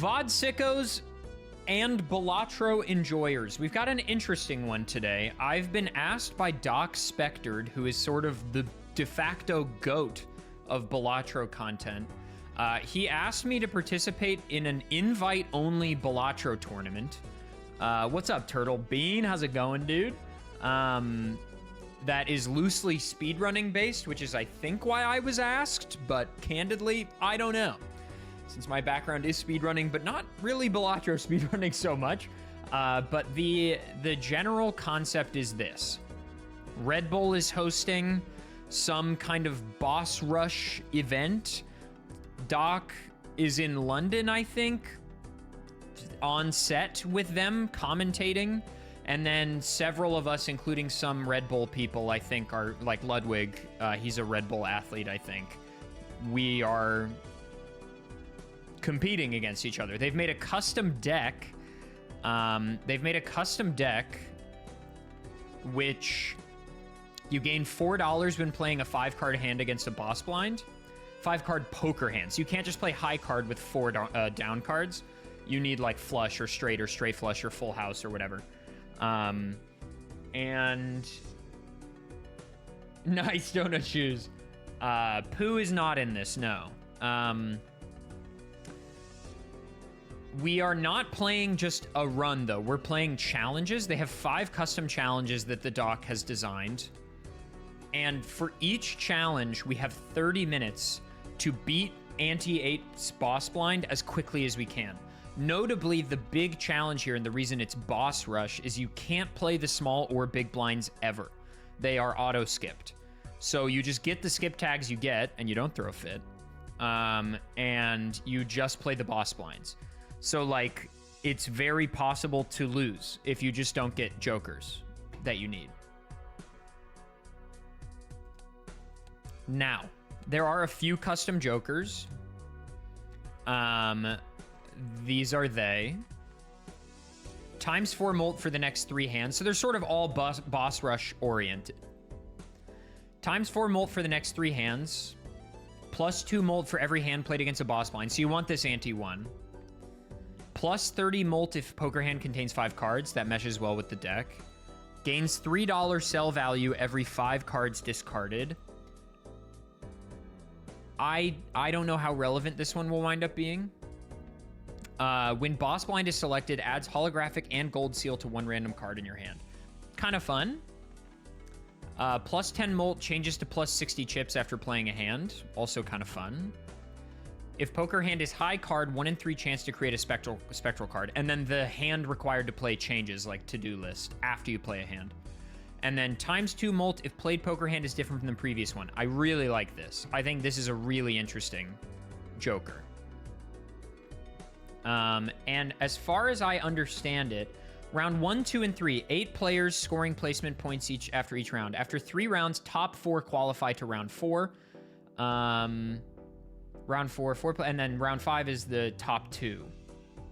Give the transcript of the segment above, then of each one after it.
VOD sickos and Balatro enjoyers. We've got an interesting one today. I've been asked by Doc Spectred, who is sort of the de facto GOAT of Balatro content. He asked me to participate in an invite-only Balatro tournament. What's up, Turtle Bean? How's it going, dude? That is loosely speedrunning based, which is, I think, why I was asked, but candidly, I don't know. Since my background is speedrunning, but not really Balatro speedrunning so much. But the general concept is this. Red Bull is hosting some kind of boss rush event. Doc is in London, I think, on set with them, commentating. And then several of us, including some Red Bull people, I think, are like Ludwig. He's a Red Bull athlete, I think. We are competing against each other. They've made a custom deck. Which you gain $4 when playing a 5-card hand against a boss blind. 5-card poker hands. You can't just play high card with 4 down cards. You need like flush or straight flush or full house or whatever. And nice donut shoes. Pooh is not in this, no. We are not playing just a run, though. We're playing challenges. They have 5 custom challenges that the doc has designed. And for each challenge, we have 30 minutes to beat Anti-8's boss blind as quickly as we can. Notably, the big challenge here, and the reason it's boss rush, is you can't play the small or big blinds ever. They are auto-skipped. So you just get the skip tags you get, and you don't throw a fit. And you just play the boss blinds. So, like, it's very possible to lose if you just don't get jokers that you need. Now, there are a few custom jokers. These are they. Times 4 molt for the next 3 hands. So they're sort of all boss rush oriented. Times 4 molt for the next 3 hands. Plus 2 molt for every hand played against a boss blind. So you want this anti-1. Plus 30 molt if poker hand contains 5 cards. That meshes well with the deck. Gains $3 sell value every 5 cards discarded. I don't know how relevant this one will wind up being. When boss blind is selected, adds holographic and gold seal to 1 random card in your hand. Kind of fun. Plus 10 molt changes to plus 60 chips after playing a hand. Also kind of fun. If poker hand is high card, 1 in 3 chance to create a spectral card. And then the hand required to play changes, like to-do list, after you play a hand. And then times 2 molt if played poker hand is different from the previous one. I really like this. I think this is a really interesting joker. And as far as I understand it, round 1, 2, and 3, 8 players scoring placement points each after each round. After 3 rounds, top 4 qualify to round 4. Round 4, and then round 5 is the top 2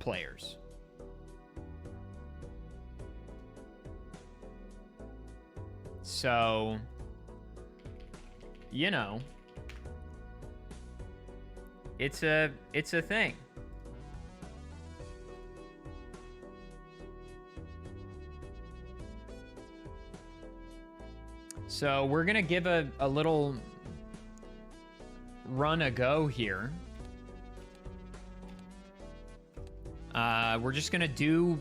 players. So, you know, it's a thing. So we're gonna give a little run a go here. We're just gonna do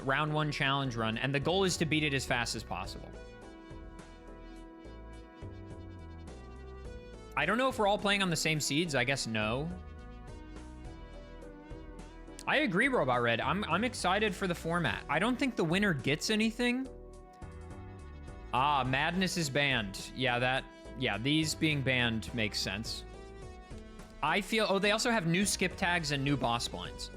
round 1 challenge run, and the goal is to beat it as fast as possible. I don't know if we're all playing on the same seeds. I guess no. I agree, Robot Red. I'm excited for the format. I don't think the winner gets anything. Ah, Madness is banned. Yeah, these being banned makes sense. I feel... Oh, they also have new skip tags and new boss blinds.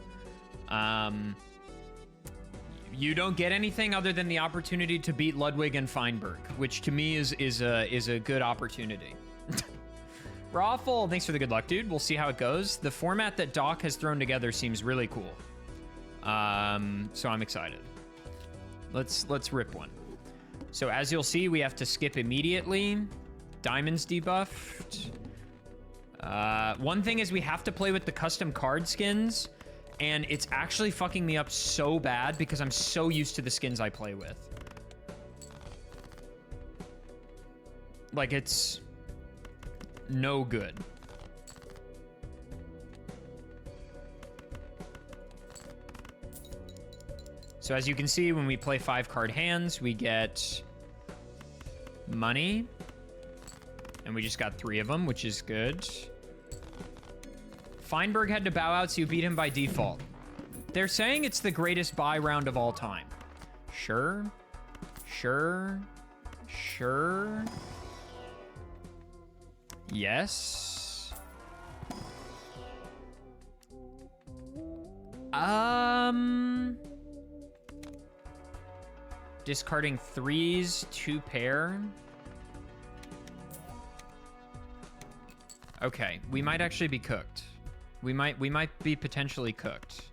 You don't get anything other than the opportunity to beat Ludwig and Feinberg, which to me is a good opportunity. Raffle, thanks for the good luck, dude. We'll see how it goes. The format that Doc has thrown together seems really cool. So I'm excited. Let's rip one. So as you'll see, we have to skip immediately. Diamond's debuffed. One thing is we have to play with the custom card skins. And it's actually fucking me up so bad because I'm so used to the skins I play with. Like, it's no good. So as you can see, when we play 5-card hands, we get money. And we just got 3 of them, which is good. Feinberg had to bow out, so you beat him by default. They're saying it's the greatest buy round of all time. Sure. Sure. Sure. Yes. Discarding 3s, 2 pair. Okay, we might actually be cooked. We might be potentially cooked.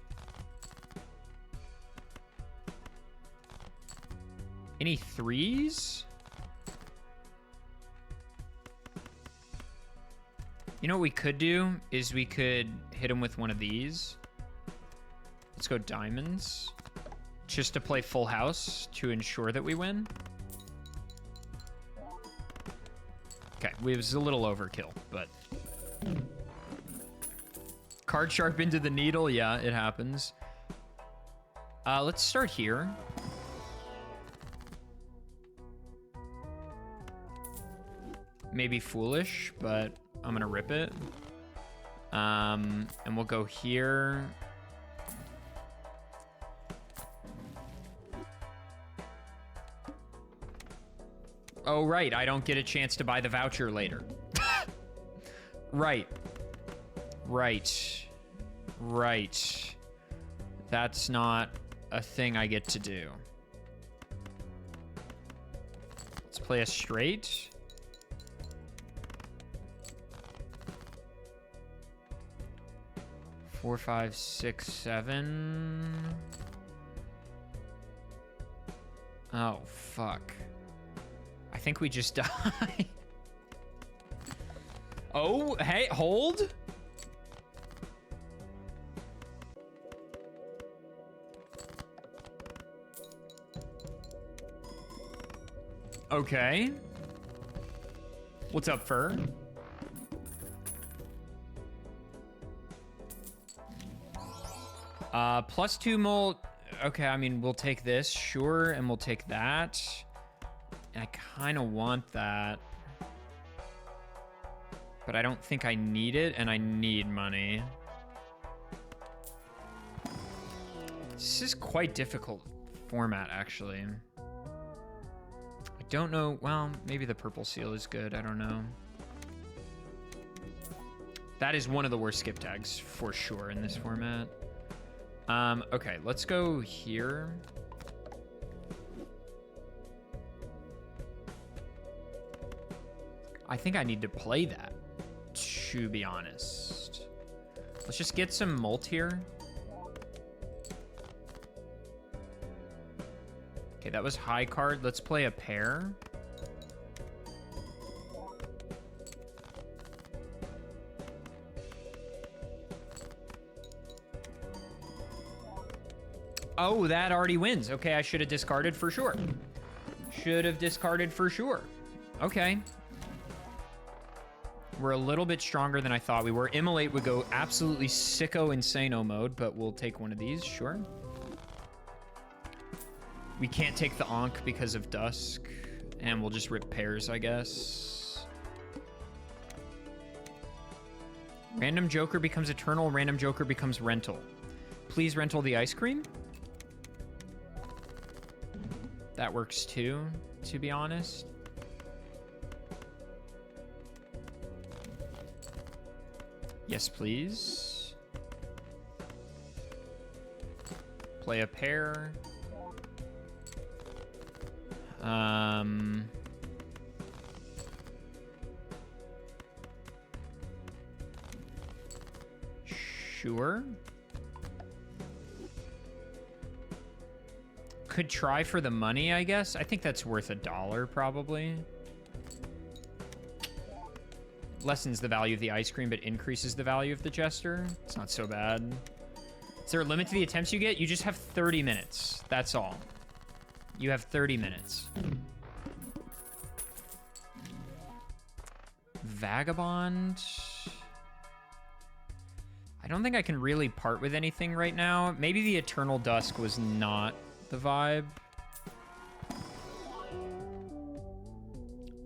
Any 3s? You know what we could do is we could hit him with one of these. Let's go diamonds. Just to play full house to ensure that we win. Okay, it was a little overkill, but... Card sharp into the needle. Yeah, it happens. Let's start here. Maybe foolish, but I'm gonna rip it. And we'll go here. Oh, right. I don't get a chance to buy the voucher later. Right. Right. Right. That's not a thing I get to do. Let's play a straight. Four, 5, 6, 7. Oh, fuck. I think we just die. Oh, hey, hold. Okay. What's up, Fur? +2 mult. Okay, I mean, we'll take this, sure, and we'll take that. And I kind of want that. But I don't think I need it, and I need money. This is quite difficult format, actually. I don't know. Well, maybe the purple seal is good. I don't know. That is one of the worst skip tags, for sure, in this format. Okay, let's go here. I think I need to play that, to be honest. Let's just get some mult here. Okay, that was high card. Let's play a pair. Oh, that already wins. Okay, I should have discarded for sure. Should have discarded for sure. Okay. We're a little bit stronger than I thought we were. Immolate would go absolutely sicko insano mode, but we'll take one of these, sure. We can't take the Ankh because of Dusk, and we'll just rip pairs, I guess. Random Joker becomes Eternal, random Joker becomes Rental. Please rental the ice cream. That works too, to be honest. Yes, please. Play a pair. Sure. Could try for the money, I guess. I think that's worth $1, probably. Lessens the value of the ice cream, but increases the value of the Jester. It's not so bad. Is there a limit to the attempts you get? You just have 30 minutes. That's all. You have 30 minutes. Vagabond. I don't think I can really part with anything right now. Maybe the Eternal Dusk was not the vibe.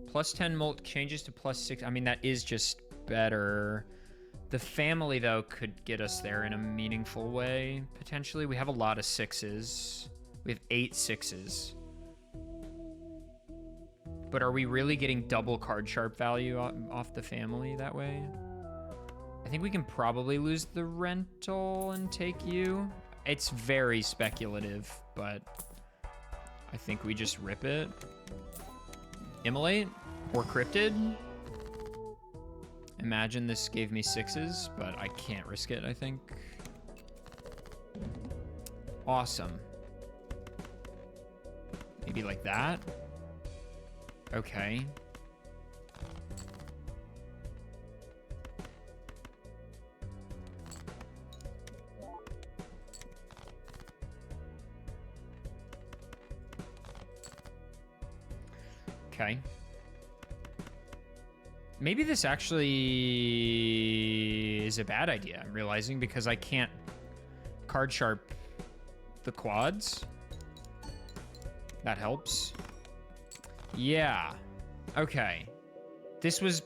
Plus 10 molt changes to plus 6. I mean, that is just better. The family, though, could get us there in a meaningful way, potentially. We have a lot of 6s. We have 8 6s. But are we really getting double card sharp value off the family that way? I think we can probably lose the rental and take you. It's very speculative, but I think we just rip it. Immolate or Cryptid. Imagine this gave me 6s, but I can't risk it, I think. Awesome. Maybe like that. Okay. Okay. Maybe this actually is a bad idea, I'm realizing, because I can't card sharp the quads. That helps. Yeah. Okay. This was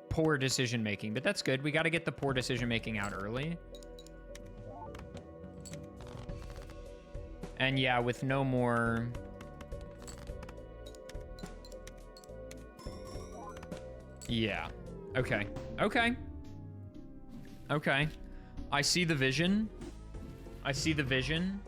poor decision making, but that's good. We got to get the poor decision making out early. And yeah, with no more... Yeah. Okay. Okay. Okay. I see the vision. I see the vision.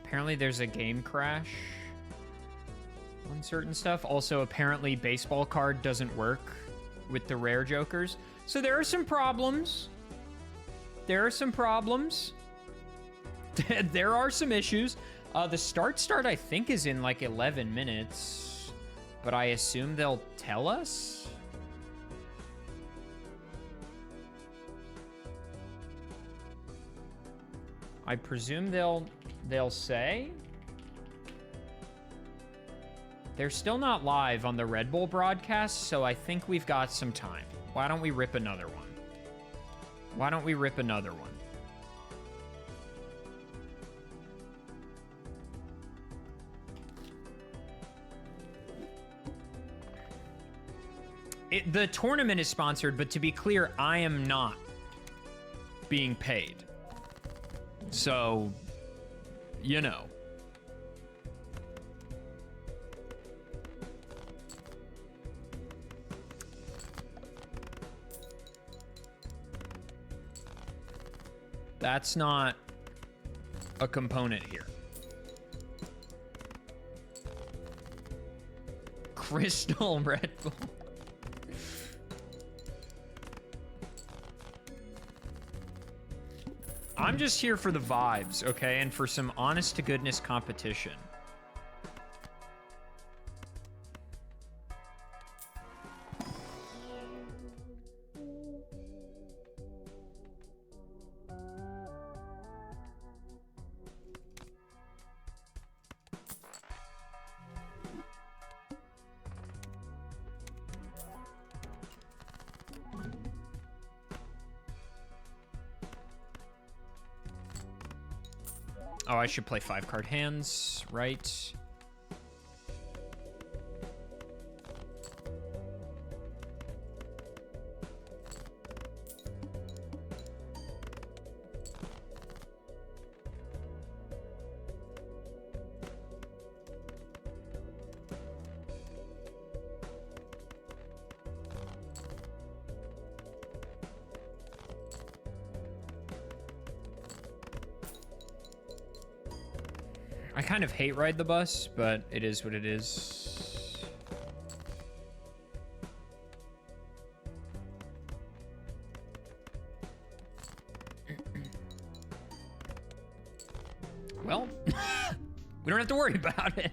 Apparently there's a game crash on certain stuff. Also, apparently baseball card doesn't work with the rare jokers. So there are some problems. There are some problems. There are some issues. The start, I think, is in like 11 minutes. But I assume they'll tell us? I presume they'll say. They're still not live on the Red Bull broadcast, so I think we've got some time. Why don't we rip another one? Why don't we rip another one? The tournament is sponsored, but to be clear, I am not being paid. So, you know. That's not a component here. Crystal Red Bull. I'm just here for the vibes, okay? And for some honest-to-goodness competition. Oh, I should play 5-card hands, right? I kind of hate ride the bus, but it is what it is. Well, we don't have to worry about it.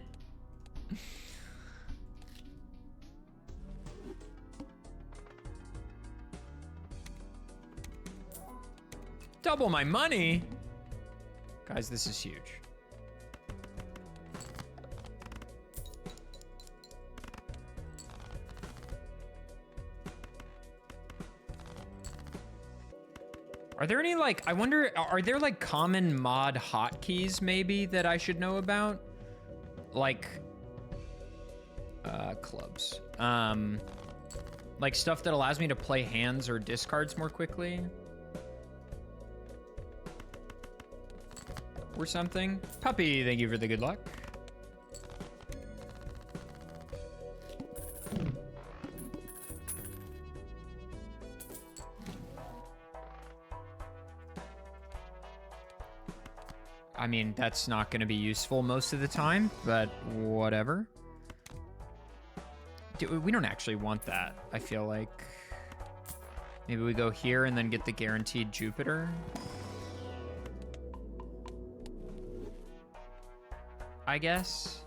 Double my money? Guys, this is huge. Are there any, like, I wonder, are there, like, common mod hotkeys, maybe, that I should know about? Like, clubs. Like, stuff that allows me to play hands or discards more quickly? Or something? Puppy, thank you for the good luck. I mean, that's not going to be useful most of the time, but whatever. We don't actually want that, I feel like. Maybe we go here and then get the guaranteed Jupiter. I guess.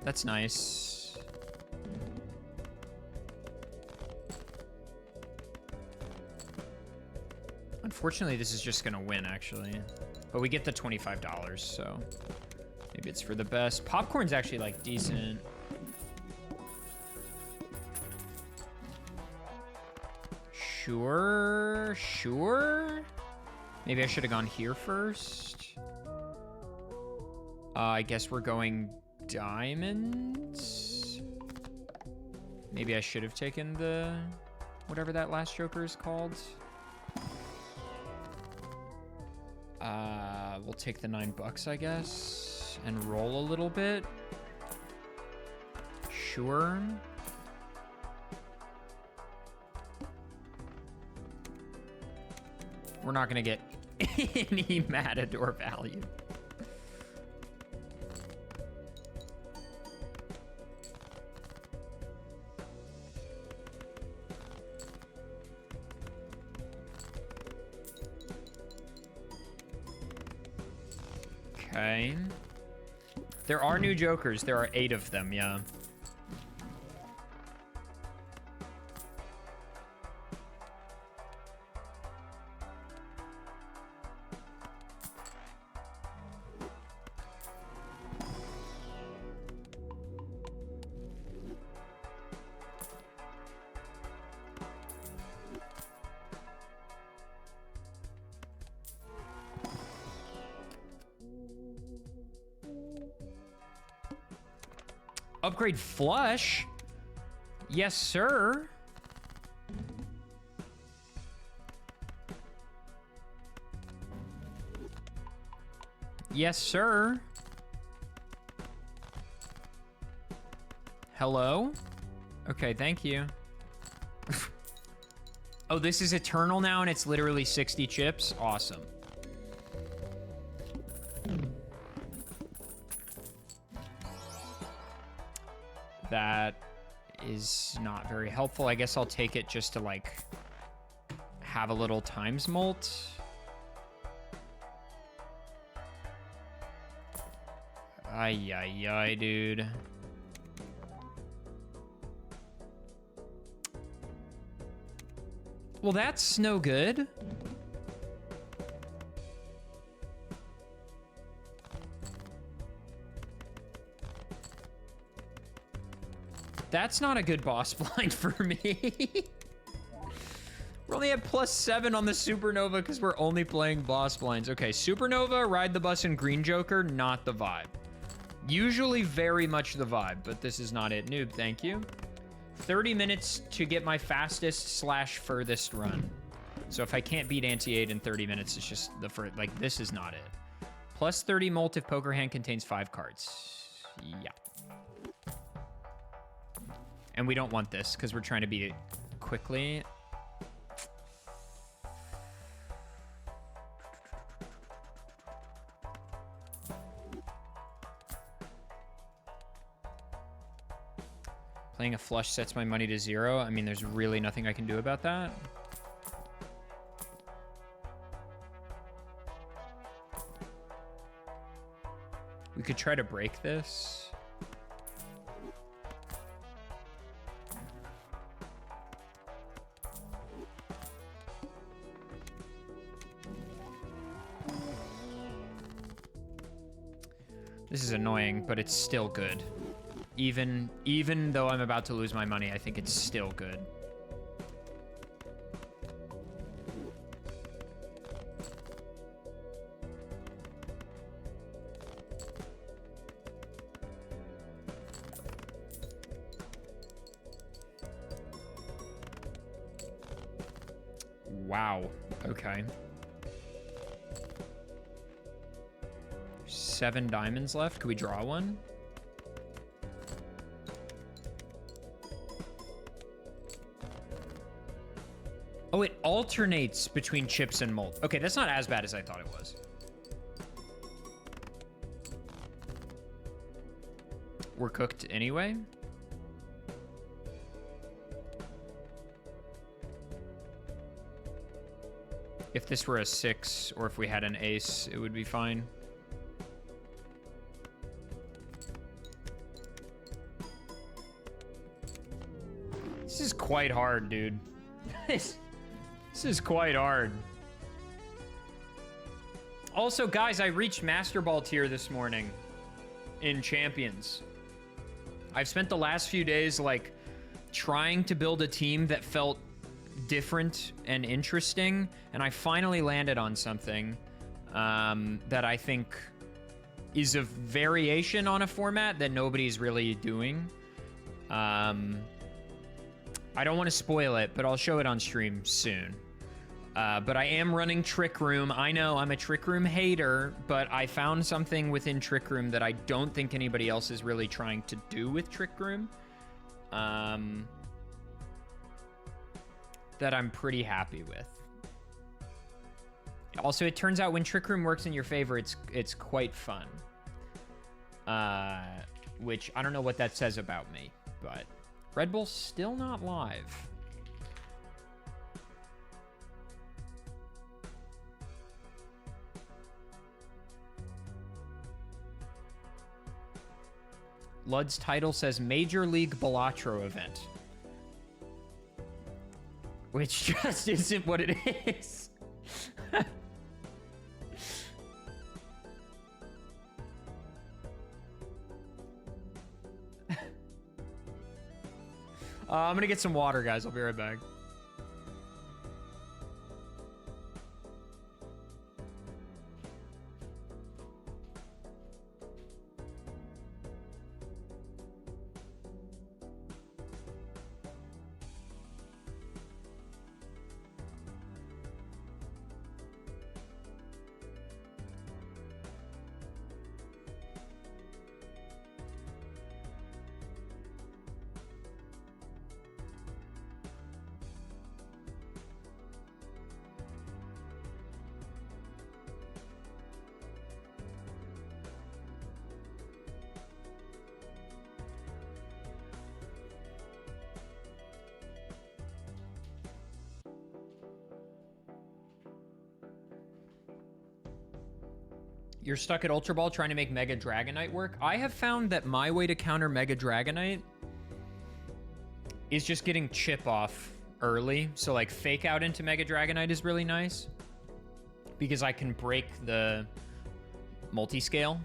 That's nice. Unfortunately, this is just gonna win, actually. But we get the $25, so maybe it's for the best. Popcorn's actually, like, decent. Sure, sure. Maybe I should have gone here first. I guess we're going diamonds. Maybe I should have taken the, whatever that last joker is called. We'll take the $9, I guess, and roll a little bit. Sure. We're not gonna get any Matador value. Okay. There are new jokers. There are 8 of them, yeah. Upgrade flush? Yes, sir. Yes, sir. Hello? Okay, thank you. Oh, this is eternal now and it's literally 60 chips? Awesome. That is not very helpful. I guess I'll take it just to, like, have a little times mult. Ay, ay, ay, dude. Well, that's no good. That's not a good boss blind for me. We're only at +7 on the Supernova because we're only playing boss blinds. Okay, Supernova, Ride the Bus, and Green Joker, not the vibe. Usually very much the vibe, but this is not it. Noob, thank you. 30 minutes to get my fastest / furthest run. So if I can't beat Anti-8 in 30 minutes, it's just the first, like, this is not it. +30 mult if poker hand contains 5 cards. Yeah. And we don't want this because we're trying to beat it quickly. Playing a flush sets my money to 0. I mean, there's really nothing I can do about that. We could try to break this. This is annoying, but it's still good. Even though I'm about to lose my money, I think it's still good. Wow. Okay. 7 diamonds left. Could we draw one? Oh, it alternates between chips and malt. Okay, that's not as bad as I thought it was. We're cooked anyway. If this were a 6, or if we had an ace, it would be fine. This is quite hard, dude. This is quite hard. Also, guys, I reached Master Ball tier this morning in Champions. I've spent the last few days, like, trying to build a team that felt different and interesting, and I finally landed on something that I think is a variation on a format that nobody's really doing. I don't want to spoil it, but I'll show it on stream soon. But I am running Trick Room. I know I'm a Trick Room hater, but I found something within Trick Room that I don't think anybody else is really trying to do with Trick Room. That I'm pretty happy with. Also, it turns out when Trick Room works in your favor, it's quite fun. Which I don't know what that says about me, but Red Bull's still not live. Lud's title says Major League Balatro event. Which just isn't what it is. I'm gonna get some water, guys. I'll be right back. You're stuck at Ultra Ball trying to make Mega Dragonite work. I have found that my way to counter Mega Dragonite is just getting chip off early. So like fake out into Mega Dragonite is really nice because I can break the multi-scale.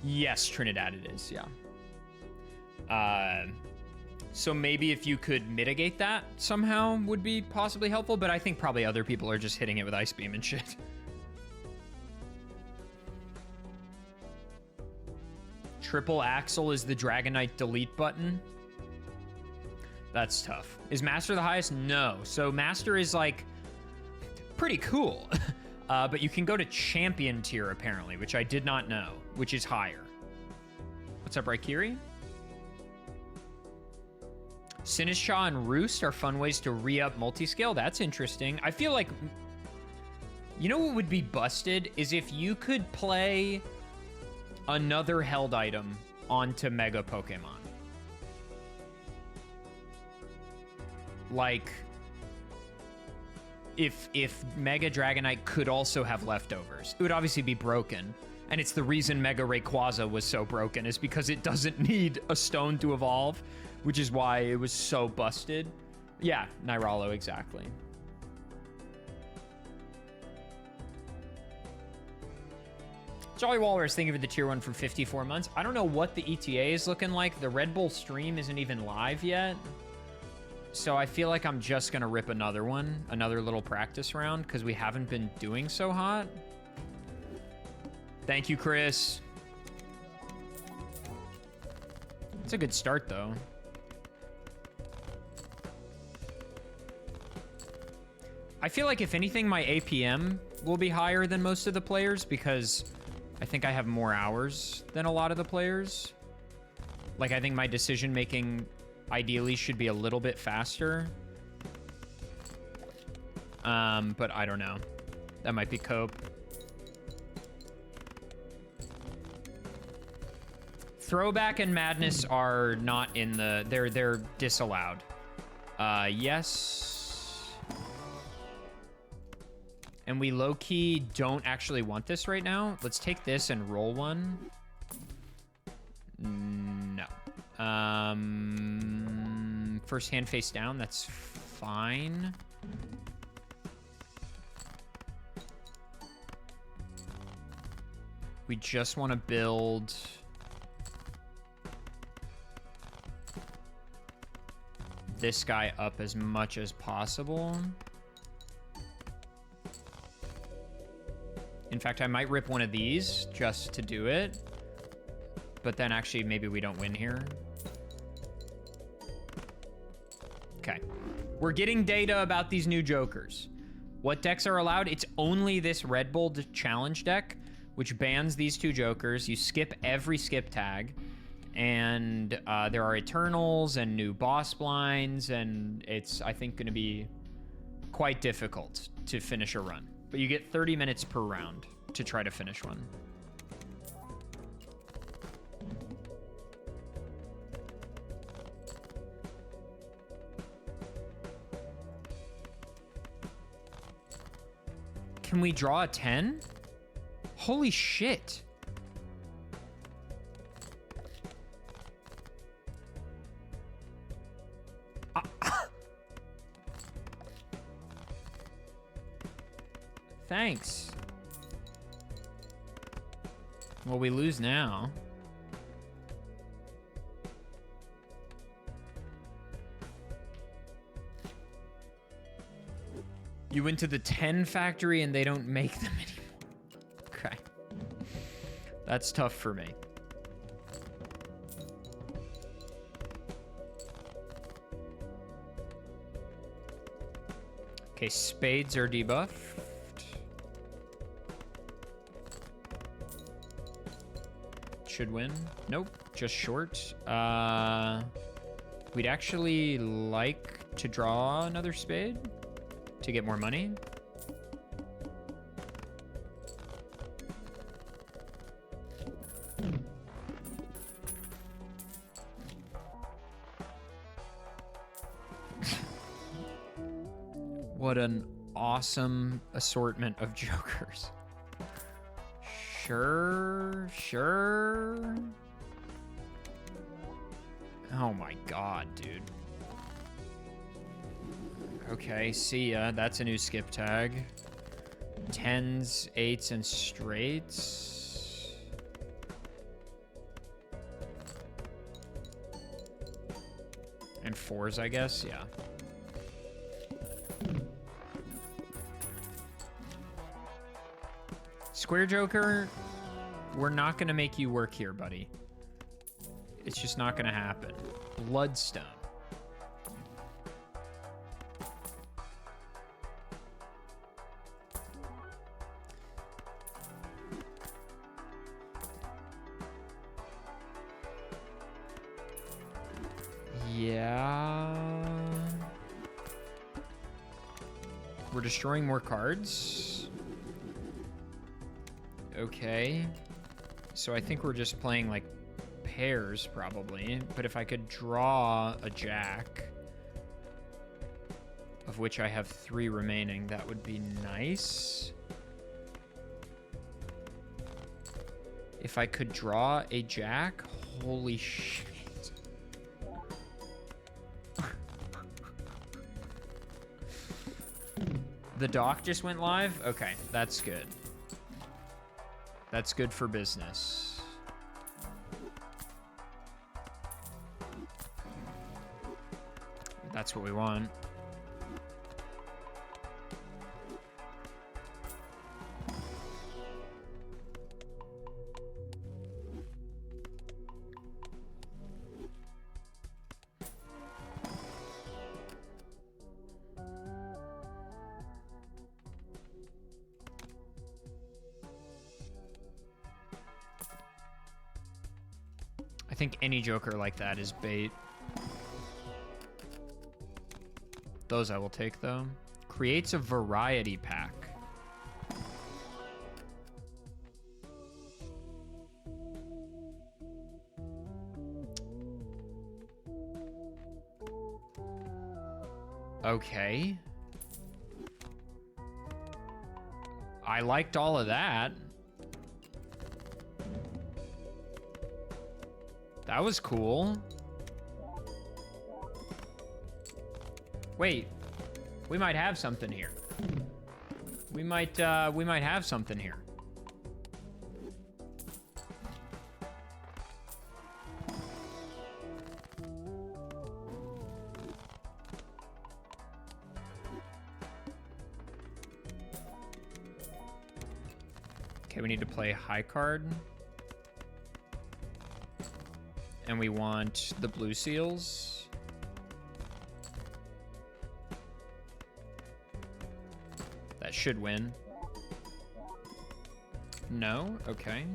Yes, Trinidad it is, yeah. So maybe if you could mitigate that somehow would be possibly helpful, but I think probably other people are just hitting it with Ice Beam and shit. Triple Axle is the Dragonite delete button. That's tough. Is Master the highest? No. So Master is like pretty cool. But you can go to Champion tier apparently, which I did not know, which is higher. What's up, Raikiri? Sinistcha and Roost are fun ways to re-up multi-scale. That's interesting. I feel like, you know what would be busted is if you could play another held item onto Mega Pokemon. like, if Mega Dragonite could also have leftovers, it would obviously be broken. And it's the reason Mega Rayquaza was so broken, is because it doesn't need a stone to evolve, which is why it was so busted. Yeah, Niralo, exactly. Jolly Walrus, thank you for the tier 1 for 54 months. I don't know what the ETA is looking like. The Red Bull stream isn't even live yet. So I feel like I'm just going to rip another one, another little practice round, because we haven't been doing so hot. Thank you, Chris. It's a good start, though. I feel like, if anything, my APM will be higher than most of the players, because I think I have more hours than a lot of the players. Like, I think my decision-making ideally should be a little bit faster. But I don't know. That might be cope. Throwback and Madness are not in the... They're disallowed. Yes. And we low-key don't actually want this right now. Let's take this and roll one. No. First hand face down, that's fine. We just want to build... this guy up as much as possible. In fact, I might rip one of these just to do it. But then actually, maybe we don't win here. Okay. We're getting data about these new jokers. What decks are allowed? It's only this Red Bull challenge deck, which bans these two jokers. You skip every skip tag. And there are Eternals and new boss blinds. And it's, I think, going to be quite difficult to finish a run. But you get 30 minutes per round to try to finish one. Can we draw a 10? Holy shit. Thanks. Well, we lose now. You went to the 10 factory and they don't make them anymore. Okay. That's tough for me. Okay, spades are debuffed. Should win. Nope, just short. We'd actually like to draw another spade to get more money. What an awesome assortment of jokers. Sure, sure. Oh my god, dude. Okay, see ya. That's a new skip tag. 10s, 8s, and straights. And 4s, I guess, yeah. Square Joker, we're not gonna make you work here, buddy. It's just not gonna happen. Bloodstone. Yeah. We're destroying more cards. Okay. So I think we're just playing like pairs probably. But if I could draw a jack. of which I have 3 remaining. That would be nice. If I could draw a jack, holy shit. The dock just went live? Okay, that's good. That's good for business. That's what we want. I think any joker like that is bait. Those I will take, though. Creates a variety pack. Okay. I liked all of that. That was cool. Wait, we might have something here. We might have something here. Okay, we need to play high card. And we want the blue seals. That should win. No? Okay.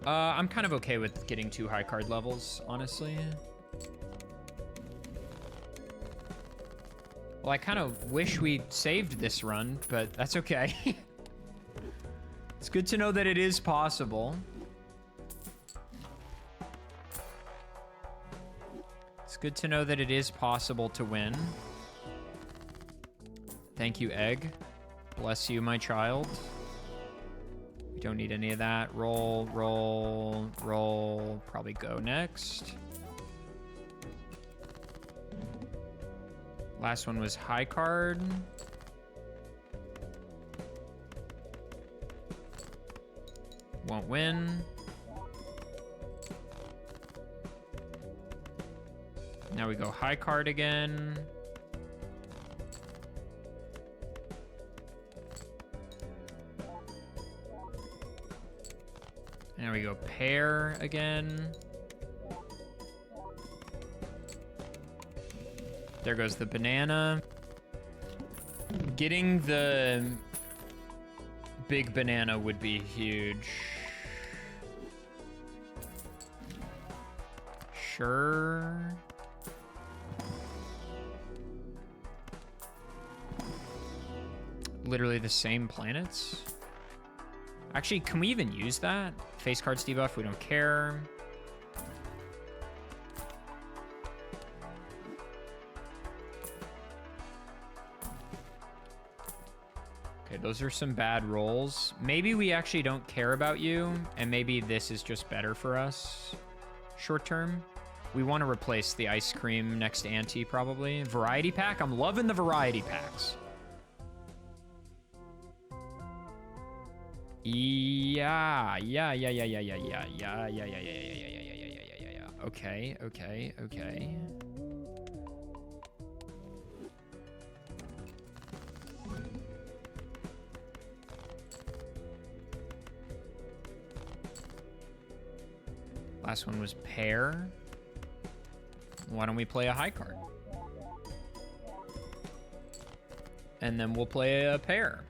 I'm kind of okay with getting 2 high card levels, honestly. Well, I kind of wish we saved this run, but that's okay. It's good to know that it is possible. It's good to know that it is possible to win. Thank you, egg. Bless you, my child. We don't need any of that. Roll, roll, roll. Probably go next. Last one was high card. Won't win. Now we go high card again. Now we go pair again. There goes the banana. Getting the big banana would be huge. Sure. Literally the same planets. Actually, can we even use that? Face cards debuff, we don't care. Okay, those are some bad rolls. Maybe we actually don't care about you, and maybe this is just better for us short term. We want to replace the ice cream next to Auntie, probably. Variety pack? I'm loving the variety packs. Yeah. Okay. Last one was pair. Why don't we play a high card? And then we'll play a pair.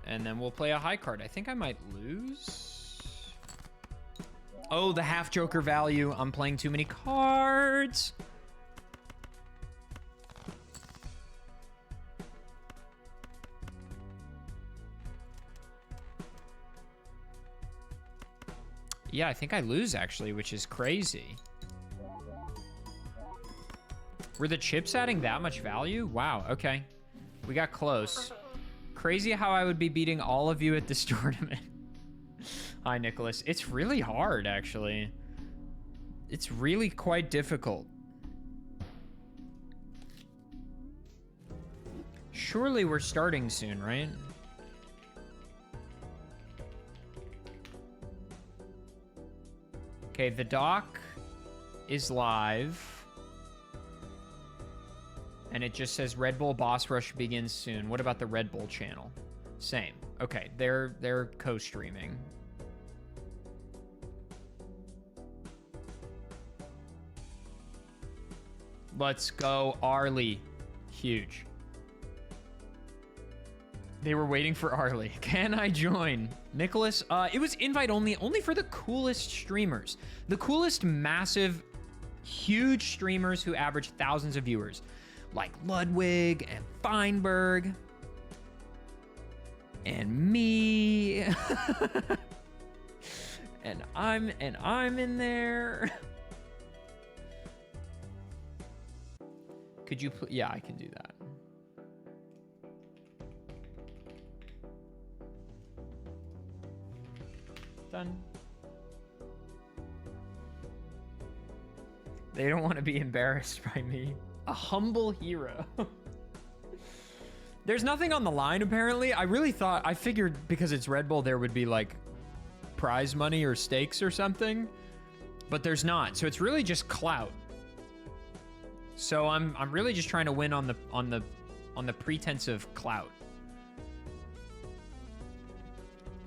And then we'll play a high card. I think I might lose. Oh, the half joker value. I'm playing too many cards. Yeah, I think I lose, actually, which is crazy. Were the chips adding that much value? Wow, okay. We got close. Crazy how I would be beating all of you at this tournament. Hi, Nicholas. It's really hard, actually. It's really quite difficult. Surely we're starting soon, right? Okay, the dock is live. And it just says Red Bull Boss Rush begins soon. What about the Red Bull channel? Same. Okay, they're co-streaming. Let's go, Arlie. Huge. They were waiting for Arlie. Can I join? Nicholas, it was invite only for the coolest streamers. The coolest, massive, huge streamers who average thousands of viewers. Like Ludwig and Feinberg. And me. and I'm in there. Could you yeah, I can do that. Done. They don't want to be embarrassed by me. A humble hero. There's nothing on the line, apparently. I figured because it's Red Bull, there would be like prize money or stakes or something, but there's not. So it's really just clout. So I'm really just trying to win on the pretense of clout.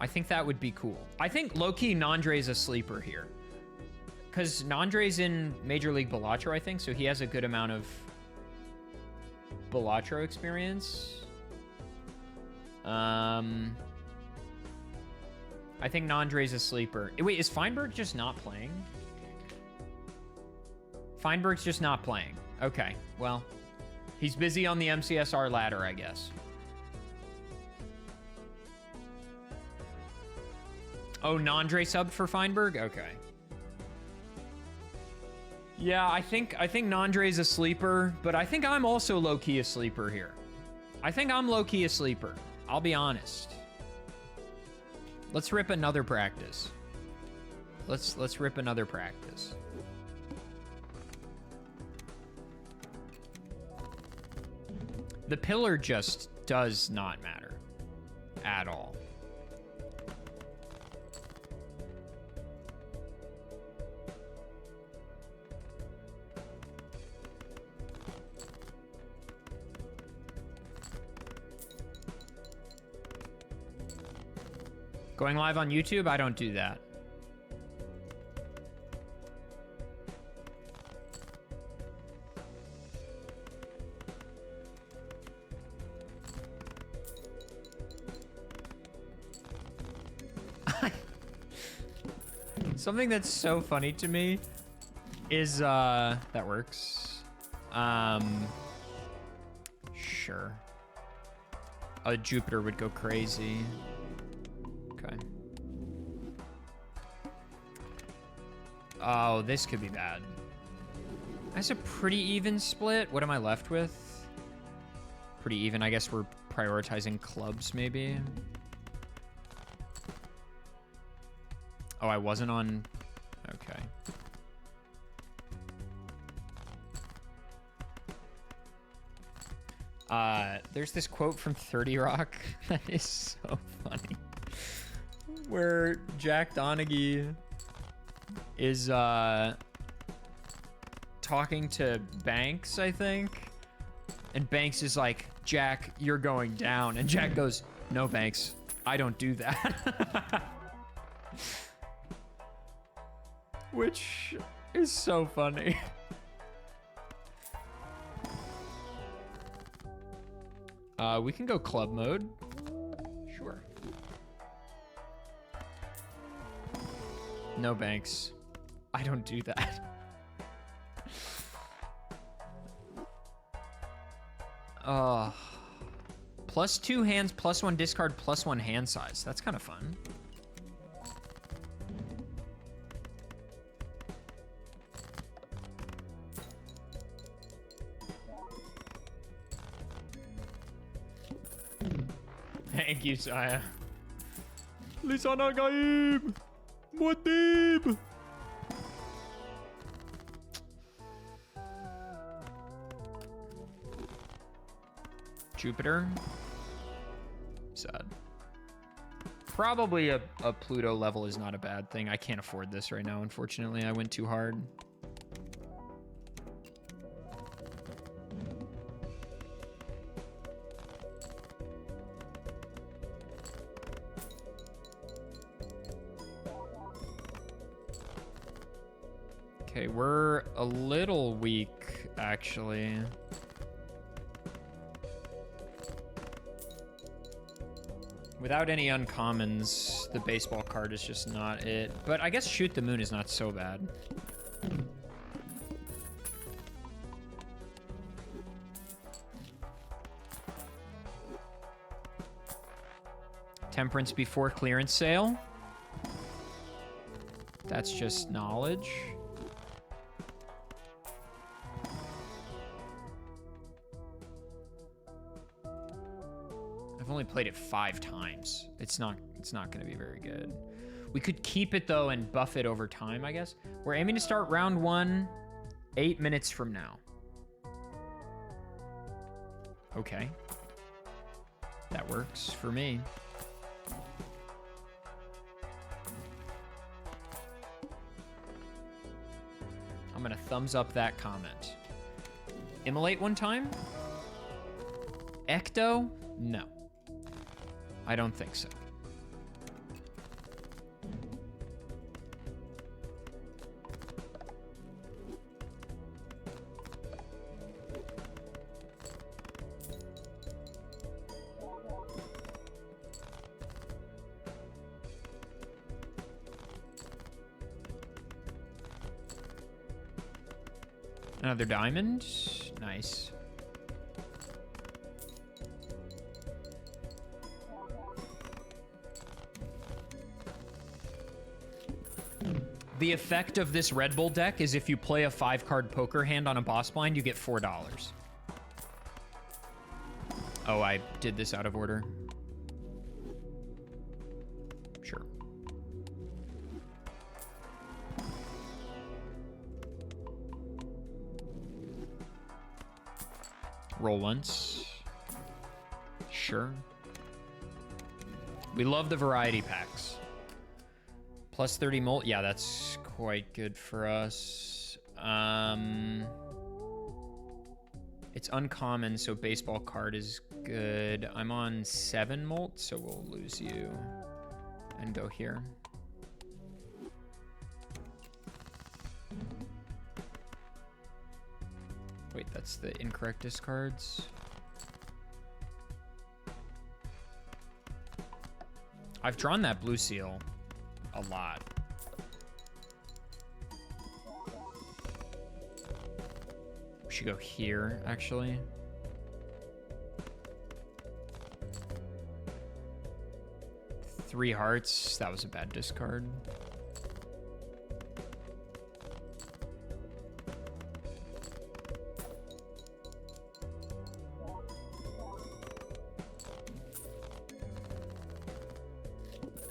I think that would be cool. I think low-key Nandre's a sleeper here. Because Nandre's in Major League Balatro, I think, so he has a good amount of Balatro experience. I think Nandre's a sleeper. Wait, is Feinberg just not playing? Feinberg's just not playing. Okay, well, he's busy on the MCSR ladder, I guess. Oh, Nandre subbed for Feinberg? Okay. Yeah, I think Nandre's a sleeper, but I think I'm also low-key a sleeper here. I think I'm low-key a sleeper. I'll be honest. Let's rip another practice. Let's rip another practice. The pillar just does not matter at all. Going live on YouTube? I don't do that. Something that's so funny to me is, that works. Sure. A Jupiter would go crazy. Okay. Oh, this could be bad. That's a pretty even split. What am I left with? Pretty even. I guess we're prioritizing clubs, maybe. Oh, I wasn't on... Okay. There's this quote from 30 Rock that is so funny. Where Jack Donaghy is talking to Banks, I think. And Banks is like, Jack, you're going down. And Jack goes, no, Banks, I don't do that. Which is so funny. We can go club mode. Sure. No, Banks. I don't do that. Plus 2 hands, plus 1 discard, plus 1 hand size. That's kind of fun. Thank you, Saya. Lisana Gaib! Muad'Dib! Jupiter. Sad. Probably a Pluto level is not a bad thing. I can't afford this right now, unfortunately. I went too hard. Okay, we're a little weak, actually. Without any uncommons, the baseball card is just not it. But I guess Shoot the Moon is not so bad. Temperance before clearance sale. That's just knowledge. I've only played it 5 times. It's not going to be very good. We could keep it though and buff it over time, I guess. We're aiming to start round 1 8 minutes from now. Okay. That works for me. I'm gonna thumbs up that comment. Immolate one time? Ecto? No. I don't think so. Another diamond. Nice. The effect of this Red Bull deck is if you play a 5-card poker hand on a boss blind, you get $4. Oh, I did this out of order. Sure. Roll once. Sure. We love the variety packs. Plus 30 molt. Yeah, that's quite good for us. It's uncommon, so baseball card is good. I'm on 7 molt, so we'll lose you and go here. Wait, that's the incorrect discards. I've drawn that blue seal a lot. We should go here, actually. Three hearts. That was a bad discard.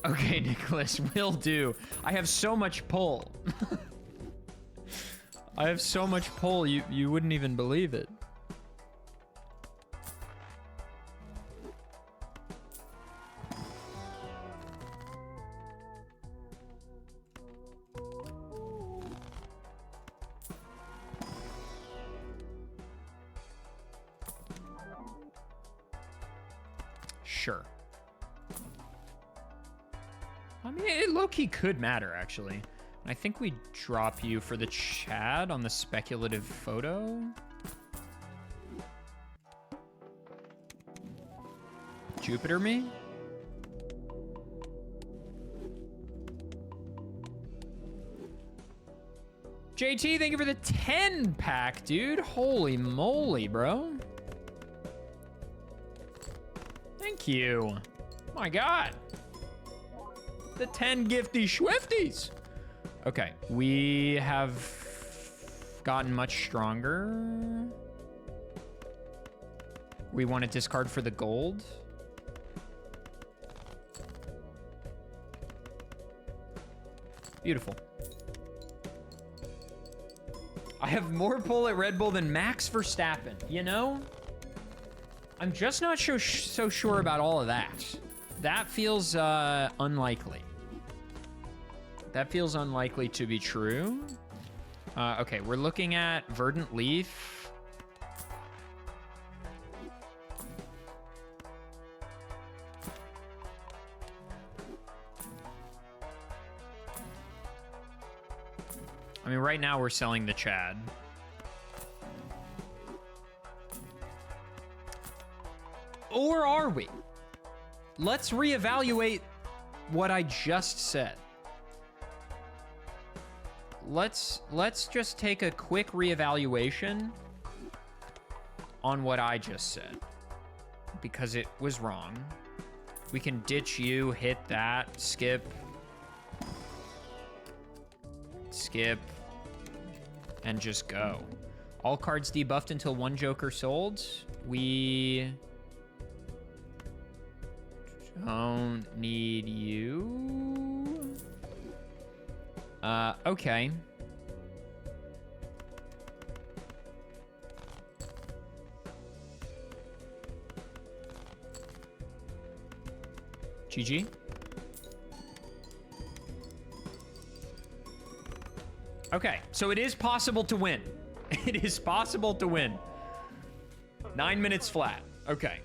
Okay, Nicholas, will do. I have so much pull. I have so much pull, you wouldn't even believe it. Sure. I mean, it low-key could matter, actually. I think we drop you for the Chad on the speculative photo. Jupiter me? JT, thank you for the 10 pack, dude. Holy moly, bro. Thank you. My God. The 10 gifty swifties. Okay, we have gotten much stronger. We want to discard for the gold. Beautiful. I have more pull at Red Bull than Max Verstappen. You know, I'm just not so sure about all of that. That feels unlikely. That feels unlikely to be true. Okay, we're looking at Verdant Leaf. I mean, right now we're selling the Chad. Or are we? Let's reevaluate what I just said. Let's just take a quick reevaluation on what I just said, because it was wrong. We can ditch you, hit that, skip, and just go. All cards debuffed until one Joker sold. We don't need you. Okay. GG. Okay, so it is possible to win. It is possible to win. 9 minutes flat. Okay.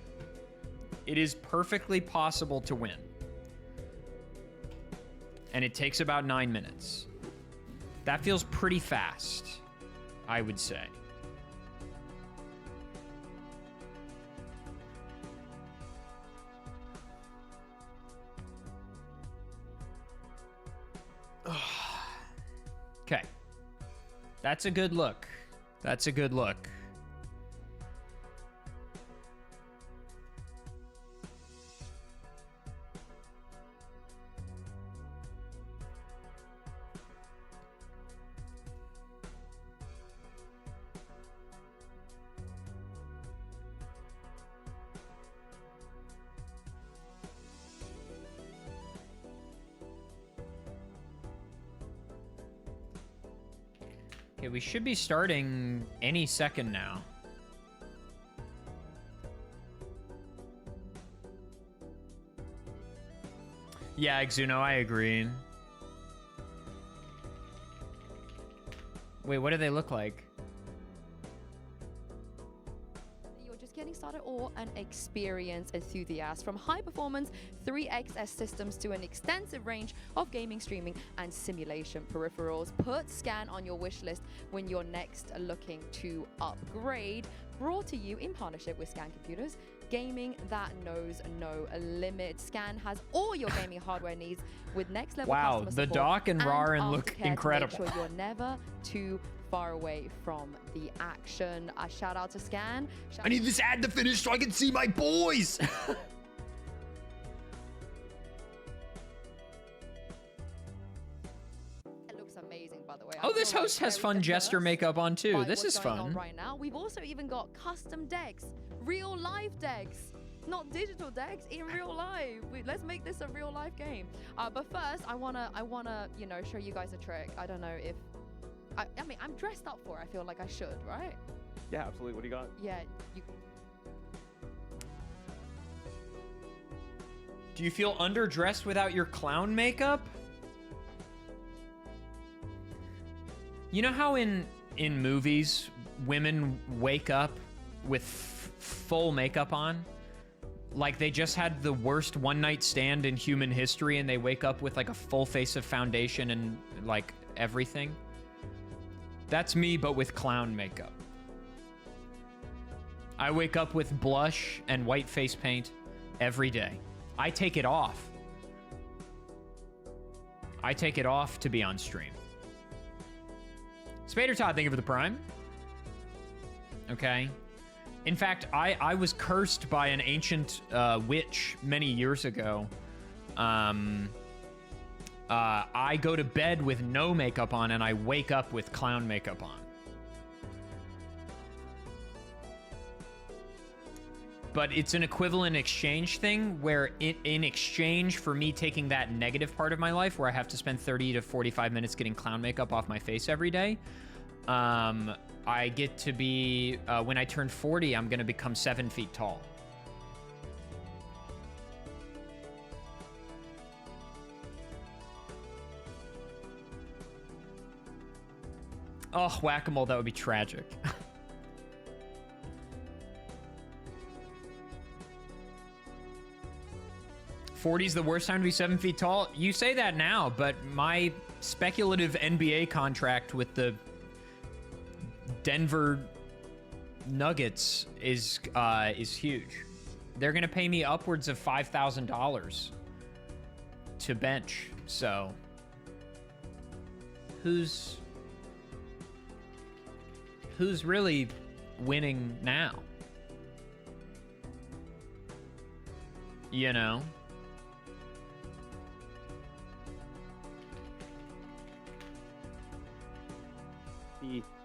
It is perfectly possible to win. And it takes about 9 minutes. That feels pretty fast, I would say. Okay. That's a good look. That's a good look. Okay, we should be starting any second now. Yeah, Exuno, I agree. Wait, what do they look like? You're just getting started or an experienced enthusiast. From high performance 3XS systems to an extensive range of gaming, streaming, and simulation peripherals. Put Scan on your wish list when you're next looking to upgrade. Brought to you in partnership with Scan Computers, gaming that knows no limit. Scan has all your gaming hardware needs with next level customer support. Wow, the dock and Rarin look aftercare incredible. To make sure you're never too far away from the action. A shout out to Scan. I need this ad to finish so I can see my boys. Amazing, by the way. Oh, this host has fun jester makeup on too. This is fun. On right now, we've also even got custom decks, real life decks, not digital decks, in real life. Let's make this a real life game. But first, I wanna, you know, show you guys a trick. I don't know if, I mean, I'm dressed up for it. I feel like I should, right? Yeah, absolutely. What do you got? Yeah, you. Do you feel underdressed without your clown makeup? You know how in movies, women wake up with full makeup on? Like they just had the worst one-night stand in human history and they wake up with like a full face of foundation and like everything? That's me, but with clown makeup. I wake up with blush and white face paint every day. I take it off. I take it off to be on stream. Spader Todd, thank you for the prime. Okay. In fact, I was cursed by an ancient witch many years ago. I go to bed with no makeup on and I wake up with clown makeup on. but it's an equivalent exchange thing where in exchange for me taking that negative part of my life where I have to spend 30 to 45 minutes getting clown makeup off my face every day, I get to be, when I turn 40, I'm going to become 7 feet tall. Oh, whack-a-mole, that would be tragic. 40's the worst time to be 7 feet tall? You say that now, but my speculative NBA contract with the Denver Nuggets is huge. They're gonna pay me upwards of $5,000 to bench. So who's really winning now? You know?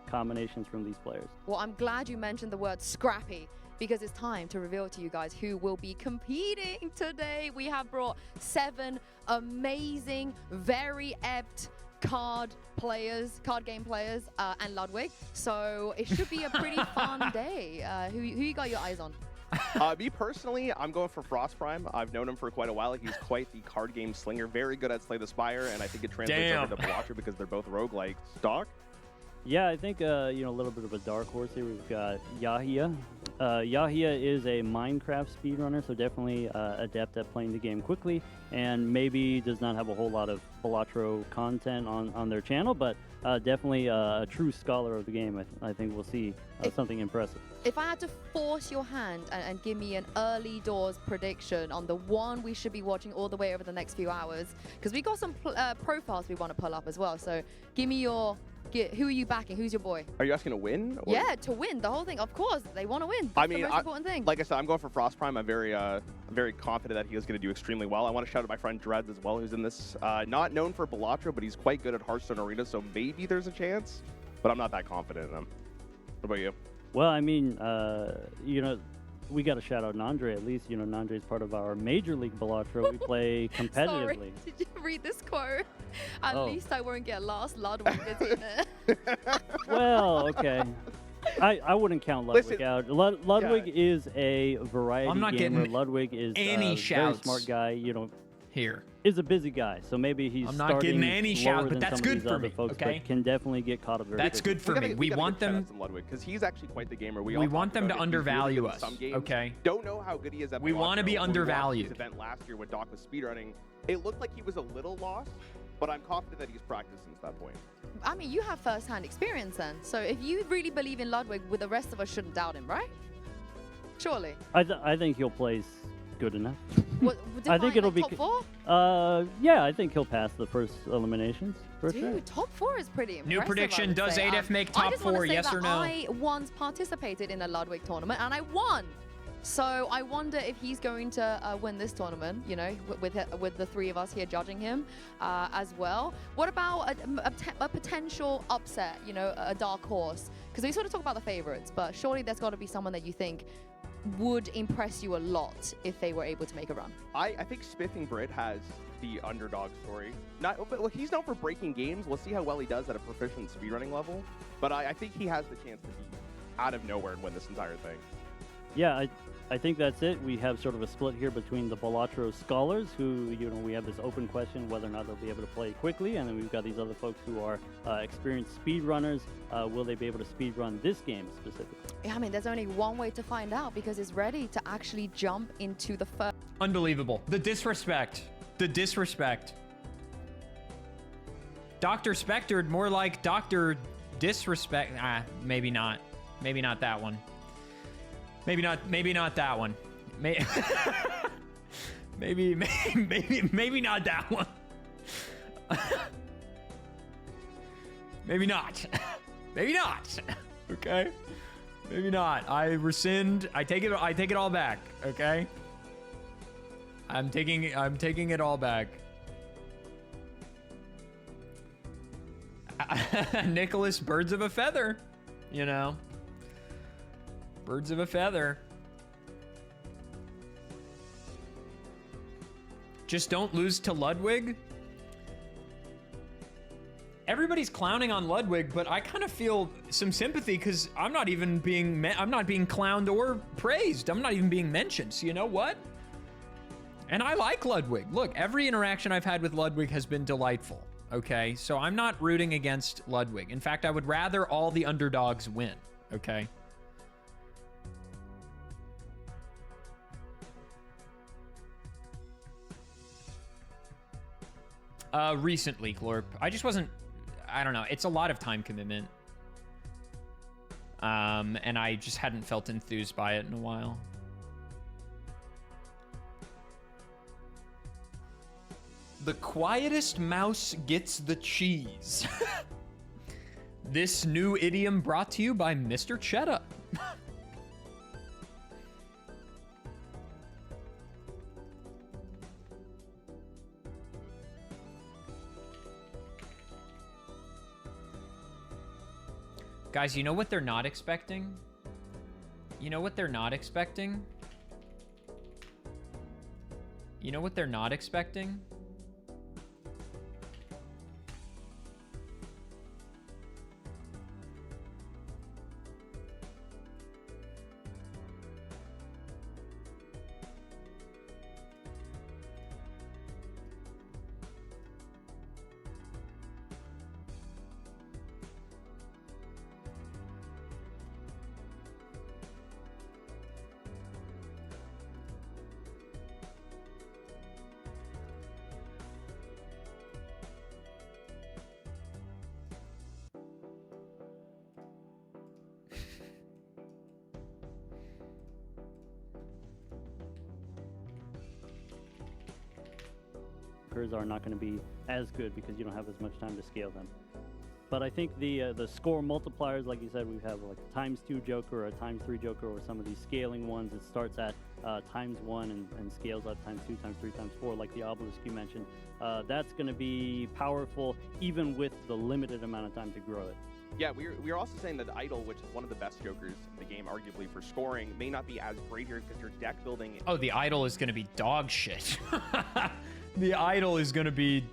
Combinations from these players. Well, I'm glad you mentioned the word scrappy, because it's time to reveal to you guys who will be competing today. We have brought 7 amazing, very apt card game players, and Ludwig. So it should be a pretty fun day. Who you got your eyes on? Me personally, I'm going for Frost Prime. I've known him for quite a while. He's quite the card game slinger, very good at Slay the Spire, and I think it translates over to Balatro because they're both roguelikes. Doc? Yeah, I think, a little bit of a dark horse here. We've got Yahia. Yahia is a Minecraft speedrunner, so definitely adept at playing the game quickly, and maybe does not have a whole lot of Balatro content on their channel, but definitely a true scholar of the game. I think we'll see something impressive. If I had to force your hand and give me an early doors prediction on the one we should be watching all the way over the next few hours, because we got some profiles we want to pull up as well, so give me your... Who are you backing? Who's your boy? Are you asking to win? Or? Yeah, to win the whole thing. Of course, they want to win. That's the most important thing. Like I said, I'm going for Frost Prime. I'm very confident that he is going to do extremely well. I want to shout out my friend Dreads as well, who's in this. Not known for Balatro, but he's quite good at Hearthstone Arena, so maybe there's a chance. But I'm not that confident in him. What about you? Well, I mean, we got to shout out Nandre at least. Nandre is part of our Major League Balatro. We play competitively. Sorry, did you read this quote? At least I won't get lost. Ludwig is in it. Well, okay. I wouldn't count Ludwig out. Ludwig is a variety I'm not gamer. getting Ludwig is any a shouts very smart guy. Here. Is a busy guy, so maybe he's I'm not getting any shout, but than that's some good of these for other me. folks, Okay, but can definitely get caught up very that's quickly. good for me. We want them. Ludwig, because he's actually quite the gamer. We want them to undervalue us. Okay. Don't know how good he is at. We want to be undervalued. His event last year when Doc was speedrunning, it looked like he was a little lost, but I'm confident that he's practiced since that point. I mean, you have first-hand experience then. So if you really believe in Ludwig, with the rest of us shouldn't doubt him, right? Surely. I think he'll place good enough. I think it'll be top 4. Yeah, I think he'll pass the first eliminations for sure. Dude, top 4 is pretty impressive. New prediction: does adef make top 4? Yes or no? I once participated in a Ludwig tournament and I won. So I wonder if he's going to win this tournament. With the 3 of us here judging him as well. What about a potential upset? A dark horse? Because we sort of talk about the favorites, but surely there's got to be someone that you think would impress you a lot if they were able to make a run. I think Spiffing Brit has the underdog story. He's known for breaking games. We'll see how well he does at a proficient speedrunning level. But I think he has the chance to be out of nowhere and win this entire thing. Yeah, I think that's it. We have sort of a split here between the Balatro scholars, who, we have this open question whether or not they'll be able to play quickly, and then we've got these other folks who are experienced speedrunners. Will they be able to speedrun this game specifically? Yeah, I mean, there's only one way to find out, because it's ready to actually jump into the first. Unbelievable. The disrespect. The disrespect. Dr. Spectred, more like Dr. Disrespect. Maybe not. Maybe not that one. Maybe not that one. Maybe not that one. Maybe not. Maybe not. Okay? Maybe not. I rescind. I take it all back, okay? I'm taking it all back. Nicholas, birds of a feather, Birds of a feather. Just don't lose to Ludwig. Everybody's clowning on Ludwig, but I kind of feel some sympathy because I'm not being clowned or praised. I'm not even being mentioned. So you know what? And I like Ludwig. Look, every interaction I've had with Ludwig has been delightful. Okay, so I'm not rooting against Ludwig. In fact, I would rather all the underdogs win. Okay. Recently, Glorp. I just wasn't. I don't know. It's a lot of time commitment. And I just hadn't felt enthused by it in a while. The quietest mouse gets the cheese. This new idiom brought to you by Mr. Cheddar. Guys, you know what they're not expecting? You know what they're not expecting? You know what they're not expecting? Are not going to be as good because you don't have as much time to scale them. But I think the score multipliers, like you said, we have like a ×2 Joker or a ×3 Joker, or some of these scaling ones. It starts at ×1 and scales up ×2, ×3, ×4, like the obelisk you mentioned. That's going to be powerful even with the limited amount of time to grow it. Yeah, we are also saying that the Idol, which is one of the best Jokers in the game, arguably for scoring, may not be as great here because your deck building. Oh, the Idol is going to be dog shit. The Idol is going to be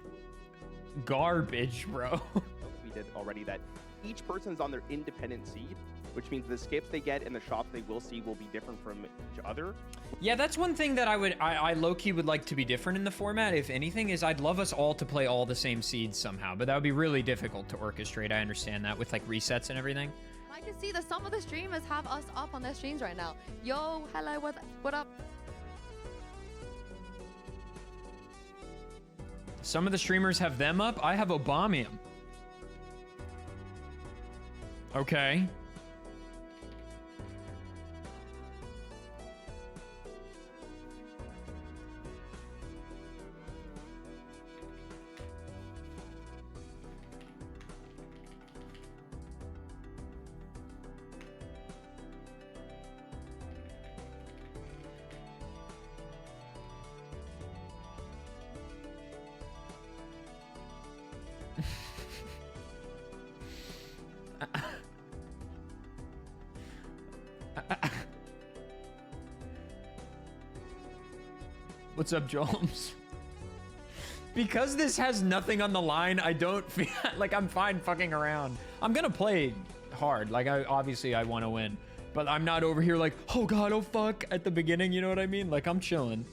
garbage, bro. We did already that each person is on their independent seed, which means the skips they get and the shots they will see will be different from each other. Yeah, that's one thing that I low-key would like to be different in the format, if anything, is I'd love us all to play all the same seeds somehow, but that would be really difficult to orchestrate. I understand that with like resets and everything. I can see that some of the streamers have us up on their streams right now. Yo, hello, what up? Some of the streamers have them up. I have Obamium. Okay. What's up, Jones? Because this has nothing on the line, I don't feel like I'm fine fucking around. I'm gonna play hard. Like, obviously I want to win, but I'm not over here like, oh god, oh fuck, at the beginning, you know what I mean? Like, I'm chilling.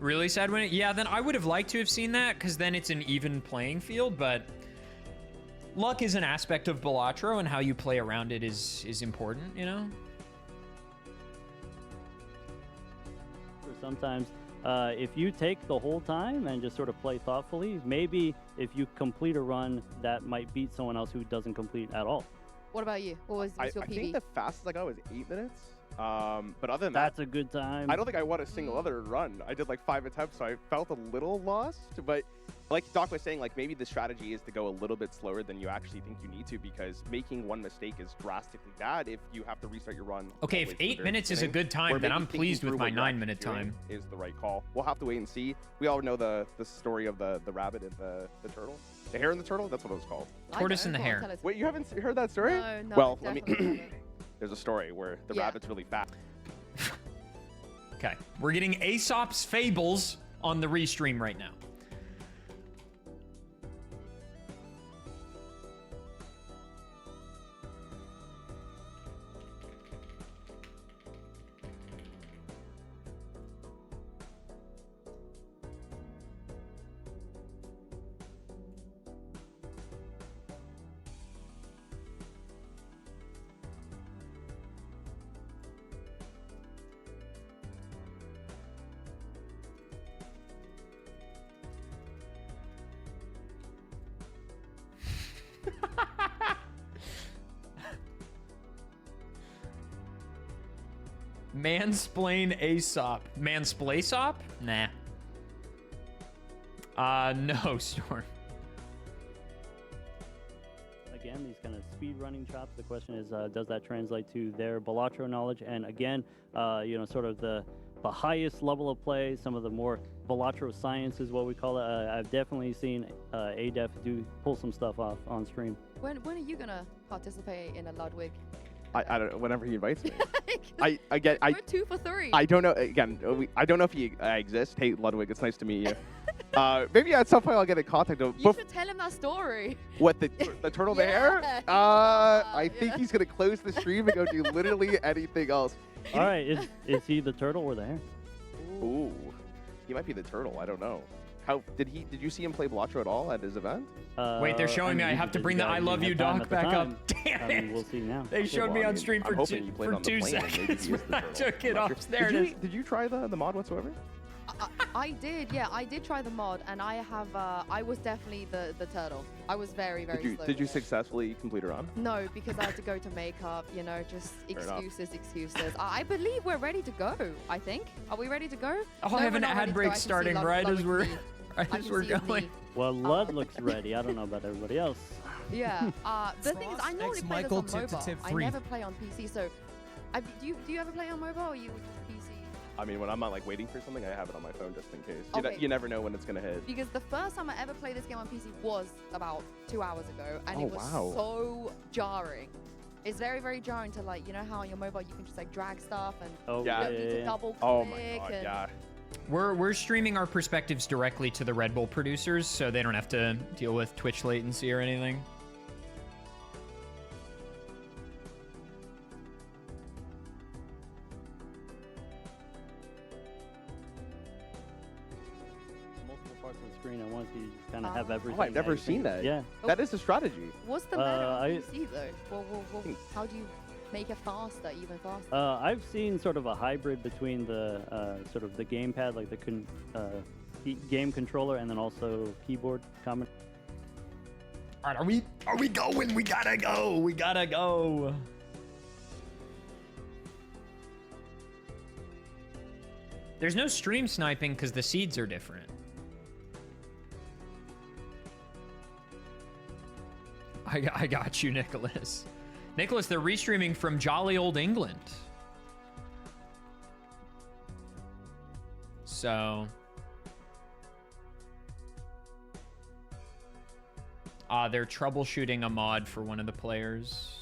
Really sad when yeah, then I would have liked to have seen that, because then it's an even playing field, but luck is an aspect of Balatro, and how you play around it is important, you know? Sometimes if you take the whole time and just sort of play thoughtfully, maybe if you complete a run, that might beat someone else who doesn't complete at all. What about you? What was your PB? I think the fastest I got was 8 minutes. But other than that's a good time. I don't think I won a single other run. I did like 5 attempts, so I felt a little lost. But like Doc was saying, like maybe the strategy is to go a little bit slower than you actually think you need to, because making one mistake is drastically bad if you have to restart your run. Okay, if 8 minutes is a good time, then I'm pleased with my 9-minute time. Is the right call. We'll have to wait and see. We all know the story of the rabbit and the turtle. The hare and the turtle? That's what it was called. Tortoise and the hare. Wait, you haven't heard that story? No, well, let me there's a story where the Yeah. rabbit's really fat. Okay, we're getting Aesop's Fables on the restream right now. Mansplain Aesop. Mansplain Aesop? Nah. No, Storm. Again, these kind of speed running chops. The question is, does that translate to their Balatro knowledge? And again, sort of the highest level of play, some of the more Balatro science is what we call it. I've definitely seen adef pull some stuff off on stream. When are you gonna participate in a Ludwig? I don't know, whenever he invites me. We're I 2 for 3. I don't know. Again, I don't know if he exists. Hey, Ludwig, it's nice to meet you. Maybe at some point I'll get in contact with him. You should tell him that story. What, the turtle in the hair? Yeah. I think he's gonna close the stream and go do literally anything else. All right, is he the turtle or the hare? Ooh, he might be the turtle. I don't know. How did you see him play Balatro at all at his event? Wait, they're showing me I have to bring the I love you doc back up. Damn it! We'll see now. They showed me on stream for I'm hoping you played on the 2 plane, and maybe seconds he when is the I turtle. took it I'm not off. sure. There it is. Did you try the mod whatsoever? I did, yeah. I did try the mod, and I have. I was definitely the turtle. I was very slow. Did you successfully complete a run? No, because I had to go to makeup. Just enough. excuses. I believe we're ready to go. I think. Are we ready to go? Oh, No, I have we're an not ready ad to break go. I can see starting right as Ludwig's we're knee. right I as can we're see his going. knee. Well, Lud looks ready. I don't know about everybody else. Yeah. The thing is, I normally play this Michael on to mobile. tip I 3. never play on PC. So, do you ever play on mobile, or you just PC? I mean, when I'm not like waiting for something, I have it on my phone just in case. Okay. You never know when it's gonna hit. Because the first time I ever played this game on PC was about 2 hours ago, and Oh, it was wow. so jarring. It's very jarring to how on your mobile you can just drag stuff and Oh, Yeah. you don't need to double click. Oh my god, and yeah. We're streaming our perspectives directly to the Red Bull producers, so they don't have to deal with Twitch latency or anything. Multiple parts of the screen at once. You just kind of have everything. Oh, I've never that you seen think- that. Yeah. That is the strategy. What's the matter on I- PC though? Well, how do you make it faster, even faster? I've seen sort of a hybrid between the sort of the gamepad, like the game controller, and then also keyboard combination. All right, are we going? We gotta go. We gotta go. There's no stream sniping because the seeds are different. I got you, Nicholas. Nicholas, they're restreaming from jolly old England. So... they're troubleshooting a mod for one of the players.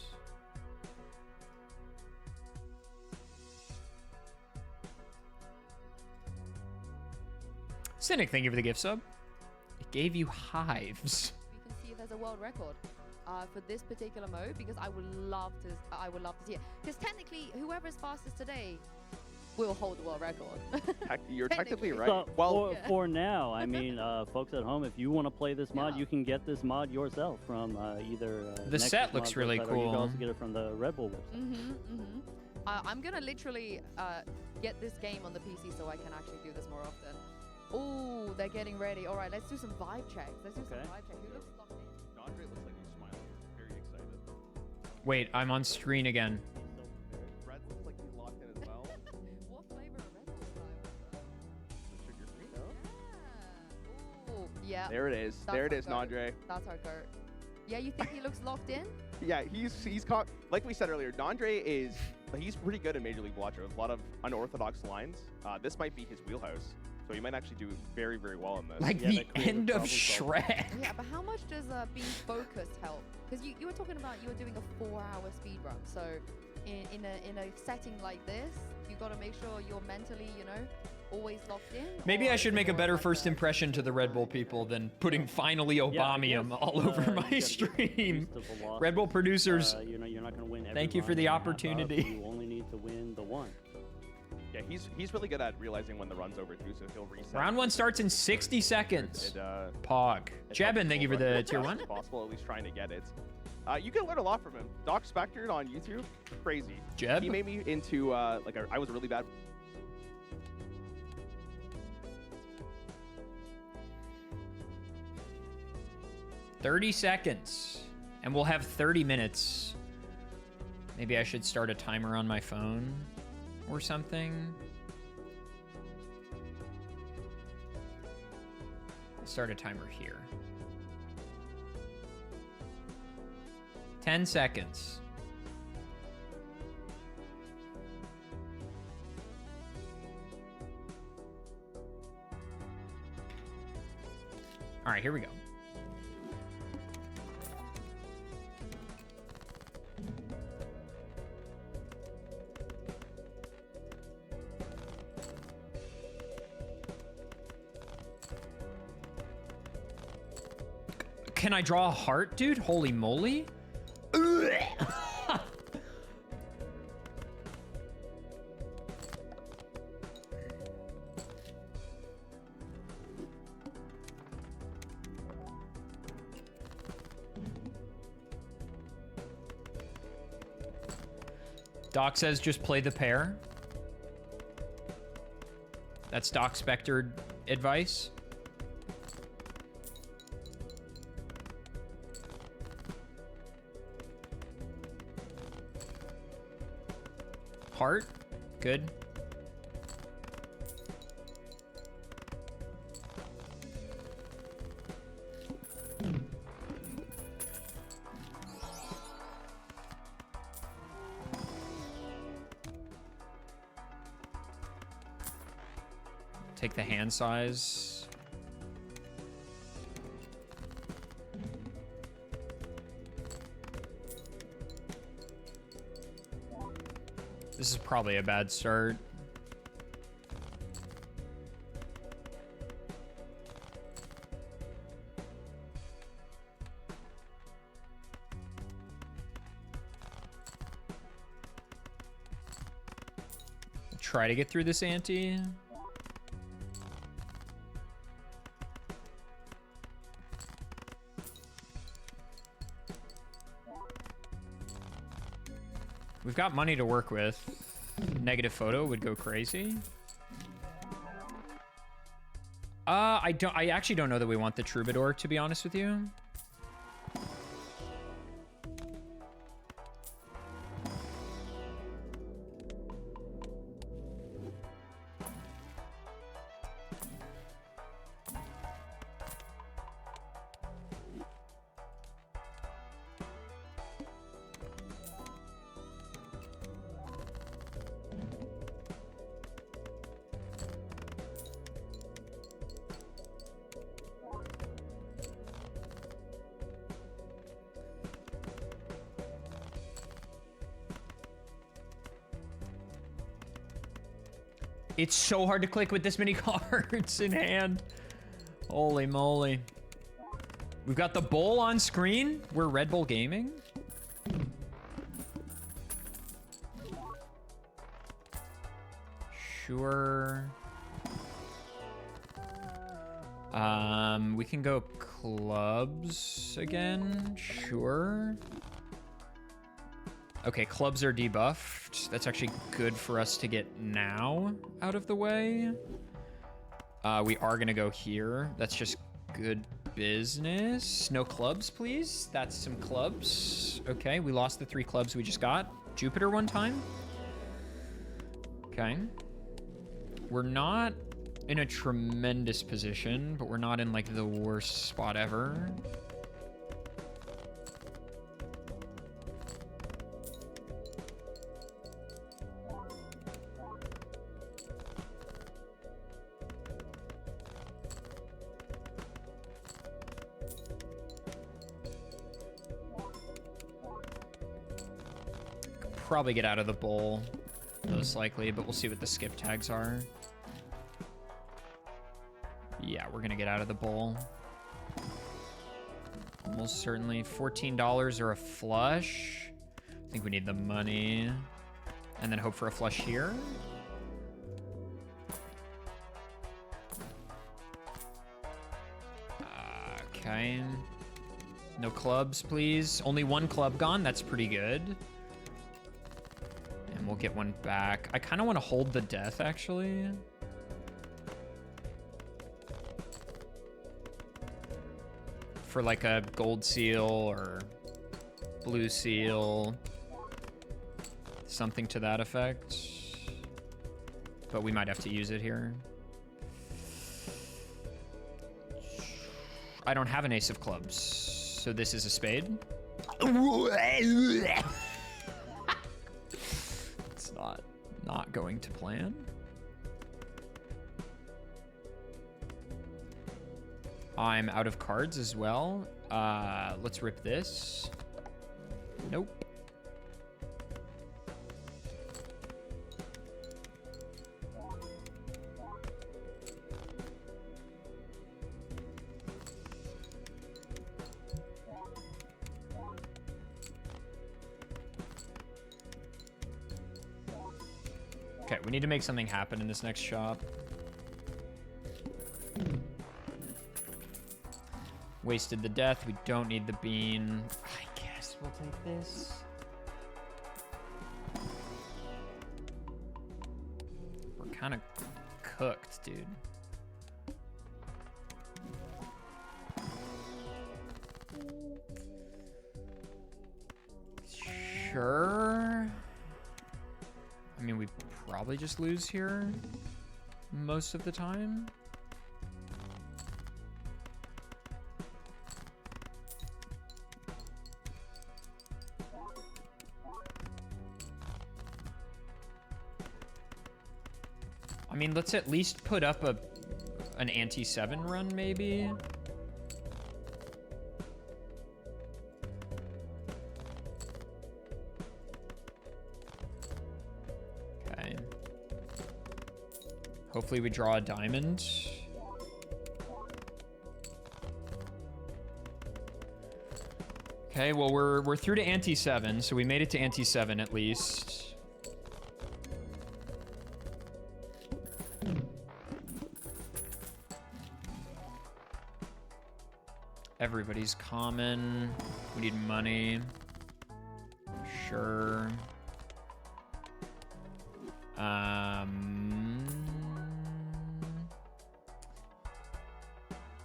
Cynic, thank you for the gift sub. It gave you hives. We can see there's a world record for this particular mode, because I would love to see it. Because technically, whoever's fastest today will hold the world record. You're technically right. So Well, for now, I mean, folks at home, if you want to play this mod, Yeah. you can get this mod yourself from either. The set Nexus looks Mods really website, or you cool. can also get it from the Red Bull website. I'm gonna literally get this game on the PC so I can actually do this more often. Oh, they're getting ready. All right, let's do some vibe checks. Let's do some Okay. vibe check. Who looks locked in? Andre looks like he's smiling. Very excited. Wait, I'm on screen again. Red looks like he's locked in as well. What flavor of Red Bull is that? The sugar free, no? Yeah. Ooh, yeah. There it is. That's There it our is, goat. Andre. That's our goat. Yeah, you think he looks locked in? Yeah, he's caught. Like we said earlier, Nandre he's pretty good in Major League Balatro. A lot of unorthodox lines. This might be his wheelhouse. So he might actually do very, very well in this. Like Yeah, the that creative end of problem solving. Shrek. Yeah, but how much does being focused help? Because you were talking about you were doing a 4-hour speed run. So in a setting like this, you got to make sure you're mentally, you know, always locked in. Maybe or I is should it make a more better like first impression to the Red Bull people than putting finally Yeah, I Obamium guess, all over you my gotta get stream. used to velocity. Red Bull producers, You're not going to win every thank you for round the in a half hour, opportunity. but you only need to win the one. Yeah, he's really good at realizing when the run's over too, so he'll reset. Round 1 starts in 60 seconds. Pog. It Jebin, helps thank you for people run the as tier fast 1. as possible, at least trying to get it. You can learn a lot from him. Doc Spector on YouTube, crazy. Jeb? He made me into I was really bad. 30 seconds. And we'll have 30 minutes. Maybe I should start a timer on my phone or something. I'll start a timer here. 10 seconds. All right, here we go. Can I draw a heart, dude? Holy moly. Doc says just play the pair. That's Doc Spector advice. Heart, good. Take the hand size. This is probably a bad start. Try to get through this ante. We've got money to work with. Negative photo would go crazy. I actually don't know that we want the Troubadour, to be honest with you. It's so hard to click with this many cards in hand. Holy moly. We've got the bowl on screen. We're Red Bull Gaming. Sure. We can go clubs again. Sure. Okay, clubs are debuffed. That's actually good for us to get now out of the way. We are gonna go here. That's just good business. No clubs, please. That's some clubs. Okay, we lost the 3 clubs we just got. Jupiter one time. Okay. We're not in a tremendous position, but we're not in like the worst spot ever. probably get out of the bowl, most likely, but we'll see what the skip tags are. Yeah, we're gonna get out of the bowl. Almost certainly. $14 or a flush. I think we need the money. And then hope for a flush here. Okay. No clubs, please. Only one club gone. That's pretty good. And we'll get one back. I kind of want to hold the death, actually. For like a gold seal or blue seal. Something to that effect. But we might have to use it here. I don't have an ace of clubs, so this is a spade. It's not going to plan. I'm out of cards as well. Let's rip this. Nope. Okay, we need to make something happen in this next shop. Wasted the death. We don't need the bean. I guess we'll take this. We're kind of cooked, dude. Sure. I mean, we probably just lose here most of the time. I mean, let's at least put up an anti-7 run, maybe. Okay. Hopefully we draw a diamond. Okay, well, we're through to anti-7, so we made it to anti-7 at least. Everybody's common. We need money. Sure.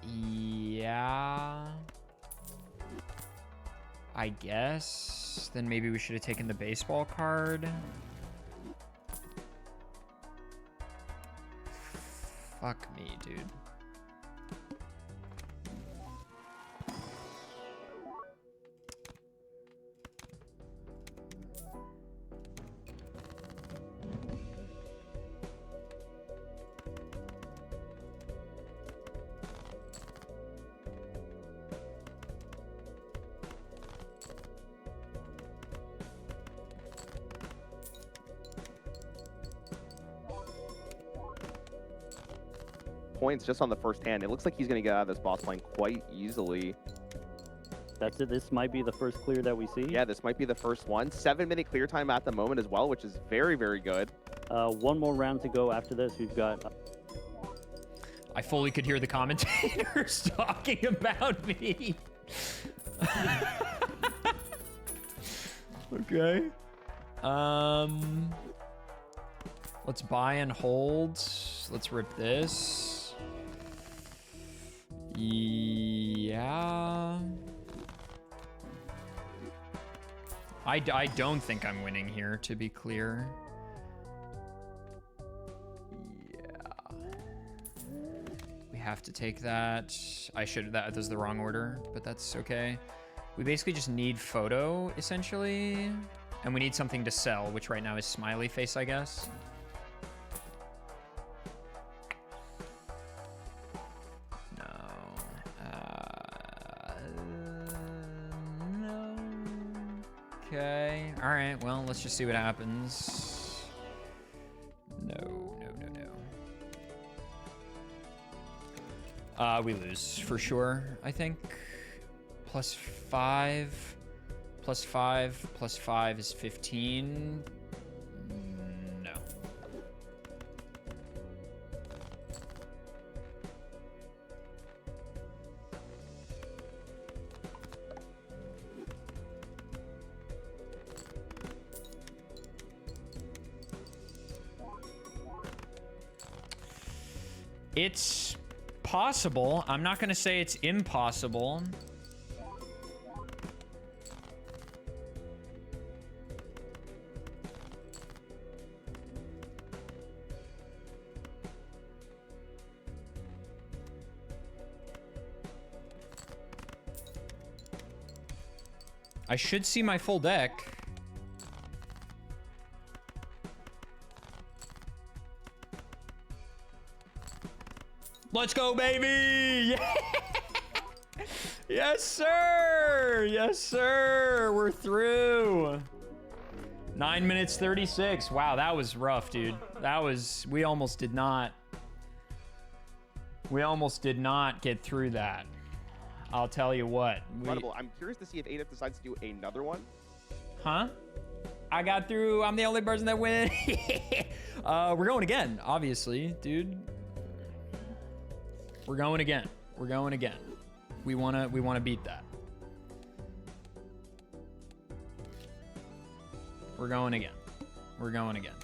Yeah. I guess. Then maybe we should have taken the baseball card. Fuck me, dude. Points just on the first hand. It looks like he's going to get out of this boss line quite easily. That's it. This might be the first clear that we see. Yeah, this might be the first one. 7-minute clear time at the moment as well, which is very, very good. One more round to go after this. We've got... I fully could hear the commentators talking about me. Okay. Let's buy and hold. Let's rip this. Yeah. I don't think I'm winning here, to be clear. Yeah. We have to take that. That was the wrong order, but that's okay. We basically just need photo, essentially. And we need something to sell, which right now is smiley face, I guess. Okay. All right. Well, let's just see what happens. No, no, no, no. We lose for sure, I think. +5. +5. +5 is 15. No. It's possible. I'm not going to say it's impossible. I should see my full deck. Let's go, baby! Yeah! Yes, sir! Yes, sir! We're through. 9 minutes 36. Wow, that was rough, dude. That was... We almost did not get through that. I'll tell you what. Incredible. I'm curious to see if adef decides to do another one. Huh? I got through. I'm the only person that win. We're going again, obviously, dude. We're going again. We're going again. We wanna beat that. We're going again. We're going again.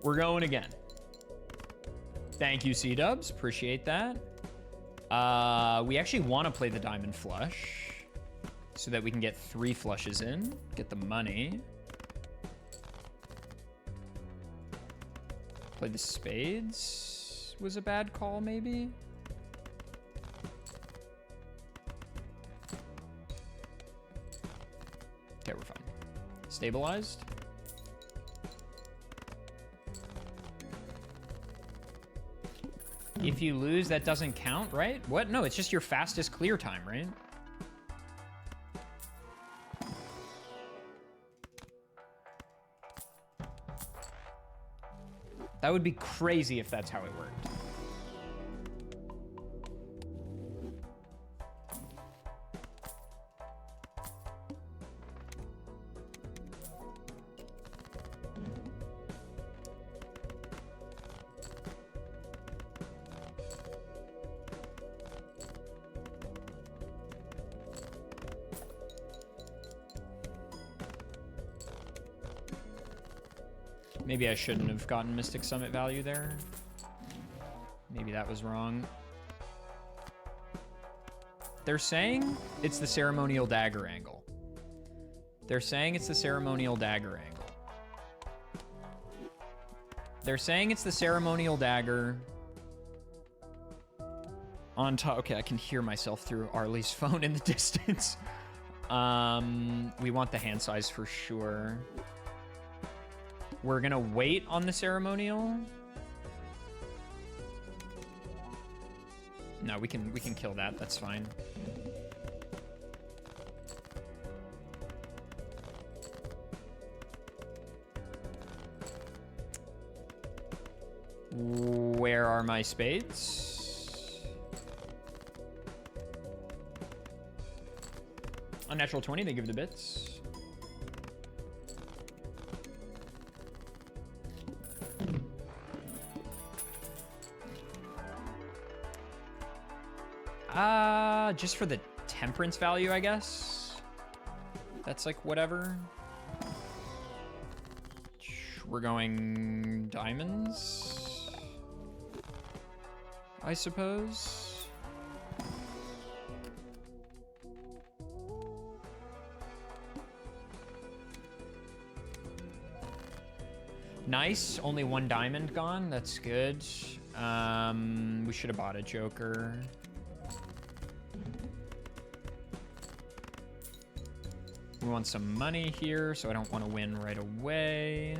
We're going again. Thank you, C-Dubs. Appreciate that. We actually want to play the diamond flush so that we can get 3 flushes in, get the money. Play the spades was a bad call, maybe. Okay, we're fine. Stabilized. If you lose, that doesn't count, right? What? No, it's just your fastest clear time, right? That would be crazy if that's how it worked. Maybe I shouldn't have gotten Mystic Summit value there. Maybe that was wrong. They're saying it's the ceremonial dagger angle. They're saying it's the ceremonial dagger angle. They're saying it's the ceremonial dagger on top. Okay, I can hear myself through Arlie's phone in the distance. We want the hand size for sure. We're gonna wait on the ceremonial. No, we can kill that. That's fine. Where are my spades? Unnatural 20, they give the bits. Just for the temperance value, I guess. That's like whatever. We're going diamonds, I suppose. Nice, only 1 diamond gone. That's good. We should have bought a joker. We want some money here, so I don't want to win right away.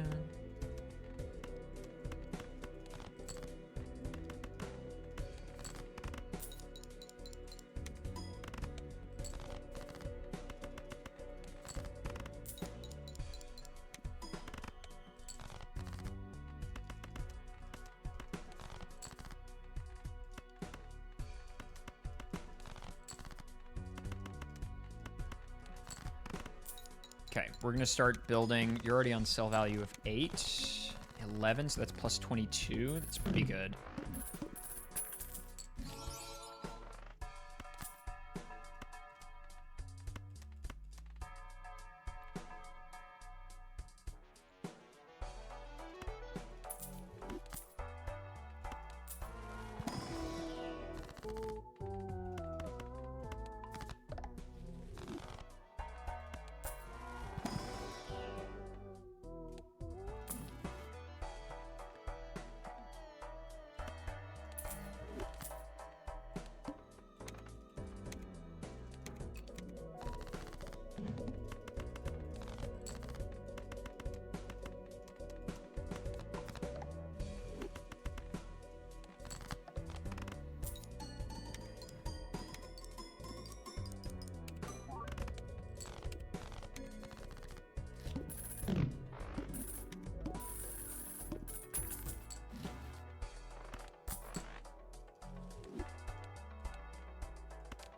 Okay, we're gonna start building. You're already on sell value of 8, 11, so that's plus 22. That's pretty good.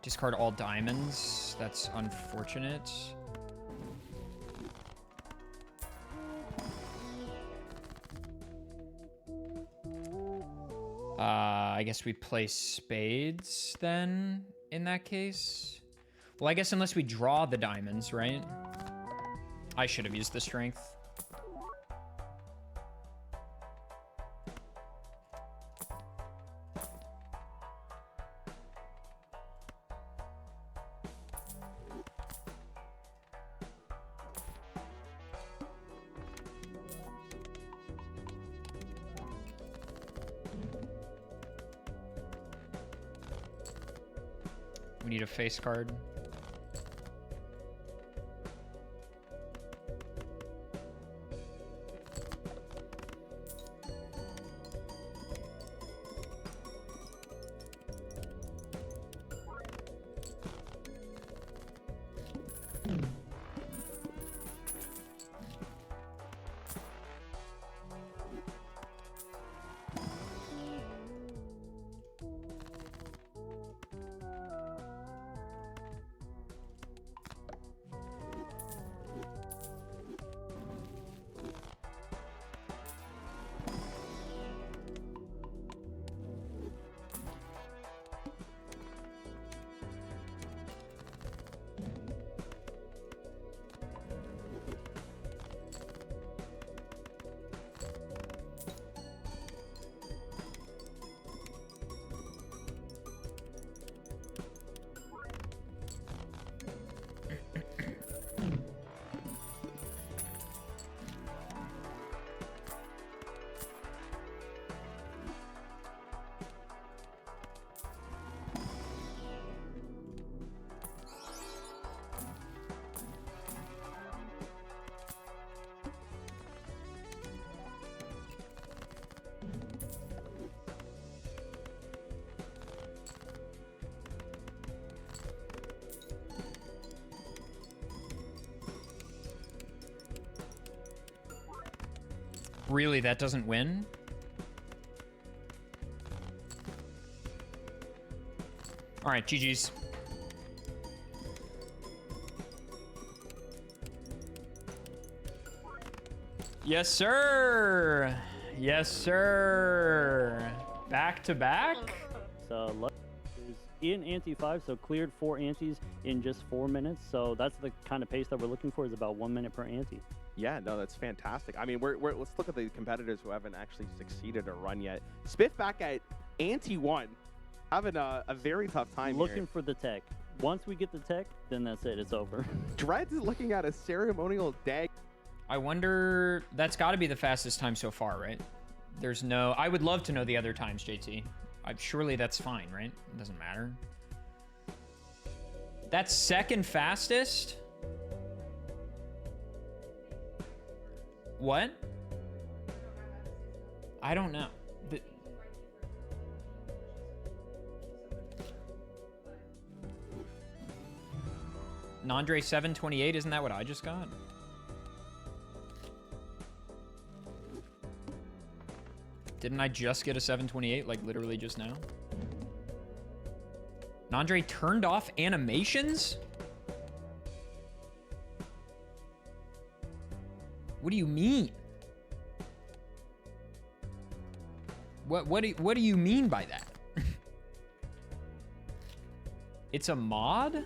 Discard all diamonds. That's unfortunate. I guess we play spades then in that case. Well, I guess unless we draw the diamonds, right? I should have used the strength. We need a face card. Really, that doesn't win? All right, GG's. Yes, sir. Yes, sir. Back to back? So Luck is in ante 5, so cleared 4 antes in just 4 minutes. So that's the kind of pace that we're looking for, is about 1 minute per ante. Yeah, no, that's fantastic. I mean, let's look at the competitors who haven't actually succeeded or run yet. Spiff back at ante 1, having a very tough time Looking here. for the tech. Once we get the tech, then that's it. It's over. Dreads is looking at a ceremonial dag. I wonder, that's got to be the fastest time so far, right? There's no, I would love to know the other times, JT. Surely that's fine, right? It doesn't matter. That's second fastest? What? I don't know. Nandre 728, isn't that what I just got? Didn't I just get a 728, like literally just now? Nandre turned off animations? What do you mean? What do you mean by that? It's a mod?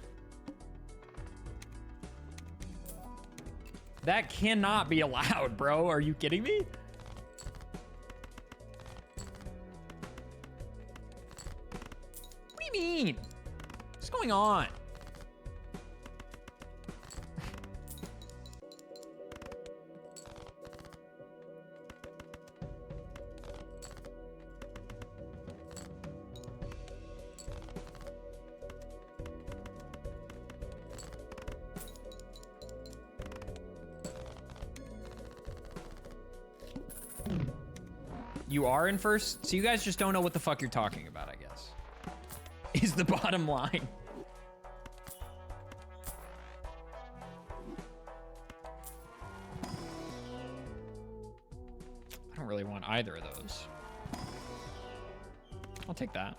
That cannot be allowed, bro. Are you kidding me? What do you mean? What's going on? You are in first? So you guys just don't know what the fuck you're talking about, I guess. Is the bottom line. I don't really want either of those. I'll take that.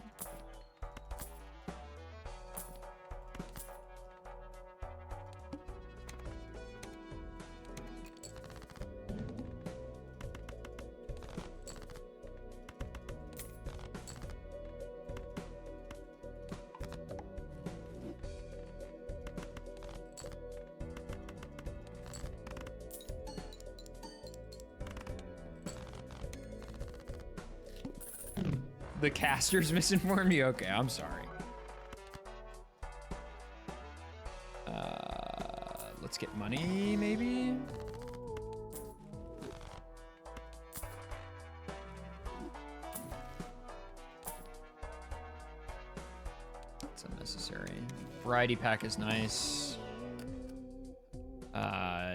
The caster's misinformed you? Okay, I'm sorry. Let's get money, maybe? It's unnecessary. Variety pack is nice.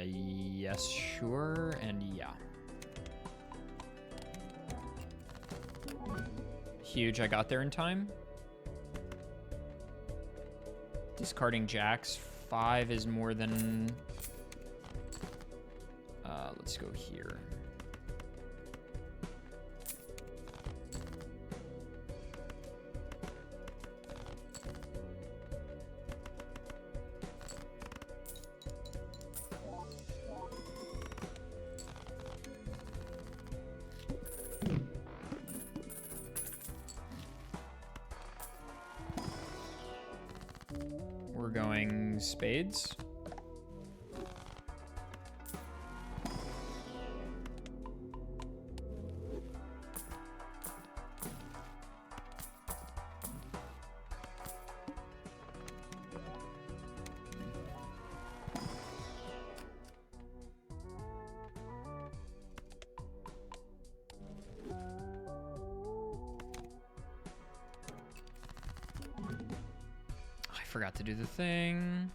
Yes, sure, and yeah. Huge, I got there in time. Discarding jacks. 5 is more than... let's go here. We're going spades. Forgot to do the thing.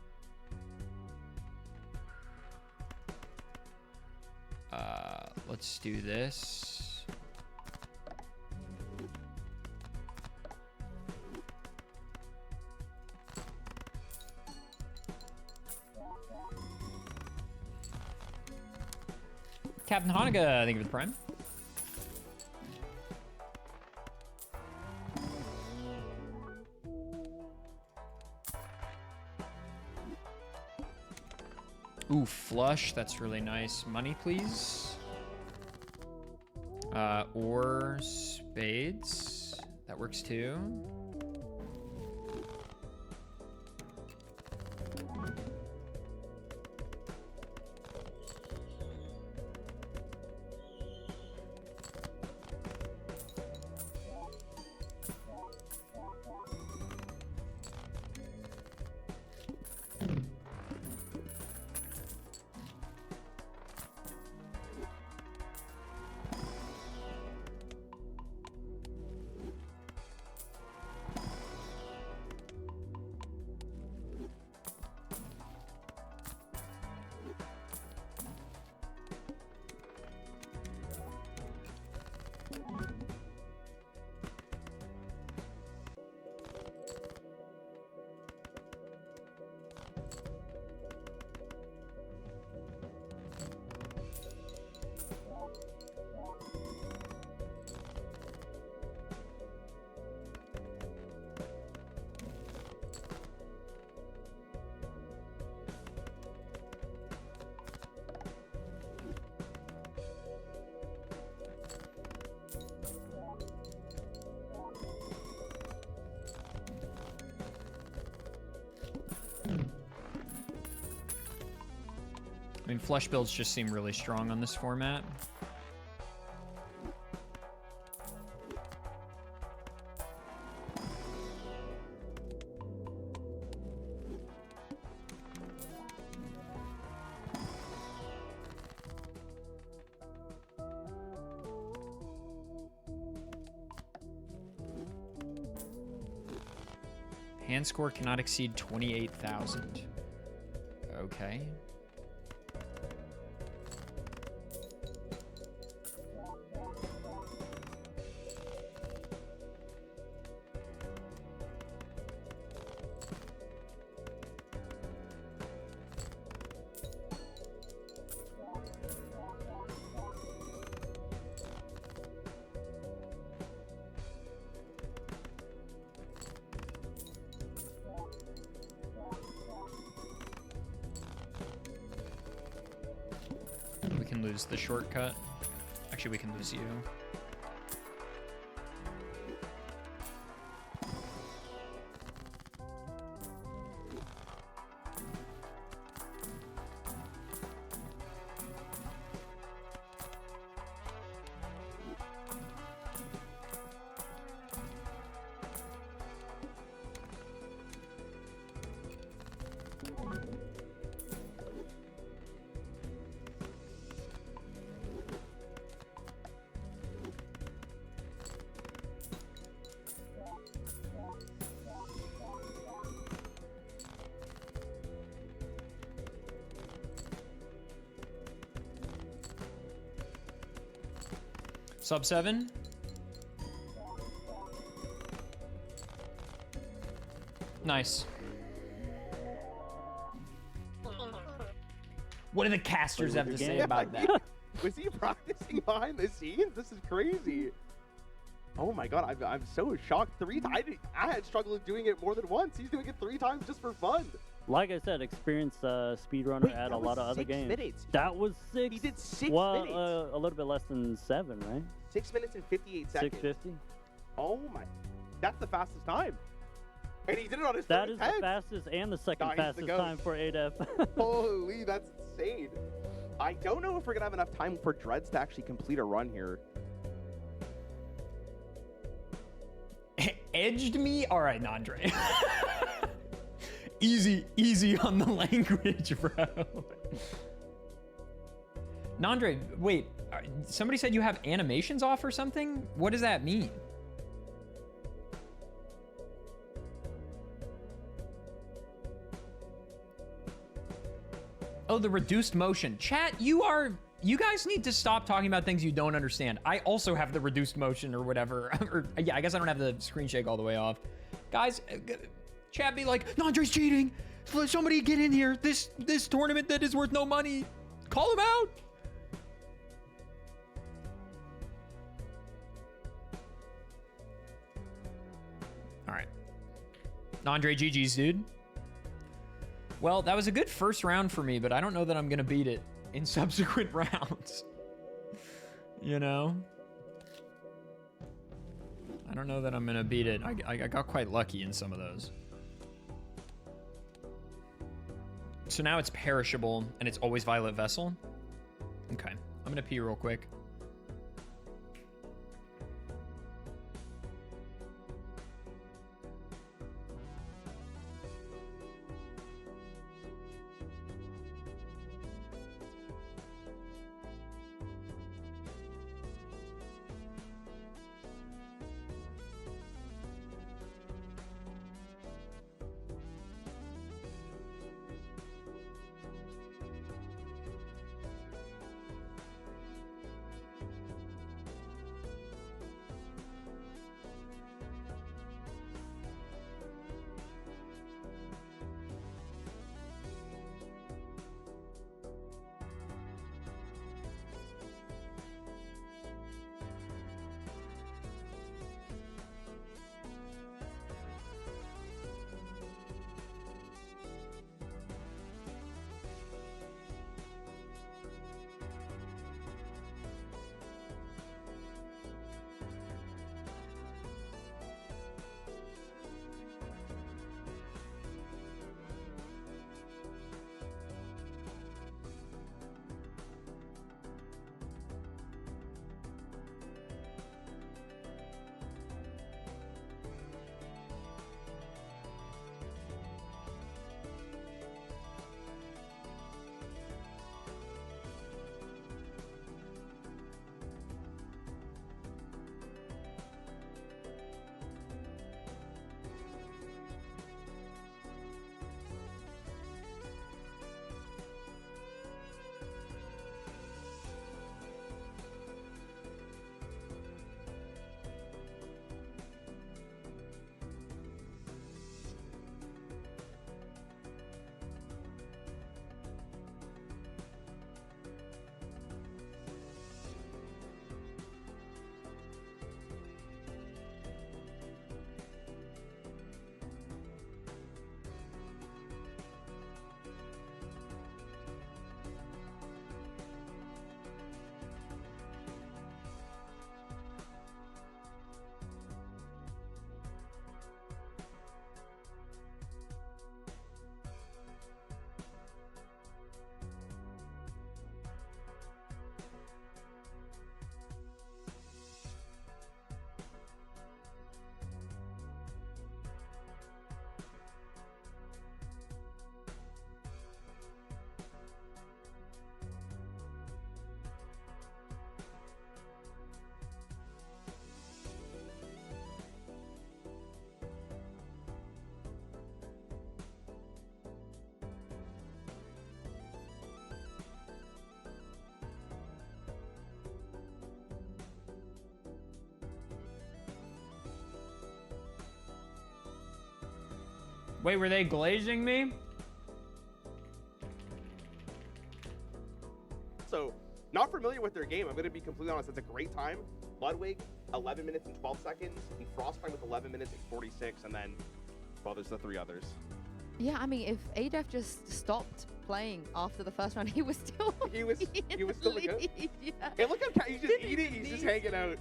Let's do this. Captain Hanukkah, thank you for the prime. Ooh, flush. That's really nice. Money, please. Or spades. That works too. I mean, flush builds just seem really strong on this format. Hand score cannot exceed 28,000. Okay. We can lose the shortcut. Actually, we can lose you. Sub 7. Nice. What do the casters have to say about that? Was he practicing behind the scenes? This is crazy. Oh my god, I'm so shocked. I had struggled doing it more than once. He's doing it 3 times just for fun. Like I said, experienced speedrunner at a lot of other games. Minutes. That was 6. He did 6 well, minutes. a little bit less than 7, right? 6 minutes and 58 seconds. 6:50. Oh my, that's the fastest time. And he did it on his That first is the attempt. fastest and the second Nah, he's the fastest goat. time for adef. Holy, that's insane. I don't know if we're gonna have enough time for Dreads to actually complete a run here. Edged me? All right, Nandre. Easy on the language, bro. Nandre, wait. Somebody said you have animations off or something? What does that mean? Oh, the reduced motion. Chat, you guys need to stop talking about things you don't understand. I also have the reduced motion or whatever. Or, yeah, I guess I don't have the screen shake all the way off. Guys, chat be like, Nandre's cheating. Let somebody get in here. This tournament that is worth no money. Call him out. All right. Nandre, GG's, dude. Well, that was a good first round for me, but I don't know that I'm going to beat it in subsequent rounds. You know? I don't know that I'm going to beat it. I got quite lucky in some of those. So now it's perishable, and it's always Violet Vessel. Okay. I'm going to pee real quick. Wait, were they glazing me? So, not familiar with their game. I'm going to be completely honest. It's a great time. Ludwig, 11 minutes and 12 seconds. And Frostprime with 11 minutes and 46. And then, well, there's the 3 others. Yeah, I mean, if adef just stopped playing after the first round, he was still He was still the good. Yeah. Hey, look how he's just eating. He's just hanging out.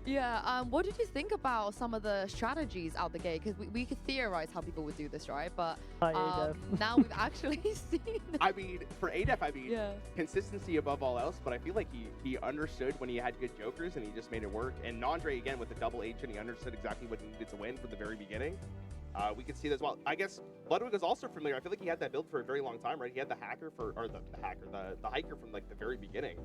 Yeah. What did you think about some of the strategies out the gate? Because we could theorize how people would do this, right? But Hi, adef. now we've actually seen. I mean, for adef, I mean, Yeah. consistency above all else. But I feel like he understood when he had good jokers and he just made it work. And Nandre again with the double H, and he understood exactly what he needed to win from the very beginning. We could see that as well. I guess Ludwig is also familiar. I feel like he had that build for a very long time, right? He had the hacker the hiker from like the very beginning.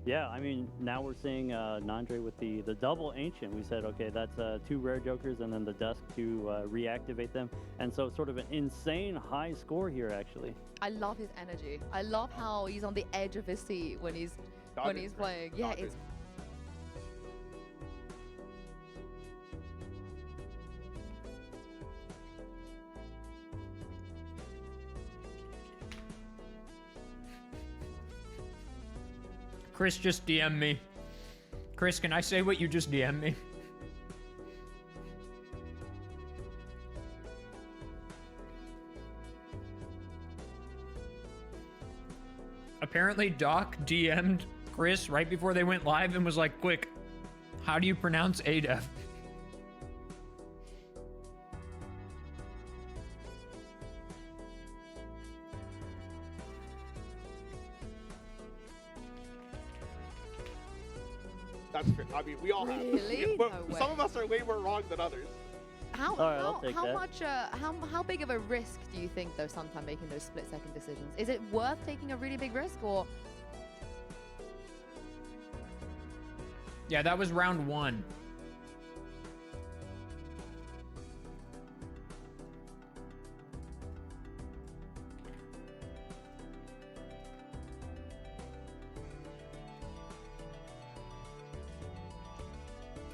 Yeah, I mean, now we're seeing Nandre with the double ancient. We said, okay, that's 2 rare jokers and then the dusk to reactivate them. And so sort of an insane high score here, actually. I love his energy. I love how he's on the edge of his seat when he's playing. Yeah, Dodgers. it's Chris just DM'd me. Chris, can I say what you just DM'd me? Apparently Doc DM'd Chris right before they went live and was like, quick, how do you pronounce adef? That's fair. I mean, we all have. Really? But No some way. of us are way more wrong than others. How All right, I'll take how that. much how big of a risk do you think though sometimes making those split-second decisions? Is it worth taking a really big risk or Yeah, that was round 1.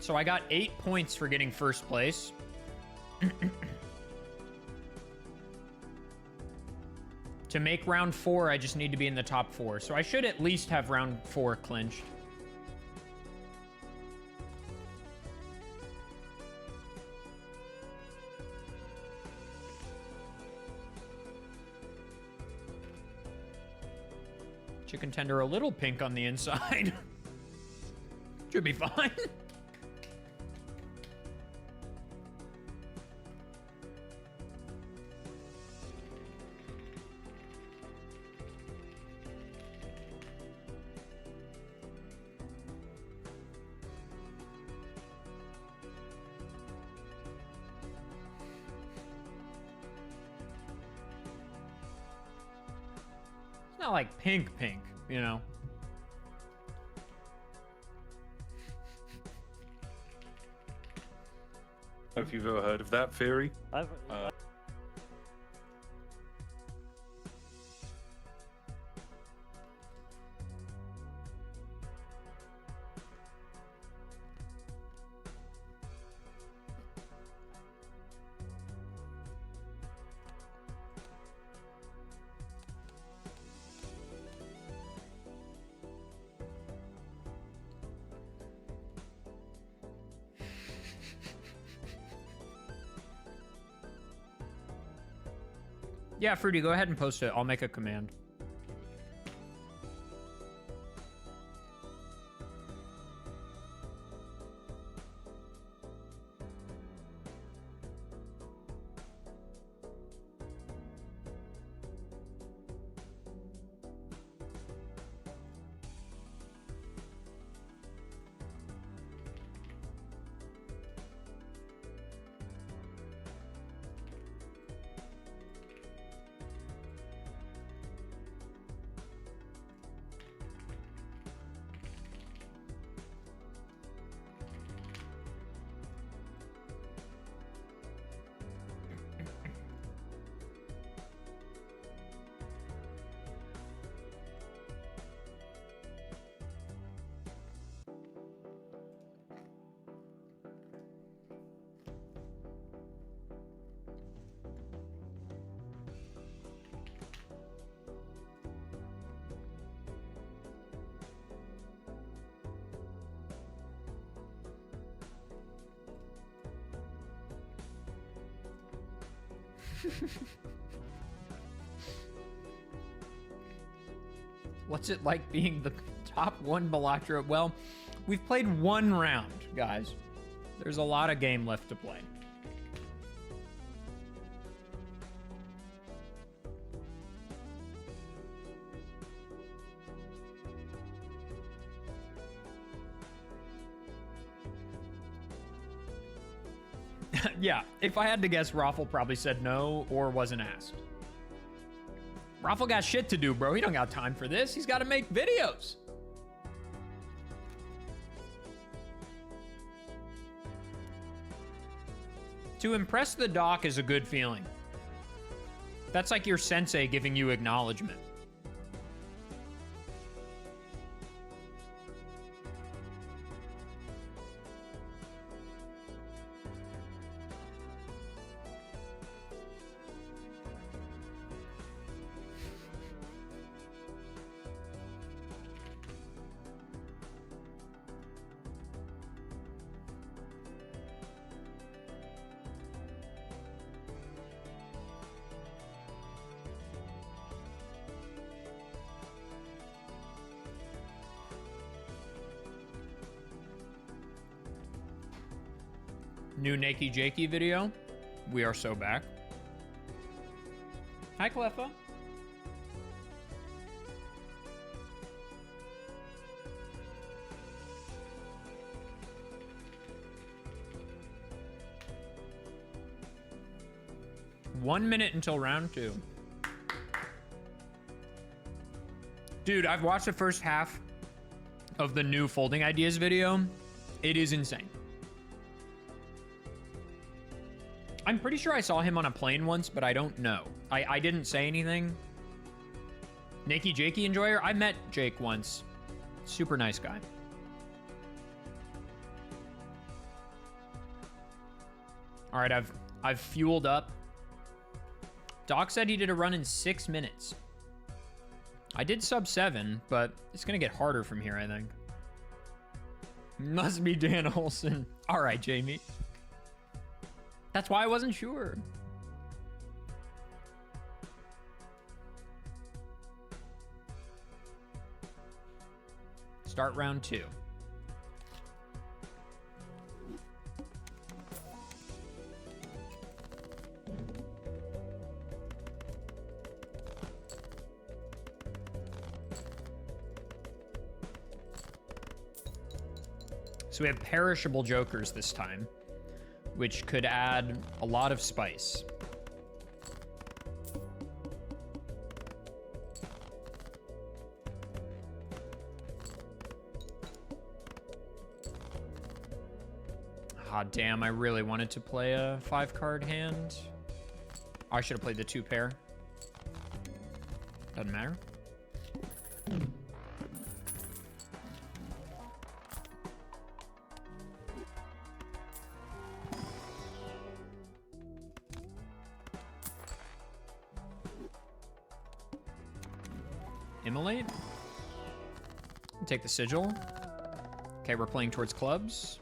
So I got 8 points for getting first place. To make round 4, I just need to be in the top 4. So I should at least have round 4 clinched. Chicken tender a little pink on the inside. Should be fine. It's not like pink, you know? If you've ever heard of that theory. I've, Yeah, Fruity, go ahead and post it. I'll make a command. What's it like being the top one Balatro? Well, we've played one round, guys. There's a lot of game left to play. Yeah, if I had to guess, Raffle probably said no or wasn't asked. Raffle got shit to do, bro. He don't got time for this. He's got to make videos. To impress the doc is a good feeling. That's like your sensei giving you acknowledgement. New Nakey Jakey video. We are so back. Hi, Cleffa. One minute until round 2. Dude, I've watched the first half of the new folding ideas video. It is insane. I'm pretty sure I saw him on a plane once, but I don't know. I didn't say anything. Nakey Jakey enjoyer? I met Jake once. Super nice guy. All right, I've fueled up. Doc said he did a run in 6 minutes. I did sub 7, but it's gonna get harder from here, I think. Must be Dan Olson. All right, Jamie. That's why I wasn't sure. Start round 2. So we have perishable jokers this time, which could add a lot of spice. Ah, damn, I really wanted to play a 5-card hand. I should have played the 2 pair. Doesn't matter. Immolate. Take the sigil. Okay, we're playing towards clubs.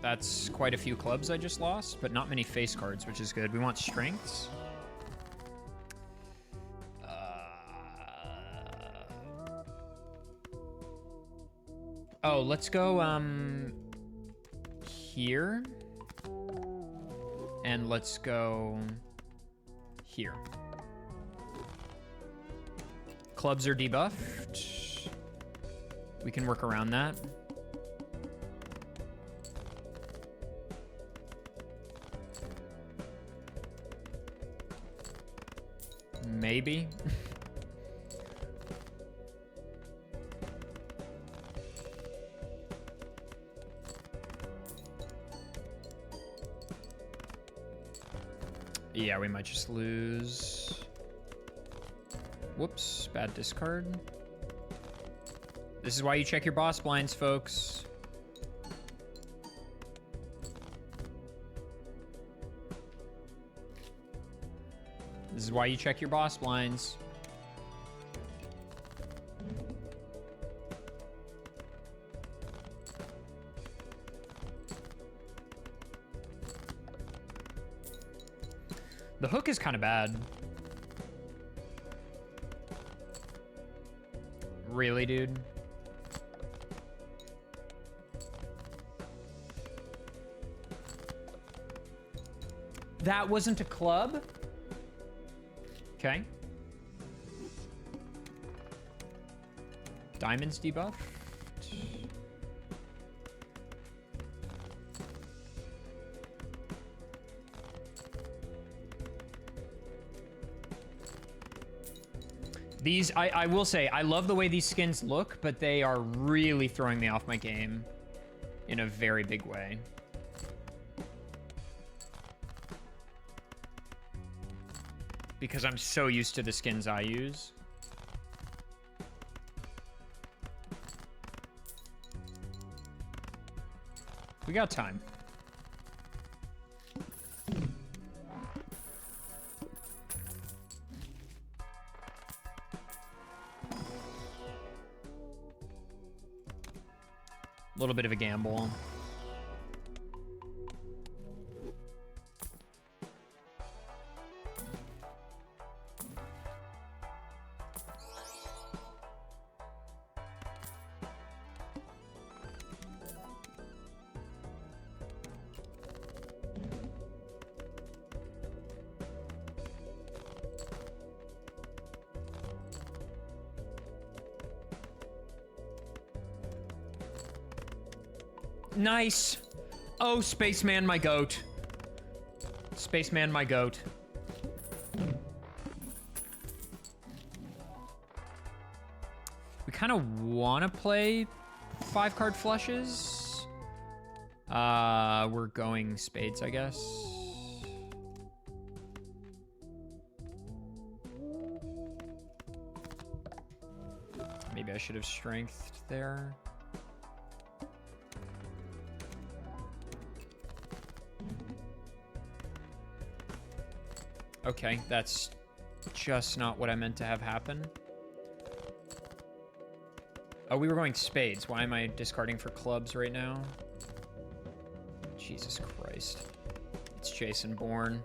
That's quite a few clubs I just lost, but not many face cards, which is good. We want strengths. Oh, let's go here. And let's go here. Clubs are debuffed. We can work around that. Maybe. Yeah, we might just lose. Whoops, bad discard. This is why you check your boss blinds, folks. This is why you check your boss blinds. The hook is kind of bad. Really, dude? That wasn't a club? Okay. Diamonds debuff. These, I will say, I love the way these skins look, but they are really throwing me off my game in a very big way. Because I'm so used to the skins I use. We got time. A little bit of a gamble. Nice. Oh, Spaceman, my goat. Spaceman, my goat. We kind of want to play 5-card flushes. We're going spades, I guess. Maybe I should have strengthed there. Okay, that's just not what I meant to have happen. Oh, we were going spades. Why am I discarding for clubs right now? Jesus Christ. It's Jason Bourne.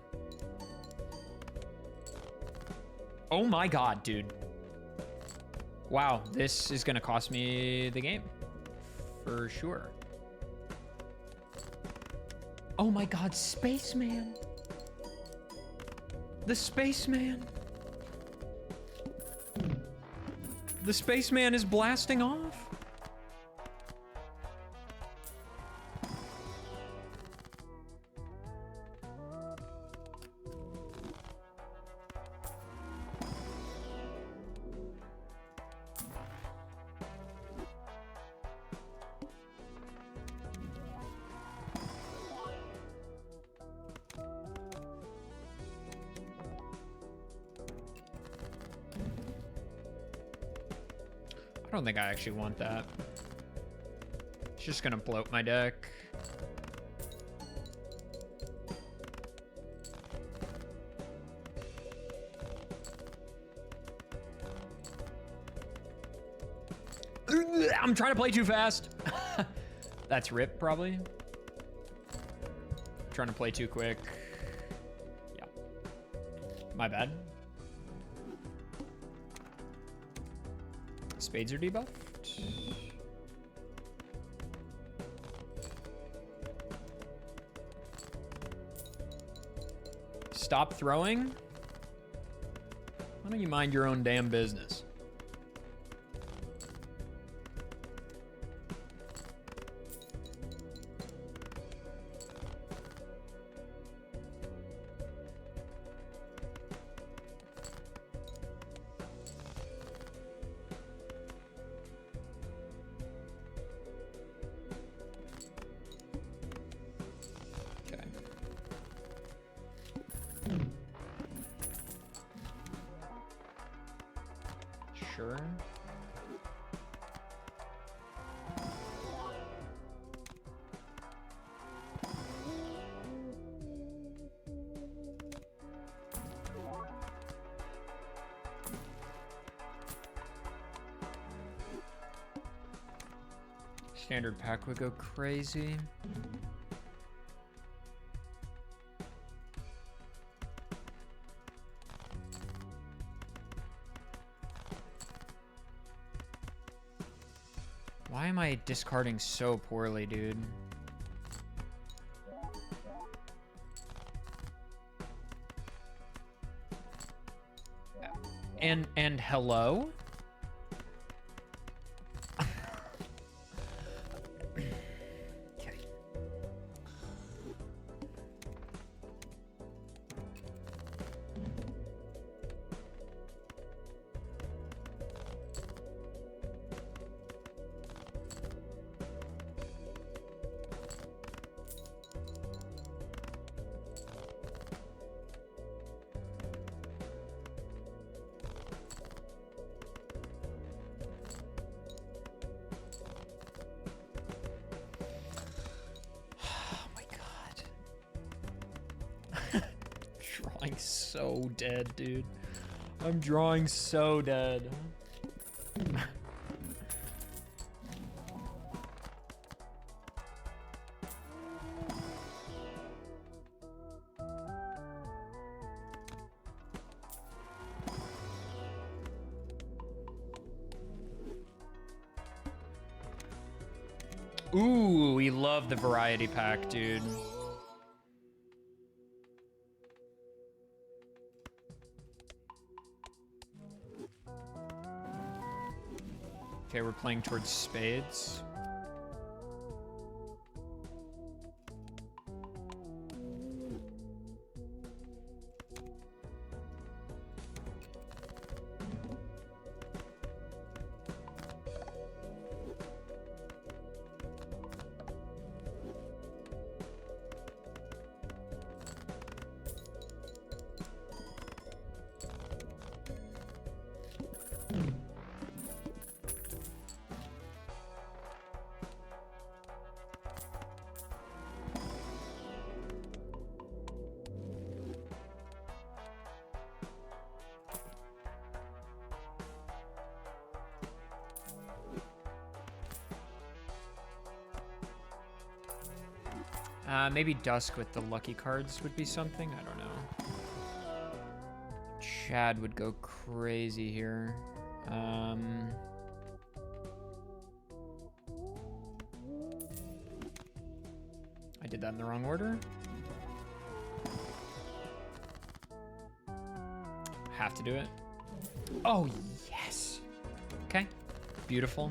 Oh my god, dude. Wow, this is gonna cost me the game. For sure. Oh my god, Spaceman. The Spaceman. The Spaceman is blasting off. I don't think I actually want that. It's just gonna bloat my deck. I'm trying to play too fast. That's rip, probably. Trying to play too quick. Yeah. My bad. Spades are debuffed. Stop throwing? Why don't you mind your own damn business? Sure. Standard pack would go crazy. Why am I discarding so poorly, dude? And hello? Okay. Drawing so dead, dude. I'm drawing so dead. Ooh, we love the variety pack, dude. Okay, we're playing towards spades. Maybe Dusk with the lucky cards would be something. I don't know. Chad would go crazy here. I did that in the wrong order. Have to do it. Oh, yes. Okay. Beautiful.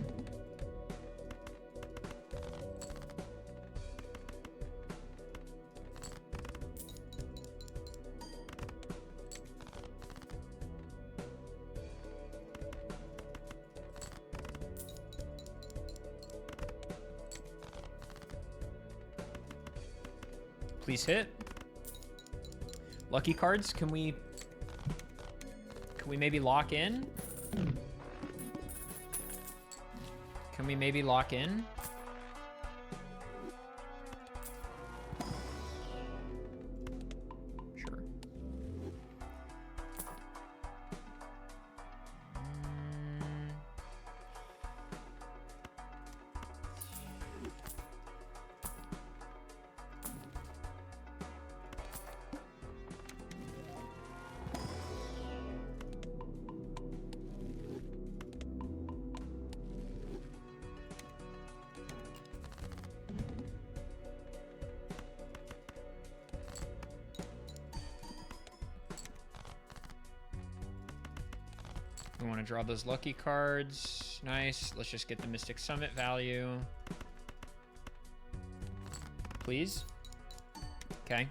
Please hit. Lucky cards, can we maybe lock in? Can we maybe lock in? Sure. We want to draw those lucky cards. Nice. Let's just get the Mystic Summit value. Please. Okay.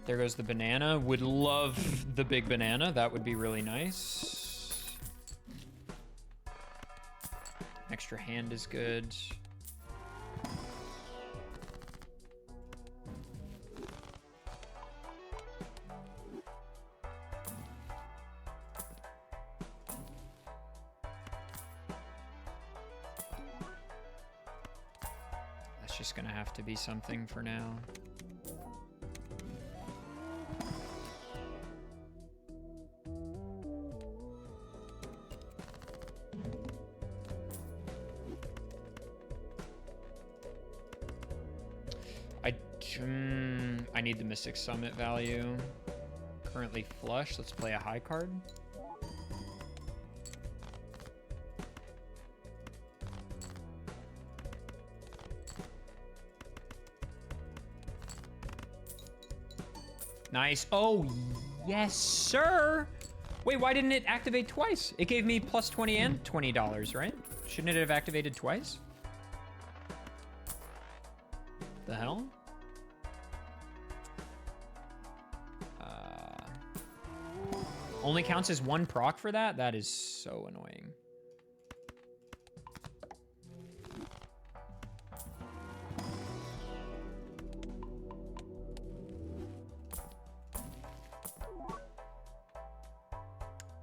There goes the banana. Would love the big banana. That would be really nice. Extra hand is good. It's just gonna have to be something for now. I need the Mystic Summit value. Currently flush. Let's play a high card. Nice. Oh, yes, sir. Wait, why didn't it activate twice? It gave me plus 20 and $20, right? Shouldn't it have activated twice? The hell? Only counts as one proc for that? That is so annoying.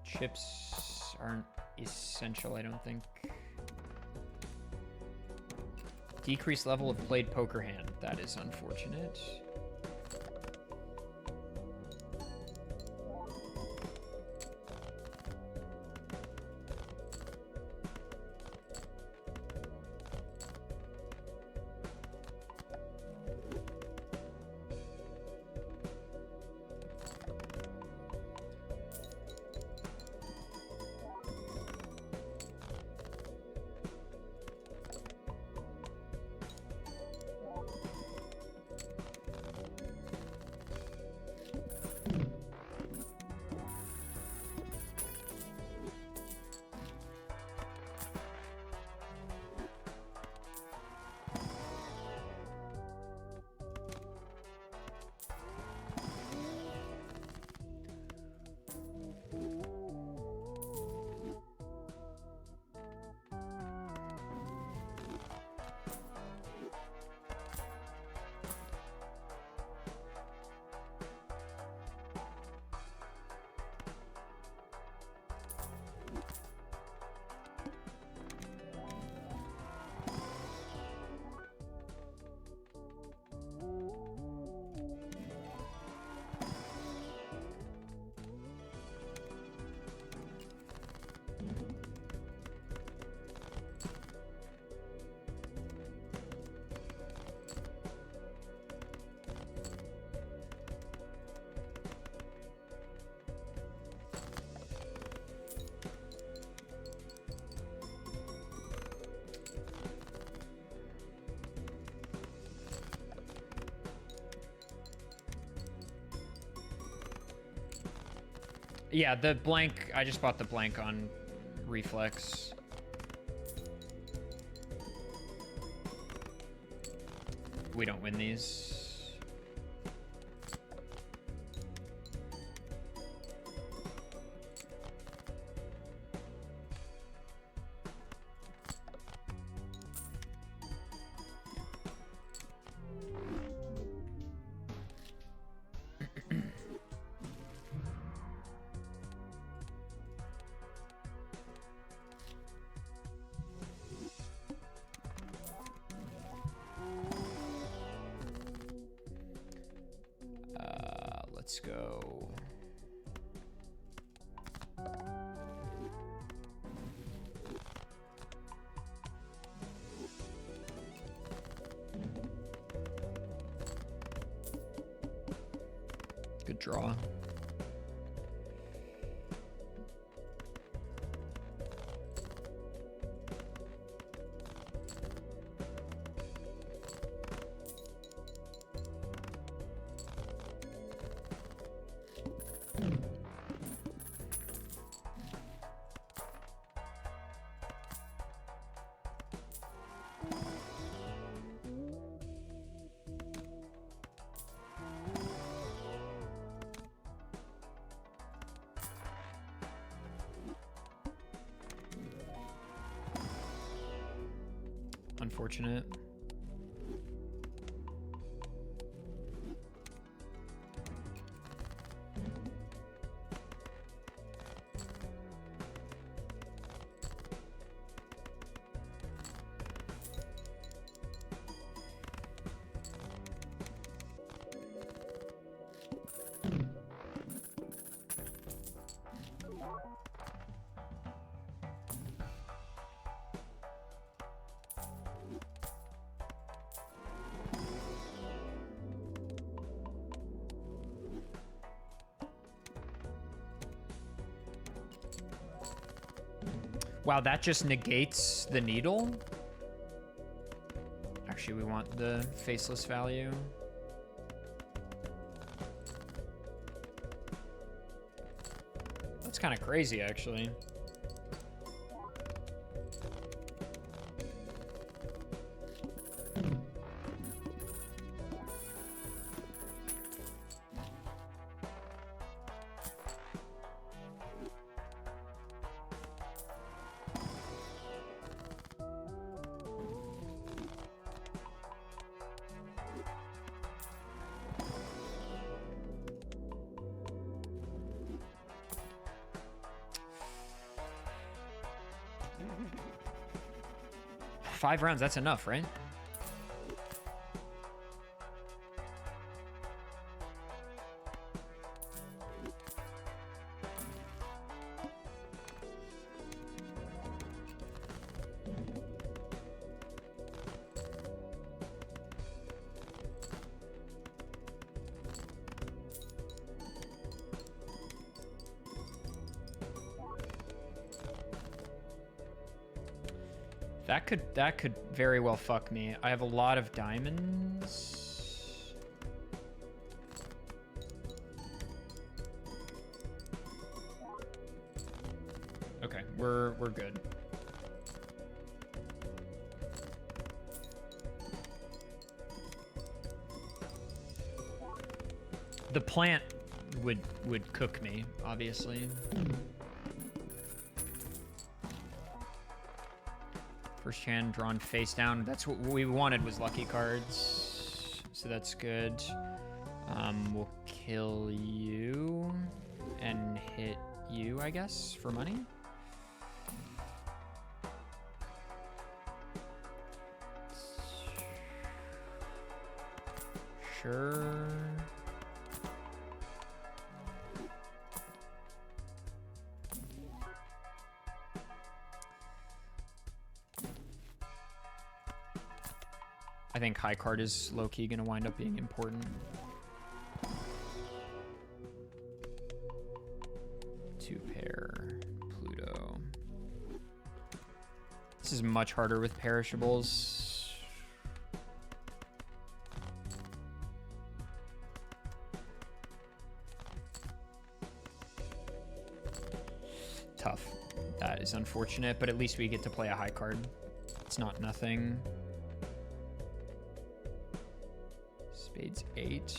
Chips aren't essential, I don't think. Decreased level of played poker hand. That is unfortunate. Yeah, the blank, I just bought the blank on Reflex. We don't win these. Let's go. Good draw. Unfortunate. Wow, that just negates the needle? Actually, we want the faceless value. That's kind of crazy, actually. Five rounds, that's enough, right? That could very well fuck me. I have a lot of diamonds. Okay, we're good. The plant would cook me, obviously. First hand drawn face down. That's what we wanted, was lucky cards. So that's good. We'll kill you and hit you, I guess, for money. Sure. I think high card is low-key going to wind up being important. Two pair, Pluto. This is much harder with perishables. Tough. That is unfortunate, but at least we get to play a high card. It's not nothing. Spades 8.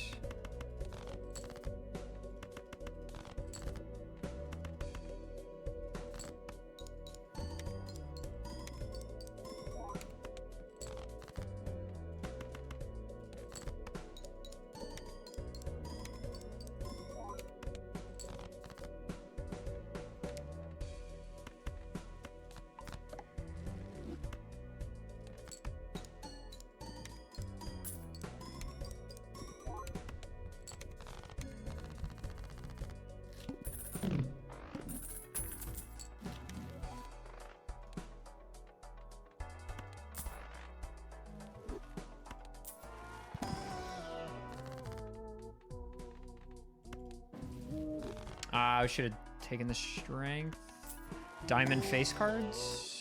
I should have taken the strength. Diamond face cards.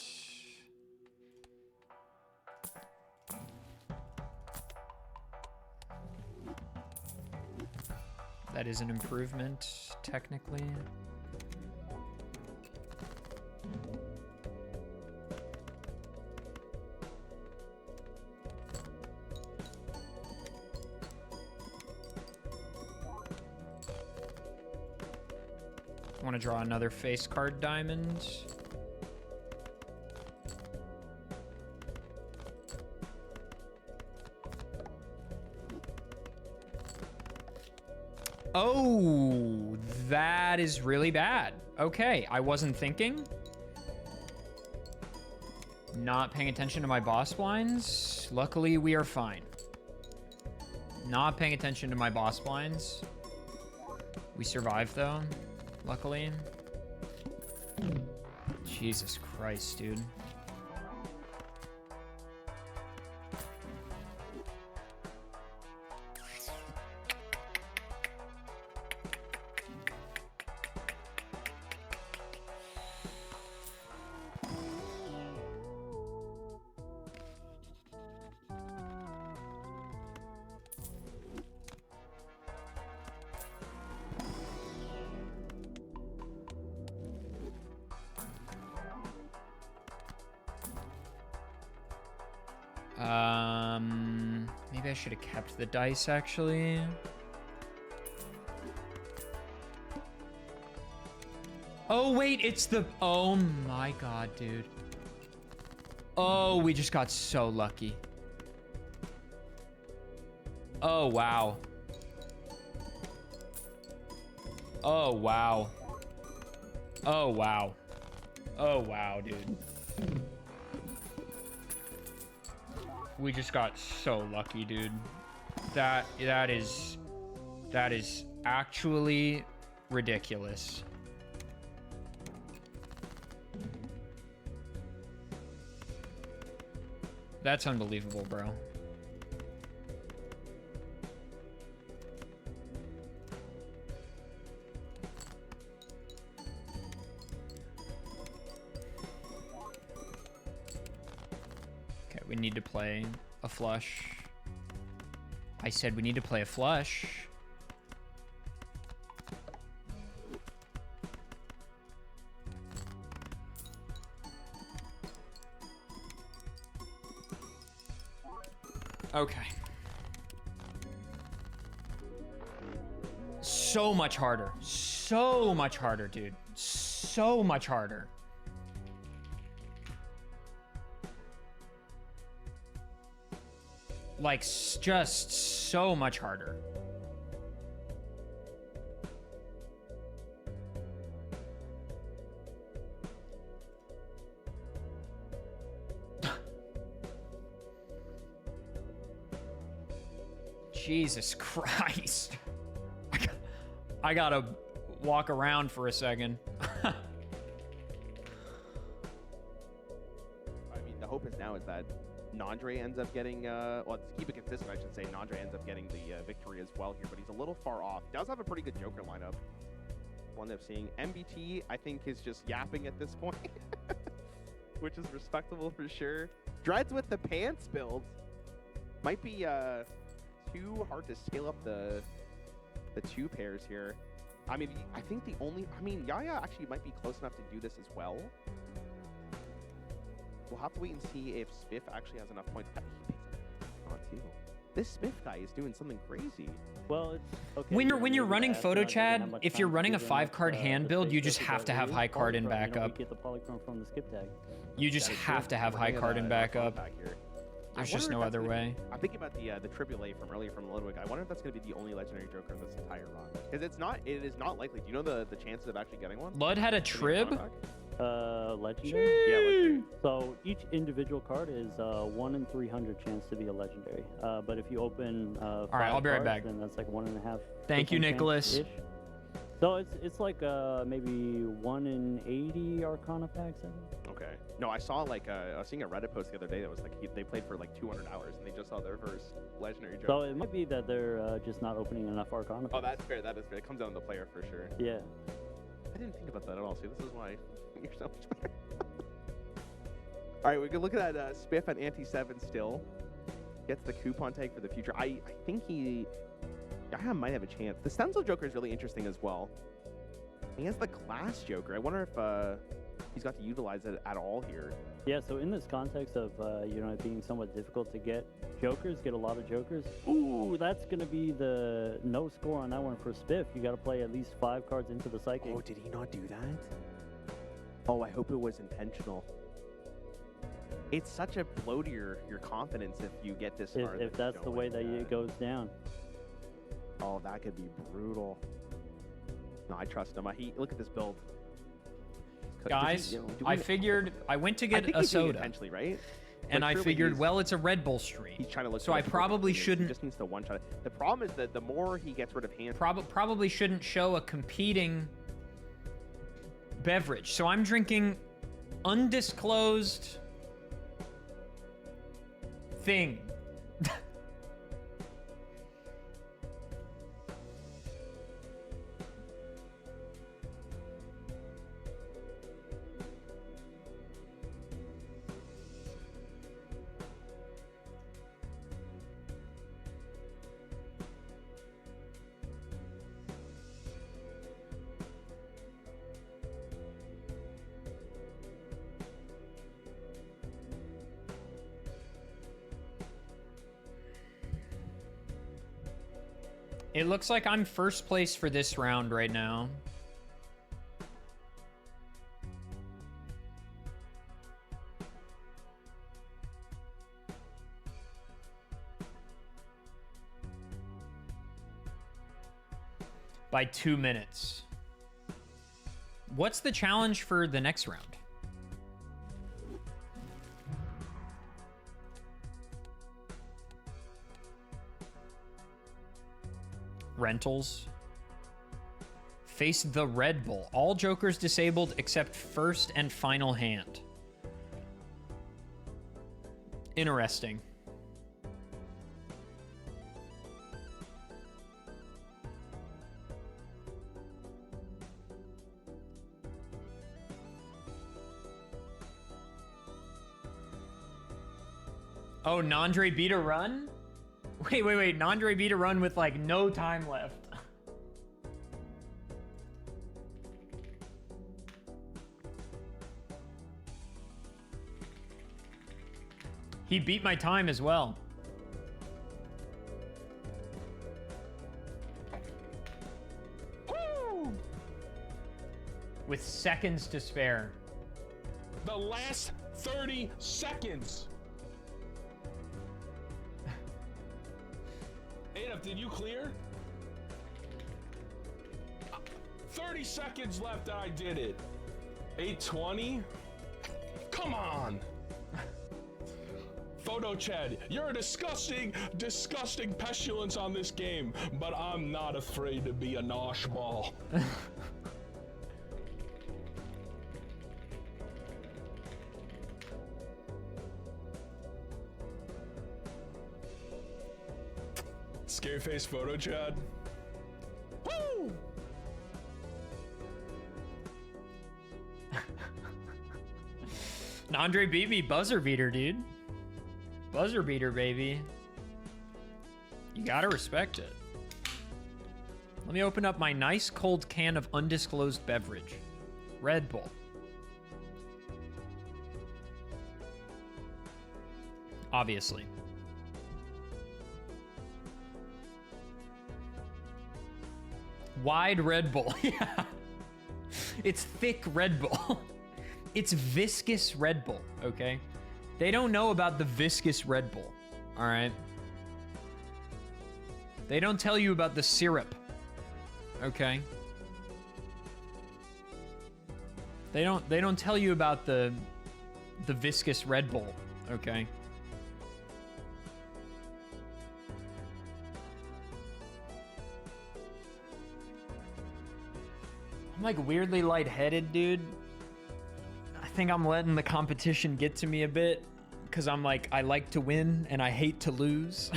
That is an improvement, technically. I want to draw another face card diamond. Oh, that is really bad. Okay, I wasn't thinking. Not paying attention to my boss blinds. Luckily, we are fine. Not paying attention to my boss blinds. We survived, though. Luckily. Jesus Christ, dude. Maybe I should have kept the dice, actually. Oh, wait, it's the... Oh, my God, dude. Oh, we just got so lucky. Oh, wow. Oh, wow. Oh, wow. Oh, wow, dude. We just got so lucky, dude. That is actually ridiculous. That's unbelievable, bro. We need to play a flush. I said we need to play a flush. Okay. So much harder. So much harder, dude. So much harder. Like, just so much harder. Jesus Christ. I gotta walk around for a second. I mean, the hope is now is that Nandre ends up getting, well, to keep it consistent, I should say, Nandre ends up getting the victory as well here, but he's a little far off. Does have a pretty good Joker lineup. We'll end up seeing MBT, I think, is just yapping at this point, which is respectable for sure. Dreads with the pants build might be too hard to scale up the two pairs here. I mean, I think the only, I mean, Yaya actually might be close enough to do this as well. We'll have to wait and see if Spiff actually has enough points. This Spiff guy is doing something crazy. Well, it's okay. When you're running Photo Chad, if you're running a 5-card hand build, you just have to have high card in backup. Get the polychrome from the skip tag. You just have to have high card in backup. There's just no other way. I'm thinking about the Triple A from earlier from Ludwig. I wonder if that's going to be the only legendary Joker in this entire run. Because it is not likely. Do you know the chances of actually getting one? Lud had a Trib? Legendary? Yeah, legendary. So each individual card is 1 in 300 chance to be a legendary. But if you open all right, I'll be right back. Then that's like 1.5. Thank you, Nicholas. So it's like maybe 1 in 80 Arcana packs. I think. Okay. No, I saw like I was seeing a Reddit post the other day that was like they played for like 200 hours and they just saw their first legendary Joker. So it might be that they're just not opening enough Arcana packs. Oh, that's fair. That is fair. It comes down to the player for sure. Yeah. I didn't think about that at all. See, this is why you're so much better. All right, we can look at that Spiff at Anti-7 still. Gets the coupon tag for the future. I think I might have a chance. The Stencil Joker is really interesting as well. He has the Class Joker. I wonder if he's got to utilize it at all here. Yeah, so in this context of it being somewhat difficult to get a a lot of Jokers. Ooh, that's gonna be the no score on that one for Spiff. You got to play at least 5 cards into the Psychic. Oh, did he not do that? Oh, I hope it was intentional. It's such a blow to your confidence if you get this far. If that's the way that it goes down. Oh, that could be brutal. No, I trust him. Look at this build. Guys, I figured I went to get a soda. Intentionally, right? And I figured, well, it's a Red Bull stream. He's trying to look. So I probably shouldn't. He just needs to one-shot it. The problem is that the more he gets rid of hands, probably shouldn't show a competing beverage. So I'm drinking undisclosed thing. It looks like I'm first place for this round right now. By 2 minutes. What's the challenge for the next round? Rentals. Face the Red Bull. All jokers disabled except first and final hand. Interesting. Oh, Nandre beat a run? Wait. Nandre beat a run with like no time left. He beat my time as well. Woo! With seconds to spare. The last 30 seconds. Adef, did you clear? 30 seconds left and I did it. 820? Come on. Photo Chad, you're a disgusting pestilence on this game, but I'm not afraid to be a nosh ball. Scary face photo, Chad. Woo! Nandre beat me. Buzzer beater, dude. Buzzer beater, baby. You gotta respect it. Let me open up my nice cold can of undisclosed beverage. Red Bull. Obviously. Wide Red Bull. Yeah. It's thick Red Bull. It's viscous Red Bull, okay? They don't know about the viscous Red Bull, all right? They don't tell you about the syrup, okay? They don't tell you about the viscous Red Bull, okay? I'm like weirdly lightheaded, dude. I think I'm letting the competition get to me a bit because I'm like, I like to win and I hate to lose.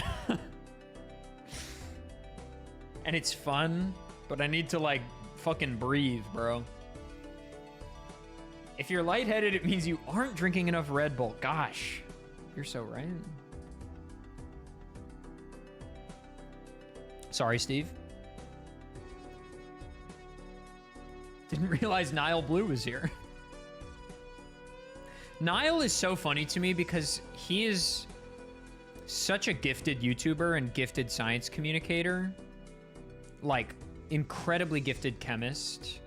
And it's fun, but I need to like fucking breathe, bro. If you're lightheaded, it means you aren't drinking enough Red Bull. Gosh, you're so right. Sorry, Steve. Didn't realize Nile Blue was here. Nile is so funny to me because he is such a gifted YouTuber and gifted science communicator. Like, incredibly gifted chemist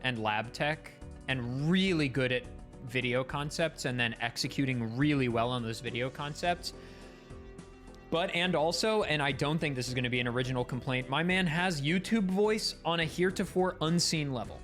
and lab tech and really good at video concepts and then executing really well on those video concepts. But, and also, and I don't think this is going to be an original complaint, my man has YouTube voice on a heretofore unseen level.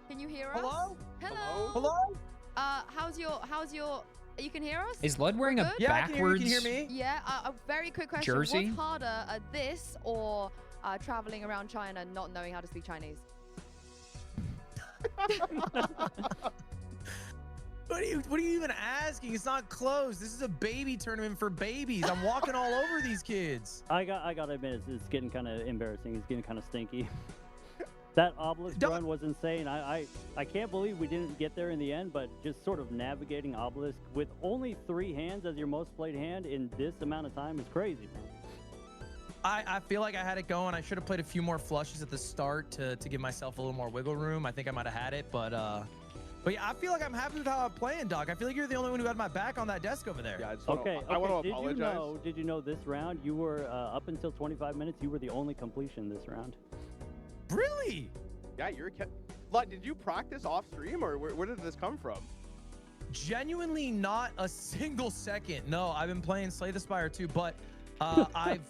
Can you hear us? Hello? Hello. Hello? How's your You can hear us? Is Lud wearing a good? Yeah, I can hear you. backwards Can you hear me? Yeah, a very quick question. jersey? What's harder, this or traveling around China not knowing how to speak Chinese? What are you even asking? It's not close. This is a baby tournament for babies. I'm walking all over these kids. I gotta admit, it's getting kind of embarrassing. It's getting kind of stinky. That obelisk Don't- run was insane. I can't believe we didn't get there in the end, but just sort of navigating obelisk with only 3 hands as your most played hand in this amount of time is crazy, man. I feel like I had it going. I should have played a few more flushes at the start to give myself a little more wiggle room. I think I might have had it, but yeah, I feel like I'm happy with how I'm playing, Doc. I feel like you're the only one who had my back on that desk over there. Yeah, I just Okay, I want to did apologize. did you know this round you were up until 25 minutes? You were the only completion this round. Really? Yeah, Lud, did you practice off stream, or where did this come from? Genuinely not a single second. No, I've been playing Slay the Spire too, but I've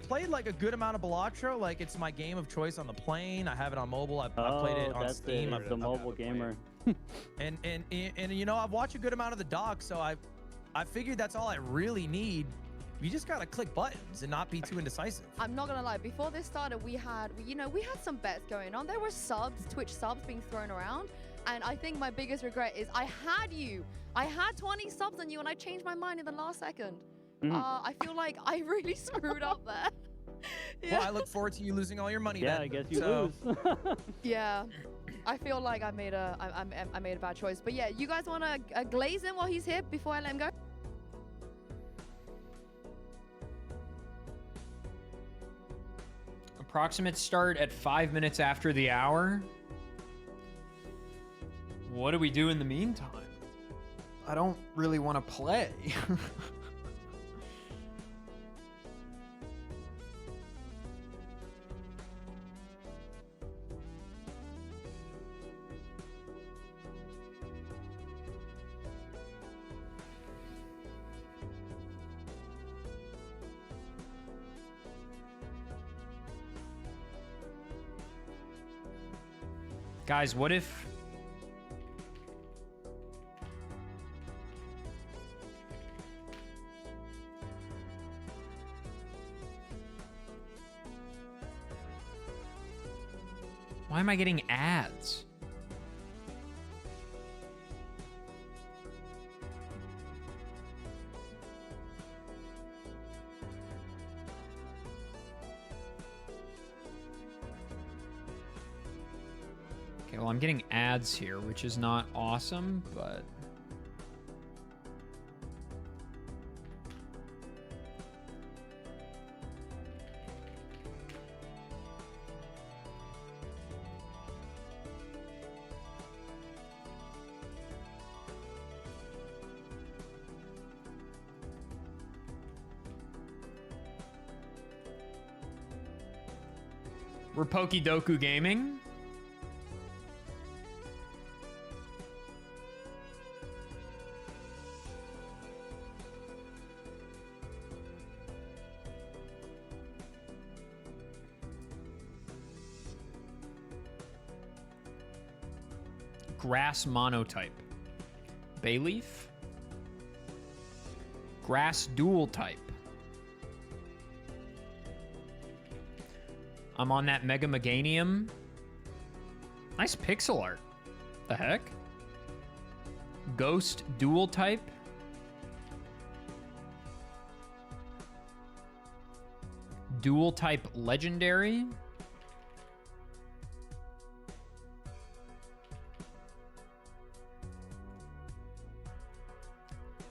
played like a good amount of Balatro. Like it's my game of choice on the plane. I have it on mobile. I've played it on that's Steam. it, the mobile gamer. And you know, I've watched a good amount of the doc, so I figured that's all I really need. You just gotta click buttons and not be too indecisive. I'm not gonna lie. Before this started, we had some bets going on. There were Twitch subs being thrown around, and I think my biggest regret is I had 20 subs on you, and I changed my mind in the last second. I feel like I really screwed up there. Yeah. Well, I look forward to you losing all your money. Yeah, then. I guess you So- lose. Yeah, I feel like I made a bad choice. But yeah, you guys want to glaze him while he's here before I let him go? Approximate start at 5 minutes after the hour. What do we do in the meantime? I don't really want to play. Guys, what if... Why am I getting ads? Okay, well, I'm getting ads here, which is not awesome, but... We're Pokidoku Gaming. Grass monotype. Bayleaf. Grass dual type. I'm on that Mega Meganium. Nice pixel art. The heck? Ghost dual type. Dual type legendary.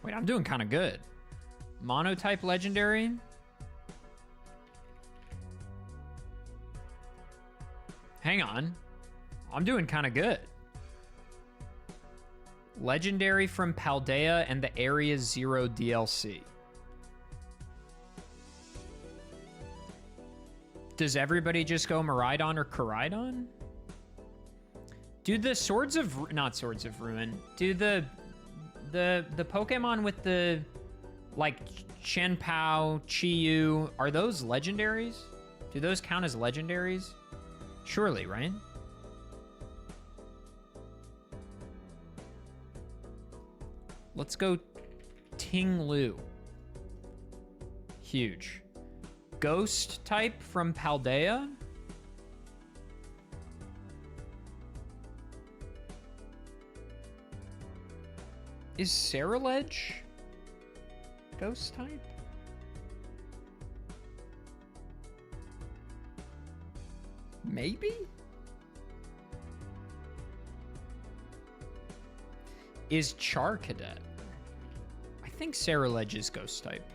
Wait, I'm doing kind of good. Monotype legendary. Hang on. I'm doing kind of good. Legendary from Paldea and the Area Zero DLC. Does everybody just go Miraidon or Koraidon? Do the Swords of... Not Swords of Ruin. Do the Pokemon with the... Like, Shenpao, Chiyu, are those legendaries? Do those count as legendaries? Surely, right? Let's go Ting Lu. Huge. Ghost type from Paldea. Is Saraledge ghost type? Maybe? Is Char Cadet? I think Saraledge is ghost type.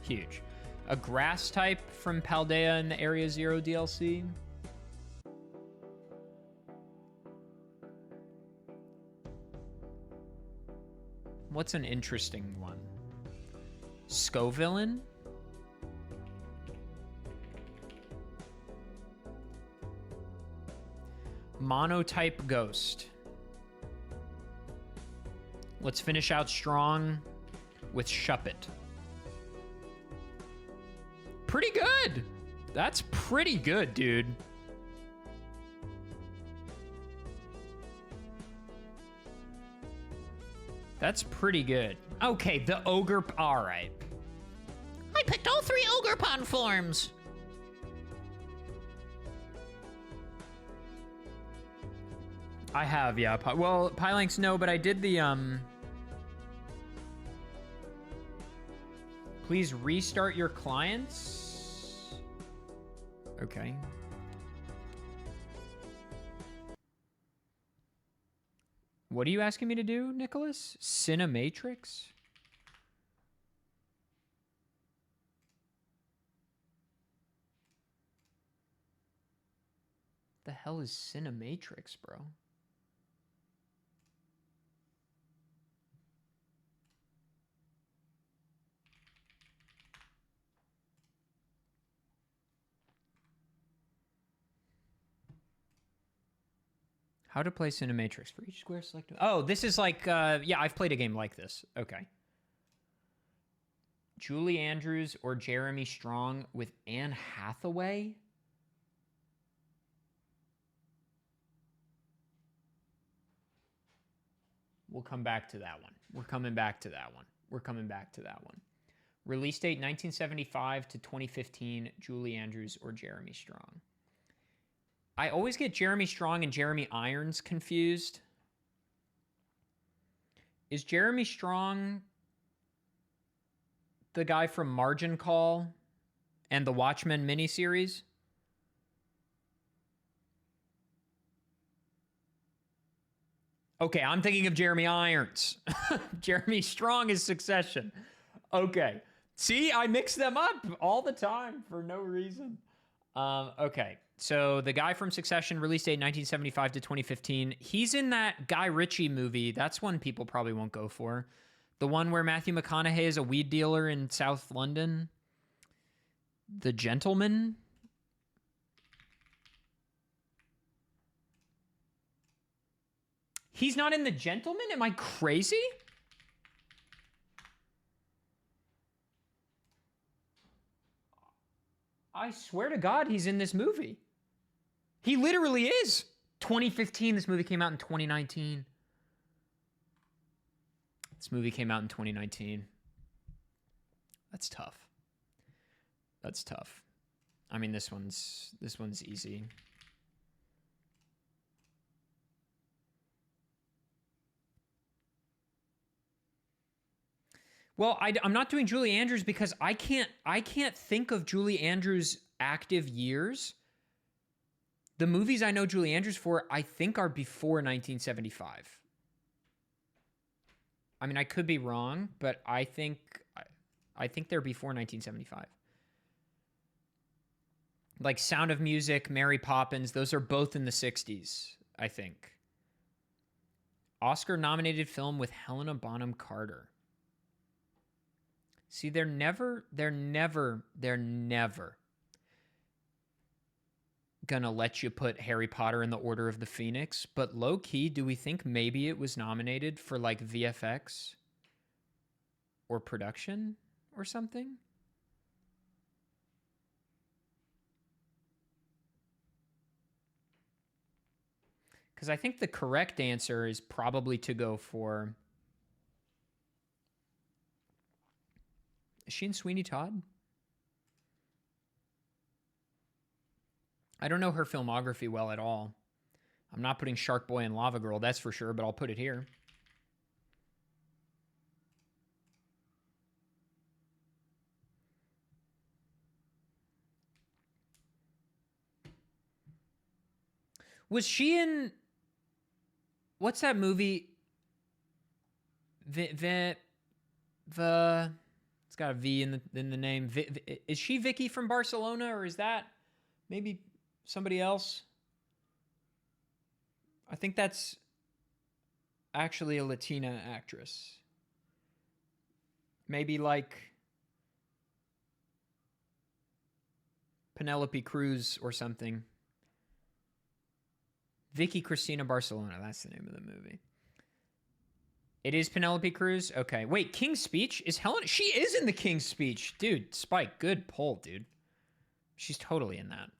Huge. A grass type from Paldea in the Area Zero DLC. What's an interesting one? Scovillain? Monotype ghost. Let's finish out strong with Shuppet. Pretty good. That's pretty good, dude. That's pretty good. Okay, the ogre. All right. I picked all 3 ogre pond forms. I have, yeah. Well, Pylanx, no, but I did the Please restart your clients. Okay. What are you asking me to do, Nicholas? Cinematrix? The hell is Cinematrix, bro? How to play Cinematrix for each square selected. Oh, this is like, yeah, I've played a game like this. Okay. Julie Andrews or Jeremy Strong with Anne Hathaway? We'll come back to that one. We're coming back to that one. We're coming back to that one. Release date 1975 to 2015, Julie Andrews or Jeremy Strong. I always get Jeremy Strong and Jeremy Irons confused. Is Jeremy Strong the guy from Margin Call and the Watchmen miniseries? Okay, I'm thinking of Jeremy Irons. Jeremy Strong is Succession. Okay. See, I mix them up all the time for no reason. Okay. So the guy from Succession, release date 1975 to 2015. He's in that Guy Ritchie movie. That's one people probably won't go for. The one where Matthew McConaughey is a weed dealer in South London. The Gentleman. He's not in The Gentleman? Am I crazy? I swear to God, he's in this movie. He literally is. 2015, this movie came out in 2019. This movie came out in 2019. That's tough. That's tough. I mean, this one's easy. Well, I'm not doing Julie Andrews because I can't think of Julie Andrews' active years. The movies I know Julie Andrews for, I think, are before 1975. I mean, I could be wrong, but I think they're before 1975. Like Sound of Music, Mary Poppins, those are both in the 60s, I think. Oscar-nominated film with Helena Bonham Carter. See, they're never gonna let you put Harry Potter in the Order of the Phoenix, but low-key, do we think maybe it was nominated for like VFX or production or something? Because I think the correct answer is probably to go for Is she in Sweeney Todd? I don't know her filmography well at all. I'm not putting Shark Boy and Lava Girl, that's for sure, but I'll put it here. Was she in... What's that movie? It's got a V in the name. Is she Vicky from Barcelona, or is that maybe somebody else? I think that's actually a Latina actress. Maybe like Penelope Cruz or something. Vicky Cristina Barcelona, that's the name of the movie. It is Penelope Cruz? Okay. Wait, King's Speech? Is Helen... She is in the King's Speech. Dude, Spike, good pull, dude. She's totally in that.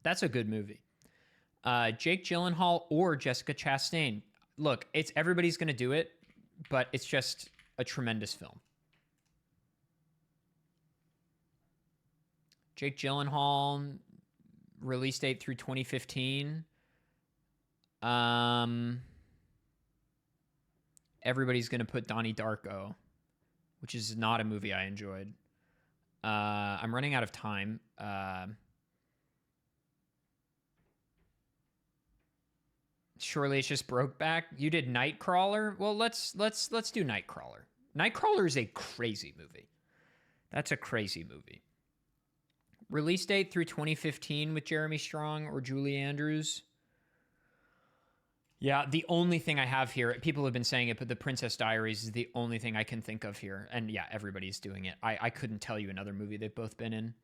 That's a good movie. Jake Gyllenhaal or Jessica Chastain. Look, it's everybody's going to do it, but it's just a tremendous film. Jake Gyllenhaal, release date through 2015. Everybody's going to put Donnie Darko, which is not a movie I enjoyed. I'm running out of time. Surely it's just Brokeback. You did Nightcrawler? Well, let's do Nightcrawler. Nightcrawler is a crazy movie. That's a crazy movie. Release date through 2015 with Jeremy Strong or Julie Andrews. Yeah, the only thing I have here, people have been saying it, but The Princess Diaries is the only thing I can think of here. And yeah, everybody's doing it. I couldn't tell you another movie they've both been in.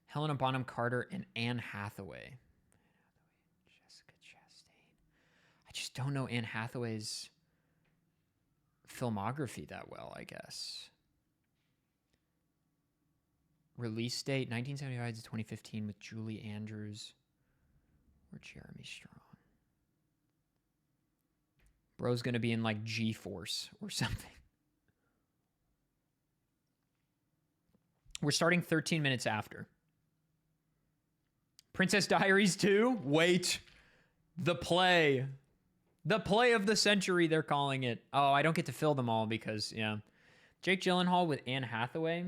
Helena Bonham Carter and Anne Hathaway. Jessica Chastain. I just don't know Anne Hathaway's filmography that well, I guess. Release date, 1975 to 2015 with Julie Andrews or Jeremy Strong. Bro's going to be in like G-Force or something. We're starting 13 minutes after. Princess Diaries 2? Wait. The play. The play of the century, they're calling it. Oh, I don't get to fill them all because, yeah. Jake Gyllenhaal with Anne Hathaway.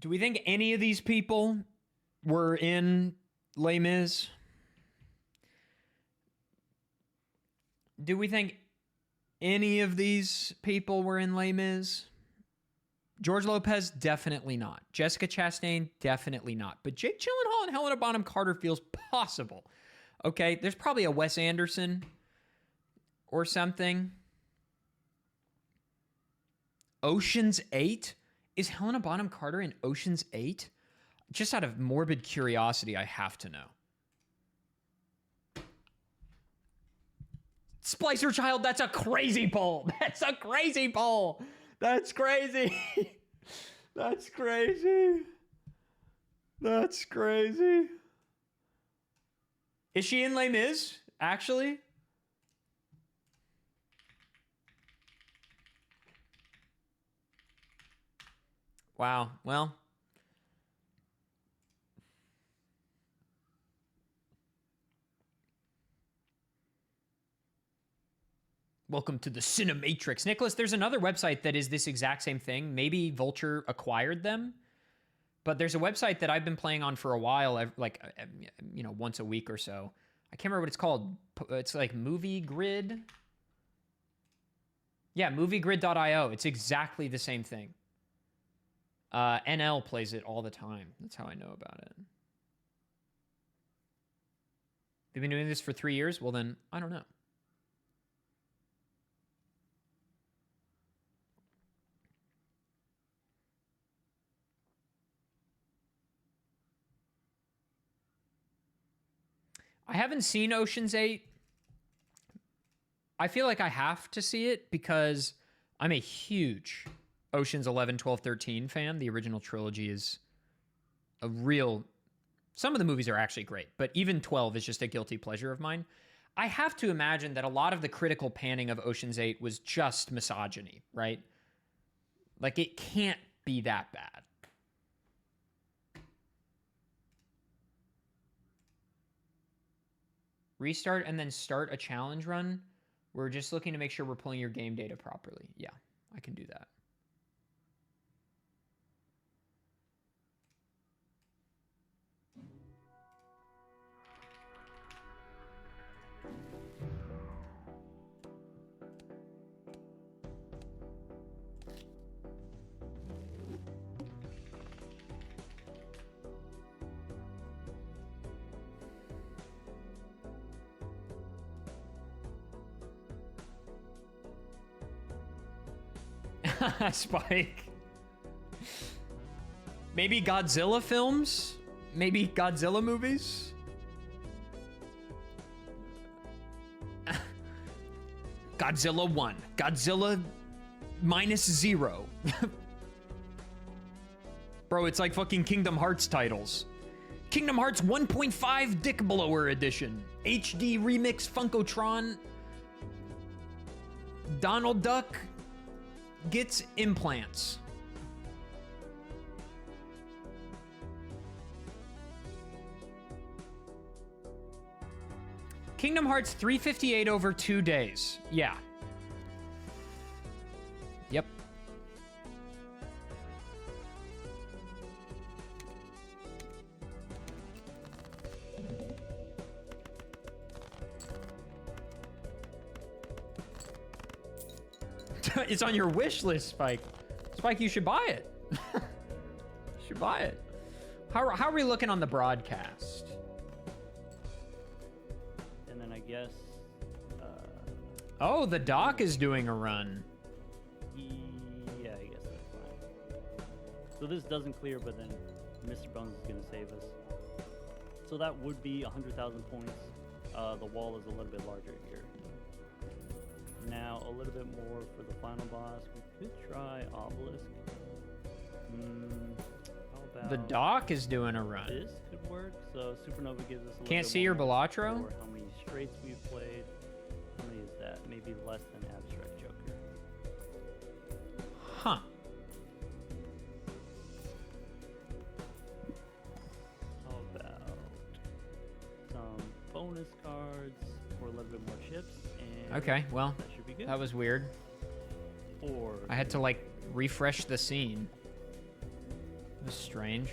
Do we think any of these people were in Les Mis? Do we think any of these people were in Les Mis? George Lopez, definitely not. Jessica Chastain, definitely not. But Jake Gyllenhaal and Helena Bonham Carter feels possible. Okay, there's probably a Wes Anderson or something. Ocean's 8? Is Helena Bonham Carter in Ocean's 8? Just out of morbid curiosity, I have to know. Splicer Child, that's a crazy poll. That's a crazy poll. That's crazy. That's crazy. That's crazy. Is she in Les Mis, actually? Wow. Well, welcome to the Cinematrix. Nicholas, there's another website that is this exact same thing. Maybe Vulture acquired them, but there's a website that I've been playing on for a while, like, you know, once a week or so. I can't remember what it's called. It's like Movie Grid. Yeah, moviegrid.io. It's exactly the same thing. NL plays it all the time. That's how I know about it. They've been doing this for 3 years? Well, then, I don't know. I haven't seen Ocean's 8. I feel like I have to see it because I'm a huge Oceans 11, 12, 13 fan. The original trilogy is a real... Some of the movies are actually great, but even 12 is just a guilty pleasure of mine. I have to imagine that a lot of the critical panning of Ocean's 8 was just misogyny, right? Like, it can't be that bad. Restart and then start a challenge run. We're just looking to make sure we're pulling your game data properly. Yeah, I can do that. Spike. Maybe Godzilla films? Maybe Godzilla movies? Godzilla 1. Godzilla -0. Bro, it's like fucking Kingdom Hearts titles. Kingdom Hearts 1.5 Dick Blower Edition. HD Remix Funkotron. Donald Duck gets implants. Kingdom Hearts 358 over 2 days. Yeah. Yep. It's on your wish list, Spike. Spike, you should buy it. You should buy it. How are we looking on the broadcast? And then I guess... Oh, the doc is doing a run. Yeah, I guess that's fine. So this doesn't clear, but then Mr. Bones is going to save us. So that would be 100,000 points. The wall is a little bit larger here. Now, a little bit more for the final boss. We could try Obelisk. How about The doc is doing a run. this could work. So Supernova gives us a little Can't bit see your more Balatro? for how many straights we've played. How many is that? Maybe less than Abstract Joker. Huh. How about some bonus cards for a little bit more chips? And Okay, well, that should be good. that was weird. Or I had to, like, refresh the scene. It was strange.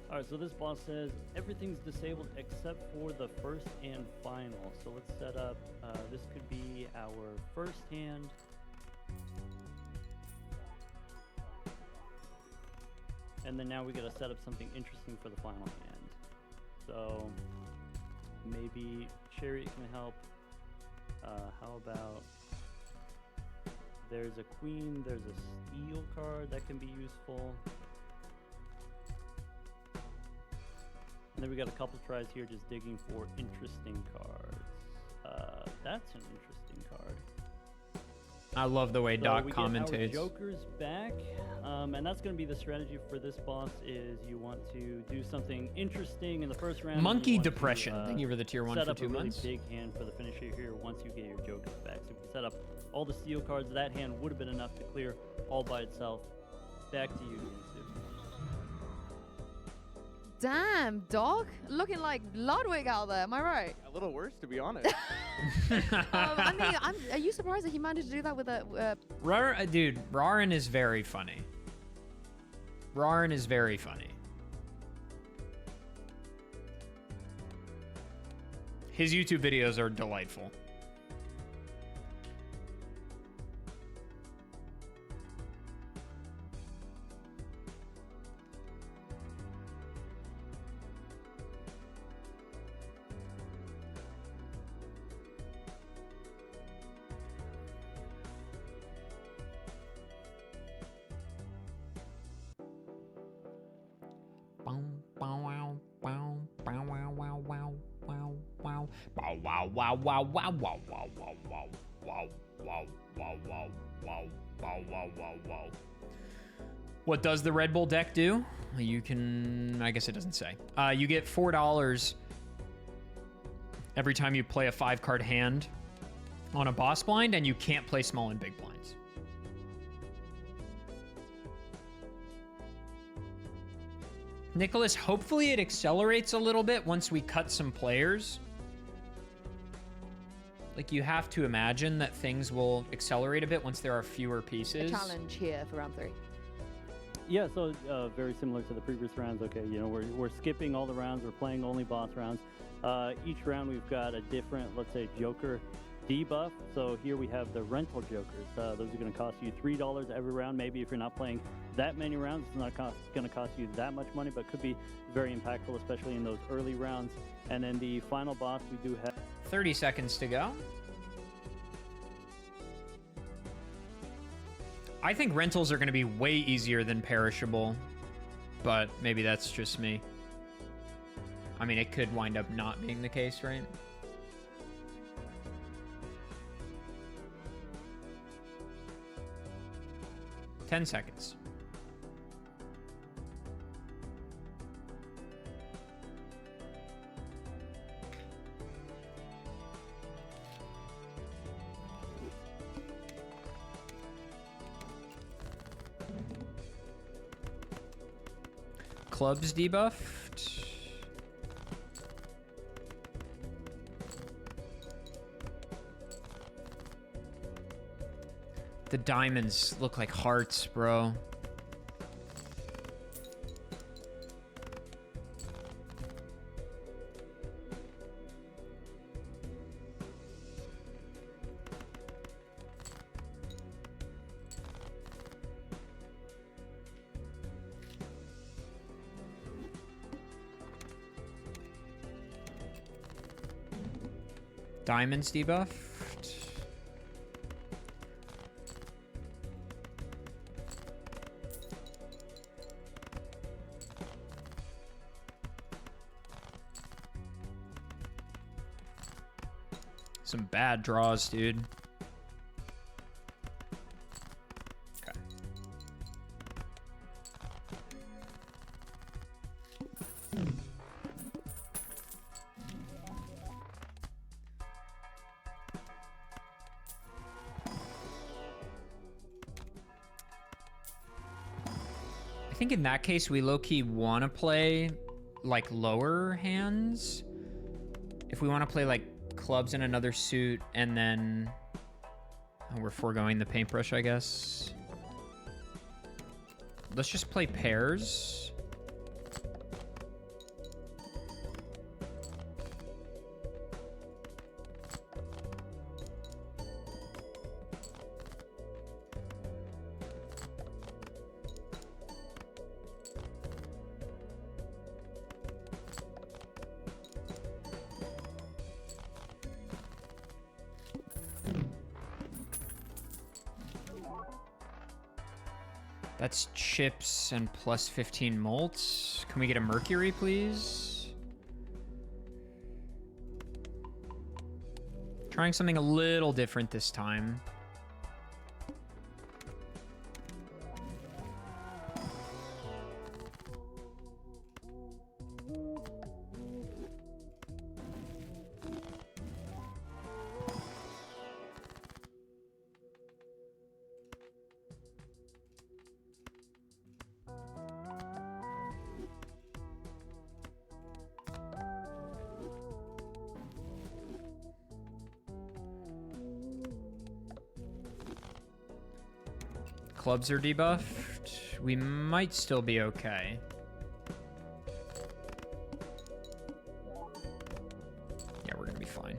Alright, so this boss says everything's disabled except for the first and final. So let's set up, this could be our first hand. And then now we gotta set up something interesting for the final hand. So maybe Chariot can help. How about there's a queen, there's a steel card that can be useful. And then we got a couple tries here just digging for interesting cards. That's an interesting card. I love the way So Doc we get our commentates. Joker's back, and that's going to be the strategy for this boss. Is you want to do something interesting in the first round. and you Monkey want to, Depression. Thank you for the tier 1 set for up 2 a really months. big hand for the finisher here once you get your Joker's back. So we can set up all the steel cards. That hand would have been enough to clear all by itself. Back to you, Yunsu. Damn, dog. Looking like Ludwig out there. Am I right? A little worse, to be honest. I mean, are you surprised that he managed to do that with a... Dude, Rarin is very funny. Rarin is very funny. His YouTube videos are delightful. wow, wow, wow, wow, wow, wow, wow, wow. What does the Red Bull deck do? You can, I guess it doesn't say. You get $4 every time you play a 5-card hand on a boss blind, and you can't play small and big blinds. Nicholas, hopefully it accelerates a little bit once we cut some players. Like, you have to imagine that things will accelerate a bit once there are fewer pieces. A challenge here for round 3. Yeah, so very similar to the previous rounds. Okay, you know, we're skipping all the rounds. We're playing only boss rounds. Each round we've got a different, let's say, Joker debuff. So here we have the rental Jokers. Those are going to cost you $3 every round. Maybe if you're not playing that many rounds, it's not going to cost you that much money, but could be very impactful, especially in those early rounds. And then the final boss, we do have 30 seconds to go. I think rentals are going to be way easier than perishable, but maybe that's just me. I mean, it could wind up not being the case, right? Ten seconds. Clubs debuffed. The diamonds look like hearts, bro. Diamonds debuffed. Some bad draws, dude. Okay. I think in that case, we low-key want to play, like, lower hands. If we want to play, like, clubs in another suit, and then we're foregoing the paintbrush, I guess. Let's just play pairs. That's chips and plus 15 molts. Can we get a mercury, please? Trying something a little different this time. Clubs are debuffed. We might still be okay. Yeah, we're gonna be fine.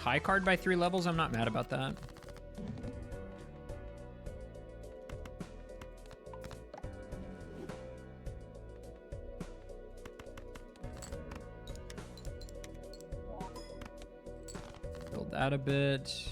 High card by 3 levels, I'm not mad about that. Build that a bit.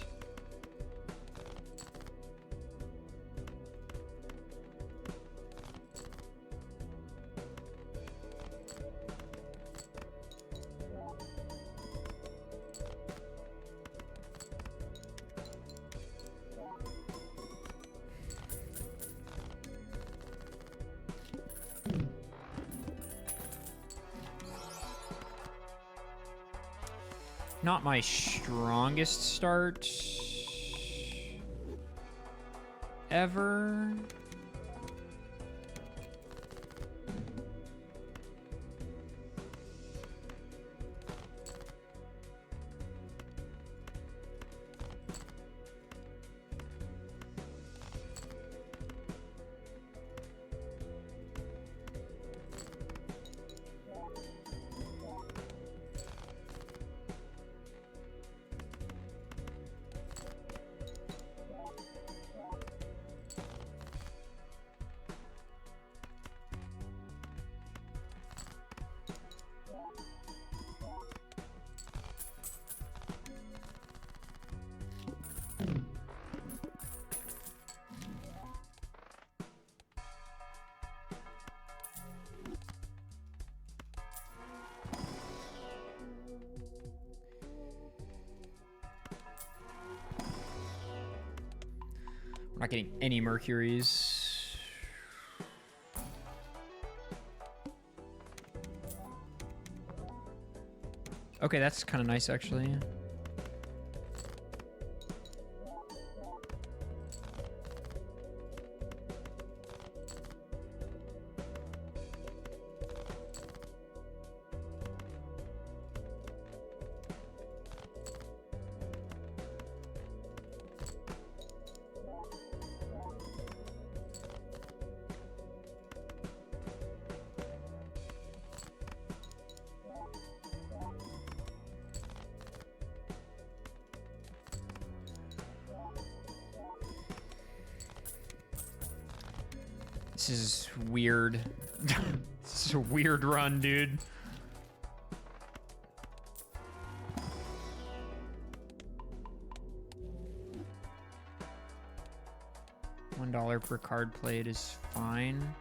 Not my strongest start ever. We're not getting any Mercuries. Okay, that's kind of nice, actually. This is weird. This is a weird run, dude. $1 per card played is fine.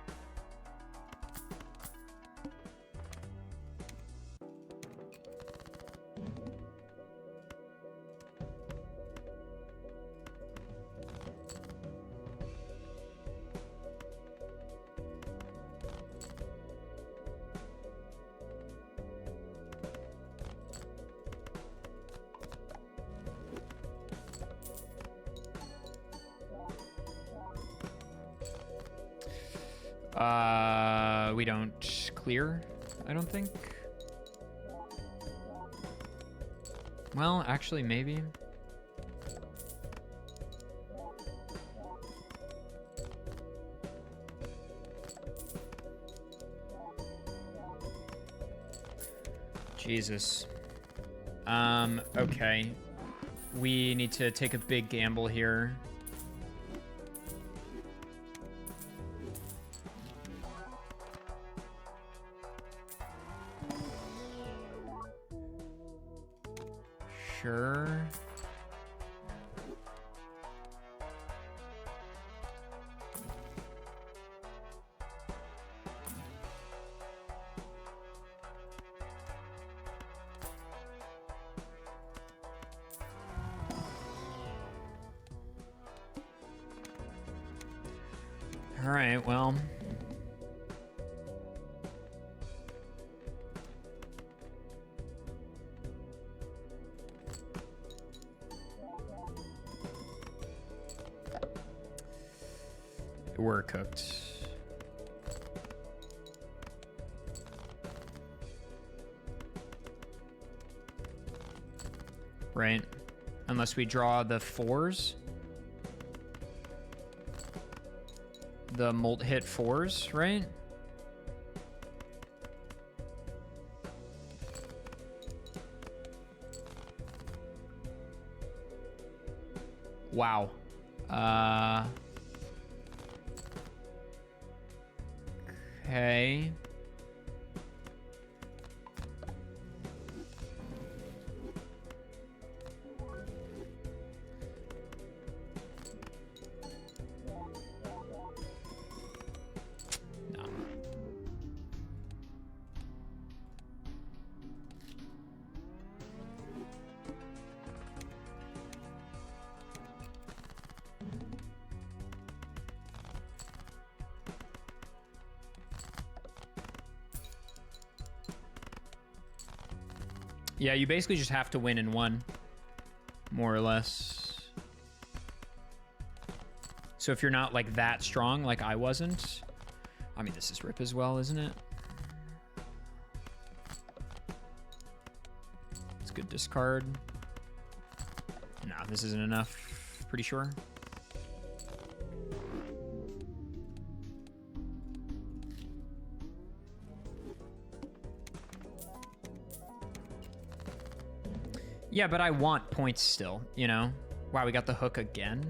We don't clear, I don't think. Well, actually, maybe. Jesus. Okay. We need to take a big gamble here. Sure. All right, well. We're cooked. Right? Unless we draw the 4s. The molt hit 4s, right? Wow. Okay. No. Yeah, you basically just have to win in one, more or less. So if you're not like that strong, like I wasn't, I mean, this is rip as well, isn't it? It's a good discard. Nah, this isn't enough, pretty sure. Yeah, but I want points still, you know? Wow, we got the hook again.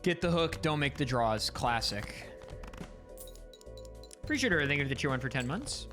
Get the hook, don't make the draws. Classic. Appreciate her. Thank you for the tier 1 for 10 months.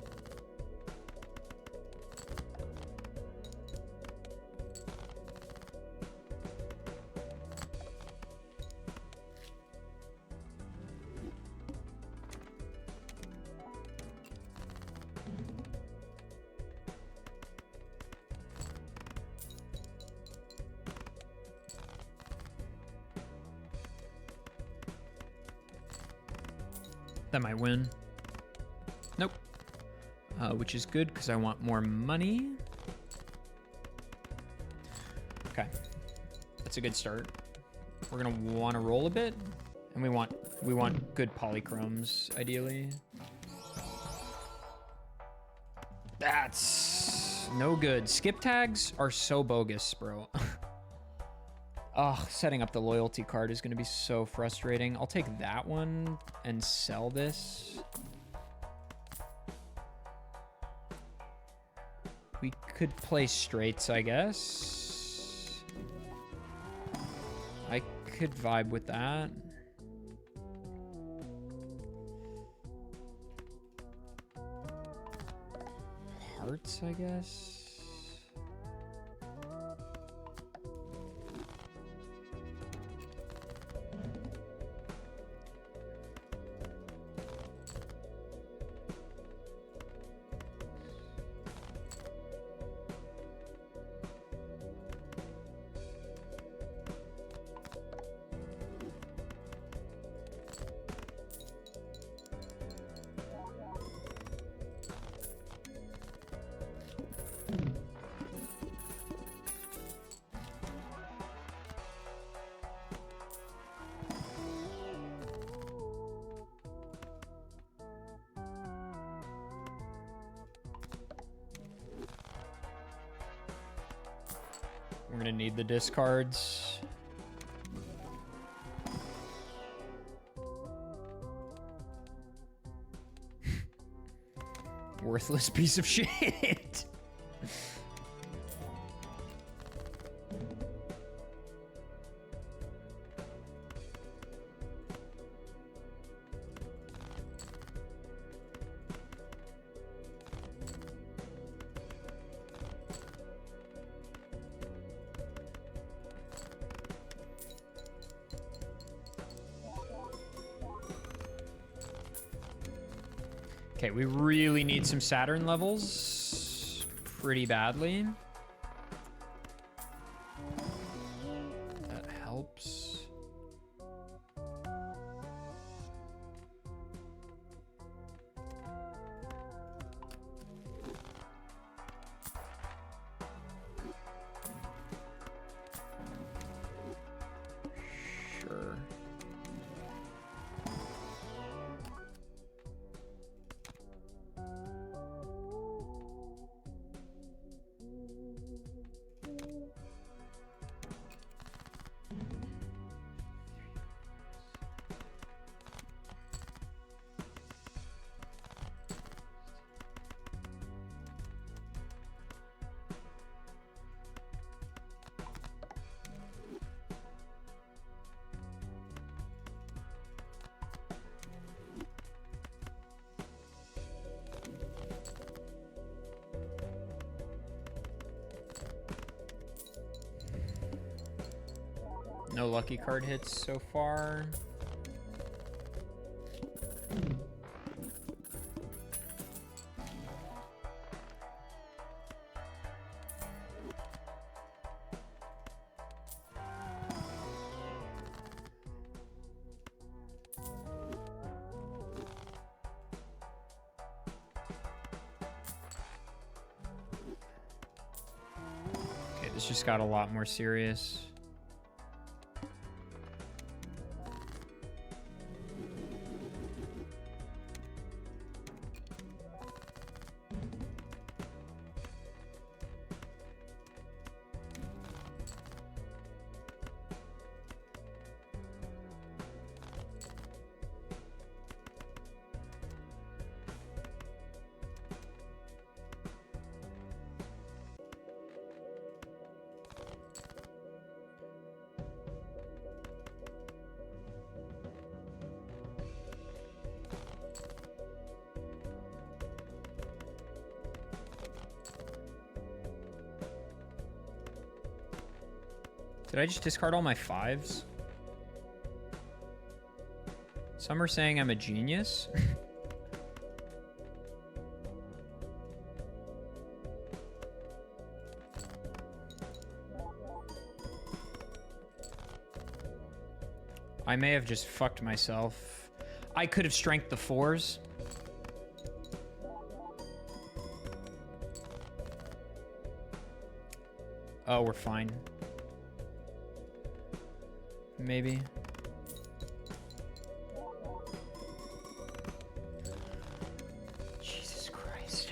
That might win. Nope. Which is good because I want more money. Okay. That's a good start. We're gonna want to roll a bit, and we want good polychromes ideally. That's no good. Skip tags are so bogus, bro. Oh, setting up the loyalty card is going to be so frustrating. I'll take that one and sell this. We could play straights, I guess. I could vibe with that. Hearts, I guess. We're gonna need the discards. Worthless piece of shit. Okay, we really need some Saturn levels pretty badly. That helps. Sure. No lucky card hits so far. Okay, this just got a lot more serious. Did I just discard all my 5s? Some are saying I'm a genius. I may have just fucked myself. I could have strength the 4s. Oh, we're fine. Maybe. Jesus Christ.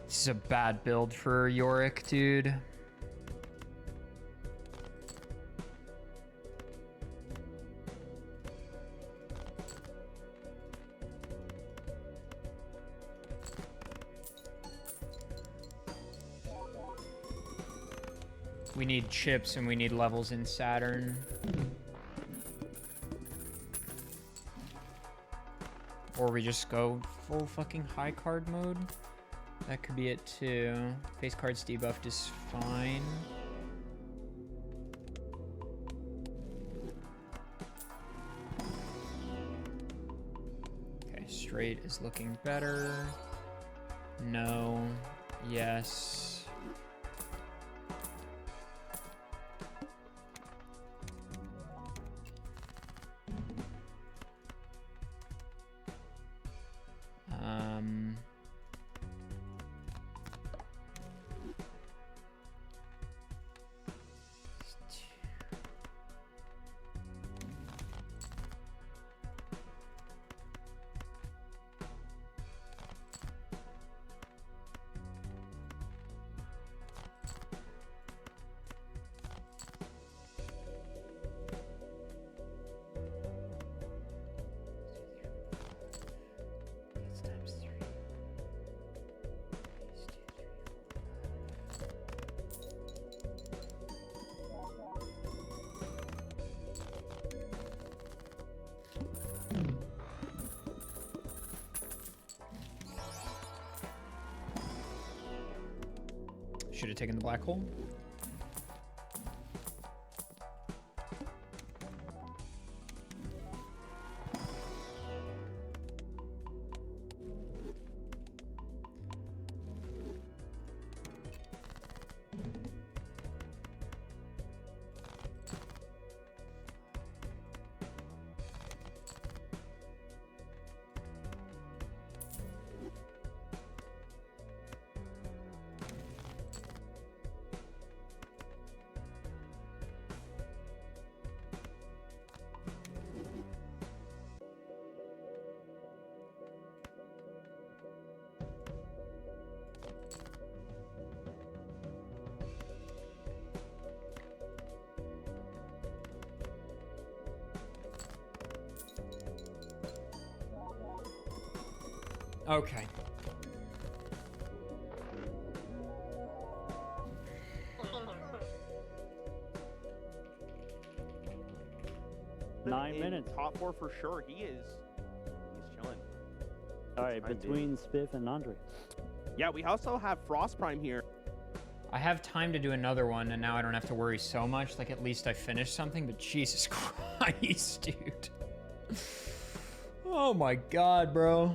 This is a bad build for Yorick, dude. We need chips and we need levels in Saturn. Or we just go full fucking high card mode. That could be it too. Face cards debuffed is fine. Okay, straight is looking better. No. Yes. Should have taken the black hole. Okay. Nine In minutes. Top 4 for sure. He's chilling. All right, Time between Spiff and Andre. Yeah, we also have Frost Prime here. I have time to do another one, and now I don't have to worry so much. Like, at least I finished something, but Jesus Christ, dude. Oh my God, bro.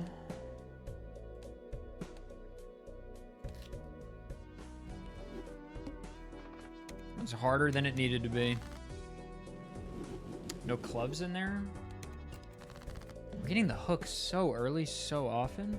It's harder than it needed to be. No clubs in there? We're getting the hook so early, so often.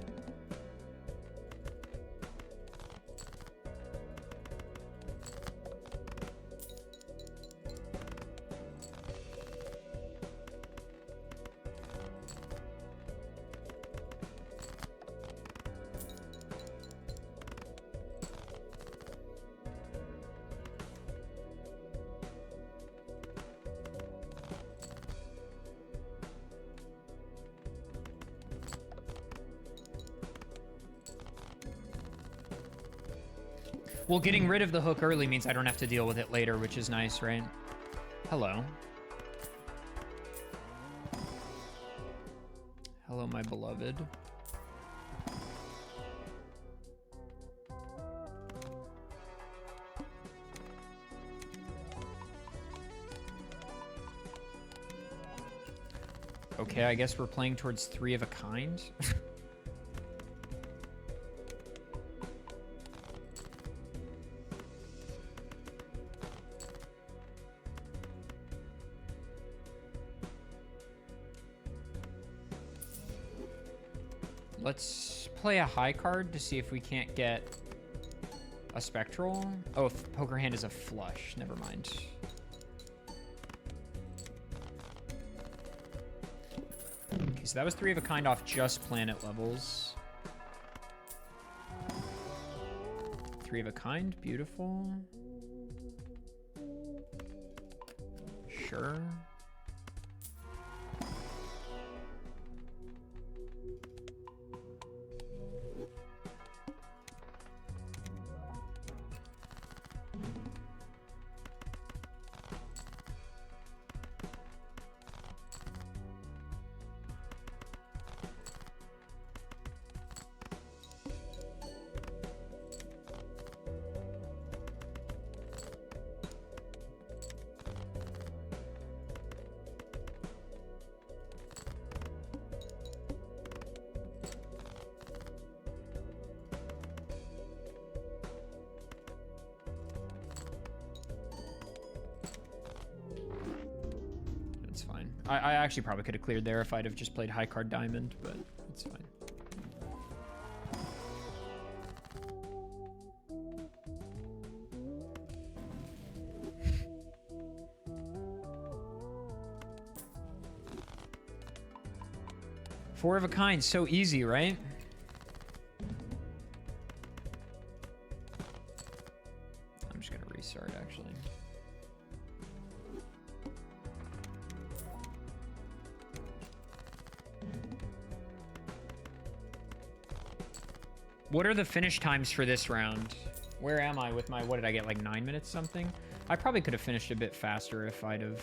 Well, getting rid of the hook early means I don't have to deal with it later, which is nice, right? Hello. Hello, my beloved. Okay, I guess we're playing towards 3 of a kind. Let's play a high card to see if we can't get a spectral. Oh, if poker hand is a flush. Never mind. Okay, so that was 3 of a kind off just planet levels. 3 of a kind, beautiful. Sure. I actually probably could have cleared there if I'd have just played high card diamond, but it's fine. Four of a kind, so easy, right? I'm just gonna restart actually. What are the finish times for this round? Where am I with my, what did I get, like 9 minutes something? I probably could have finished a bit faster if I'd have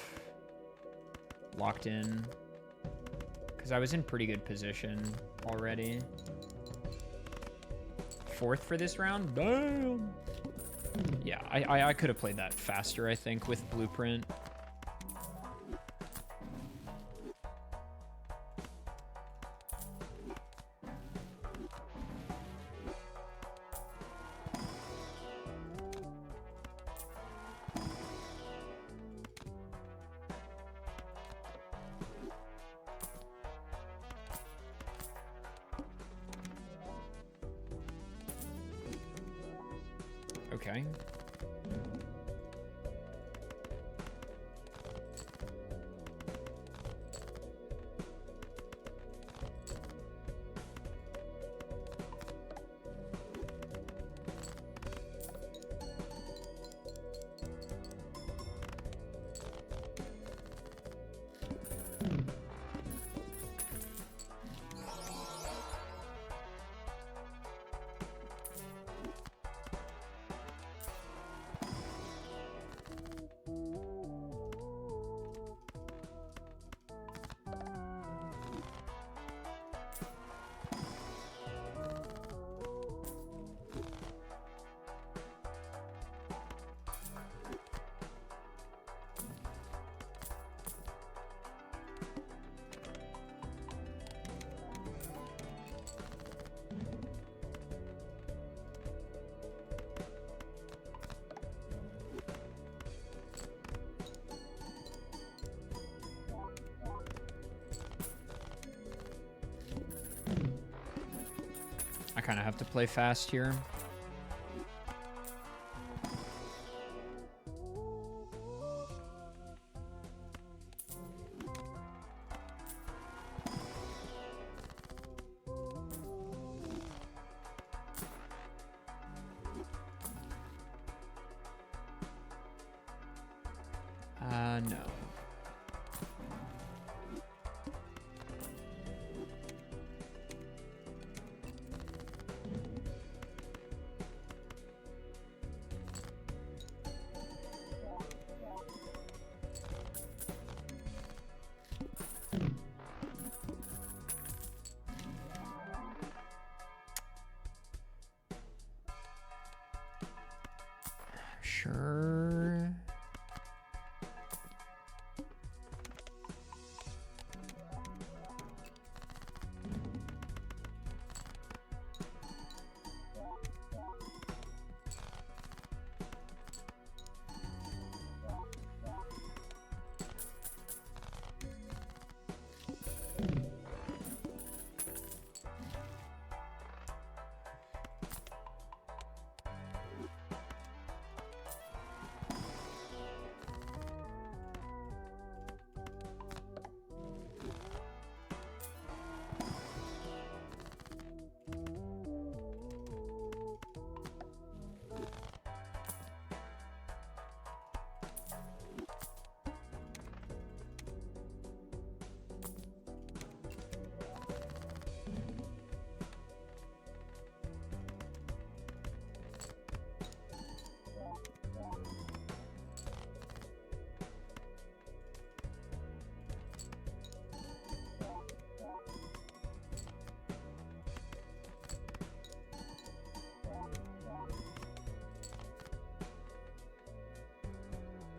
locked in. Because I was in pretty good position already. 4th for this round? Damn! Yeah, I could have played that faster, I think, with Blueprint. Okay. kind of have to play fast here. No. Sure.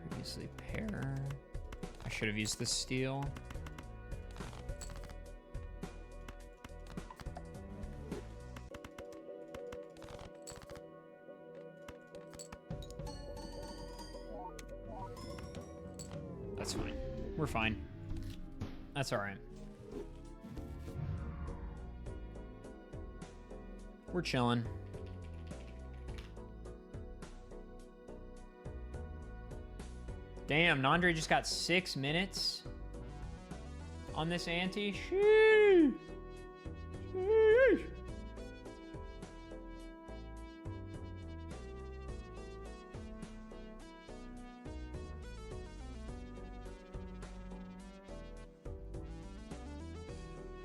Previously pair. I should have used the steal. That's fine. We're fine. That's all right. We're chilling. Damn, Nandre just got 6 minutes on this ante. Sheesh. Sheesh.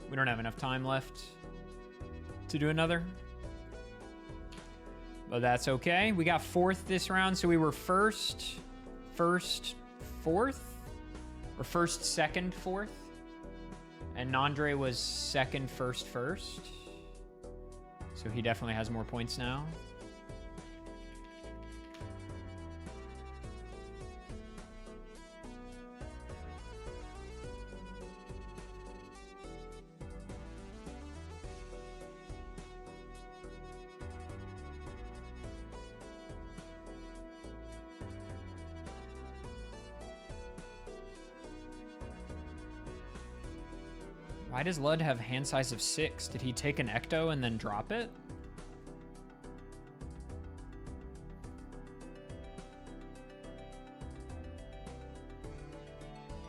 We don't have enough time left to do another. But that's okay. We got 4th this round, so we were first, 4th? Or 1st, 2nd, 4th? And Nandre was 2nd, 1st, 1st. So he definitely has more points now. Why does Lud have hand size of 6? Did he take an ecto and then drop it?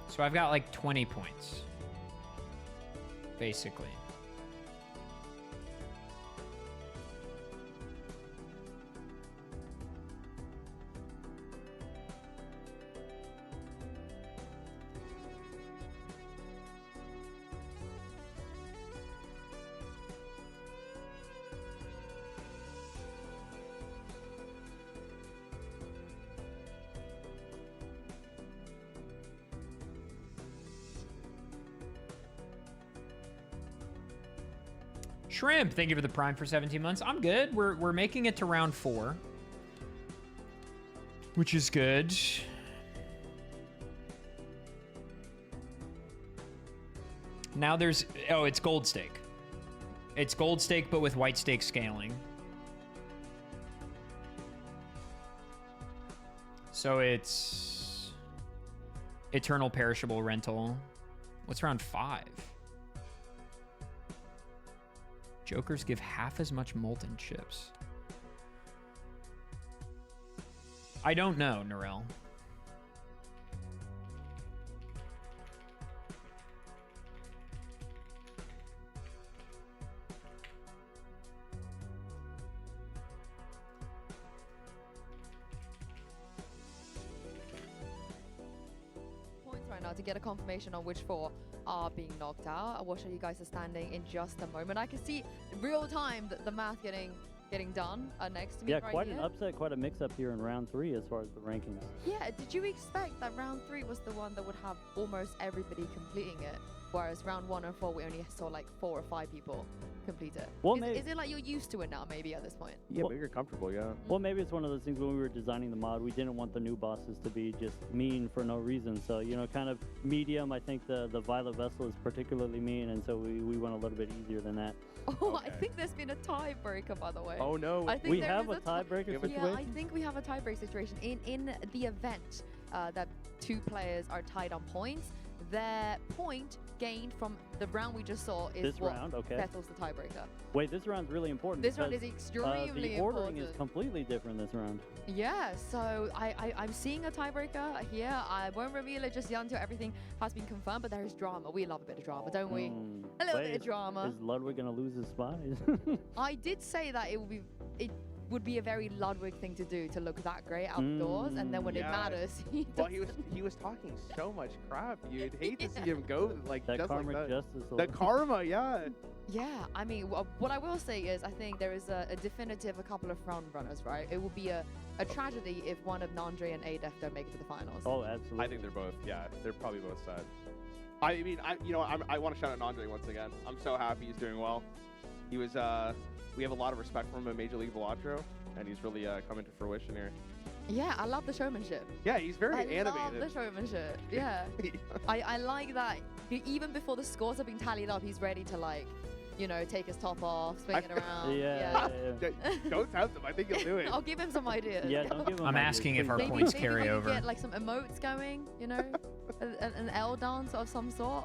So I've got like 20 points, basically. Shrimp, thank you for the Prime for 17 months. I'm good. We're making it to round 4, which is good. Now there's, oh, it's gold stake. It's gold stake, but with white stake scaling. So it's eternal perishable rental. What's round 5? Jokers give half as much molten chips. I don't know, Narelle. Points right now to get a confirmation on which 4 are being knocked out. I will show you guys the standing in just a moment. I can see real time the math getting done next to me. Yeah, right quite here. an upset, quite a mix-up here in round 3 as far as the rankings. Yeah, did you expect that round 3 was the one that would have almost everybody completing it? Whereas round 1 and 4, we only saw like 4 or 5 people complete it. Well, Is it like you're used to it now, maybe, at this point? Yeah, Well- but you're comfortable, yeah. Well, maybe it's one of those things when we were designing the mod, we didn't want the new bosses to be just mean for no reason. So, you know, kind of medium. I think the Violet Vessel is particularly mean, and so we went a little bit easier than that. Oh, I Okay. think there's been a tiebreaker, by the way. Oh no. I think We there have is a tiebreaker Yeah, situation? Yeah, I think we have a tiebreak situation. In the event that 2 players are tied on points, their point gained from the round we just saw is This what round, okay. settles the tiebreaker. Wait, this round's really important. This round is because, extremely the ordering important. is completely different this round. Yeah, so I'm seeing a tiebreaker here. I won't reveal it just yet until everything has been confirmed, but there is drama. We love a bit of drama, don't we? A little bit of drama. Is Ludwig gonna lose his spot? I did say that it would be a very Ludwig thing to do, to look that great outdoors, and then when it Yeah. matters, Well, he was talking so much crap. You'd hate to see him go like that just karmic like that. justice. The karma, yeah. Yeah, I mean, what I will say is I think there is a definitive a couple of front runners, right? It would be a tragedy if one of Nandre and adef don't make it to the finals. Oh, absolutely. I think they're both. Yeah, they're probably both sad. I mean, I want to shout out Andre once again. I'm so happy he's doing well. He was. We have a lot of respect for him in Major League Balatro, and he's really coming to fruition here. Yeah, I love the showmanship. Yeah, he's very I animated. love the showmanship. Yeah, I like that. Even before the scores have been tallied up, he's ready to, like, you know, take his top off, swing it around. Yeah. Don't tempt him. I think he'll do it. I'll give him some ideas. Yeah, don't give him I'm ideas, asking if please our don't. points maybe carry we over. could get like some emotes going, you know, an L dance of some sort.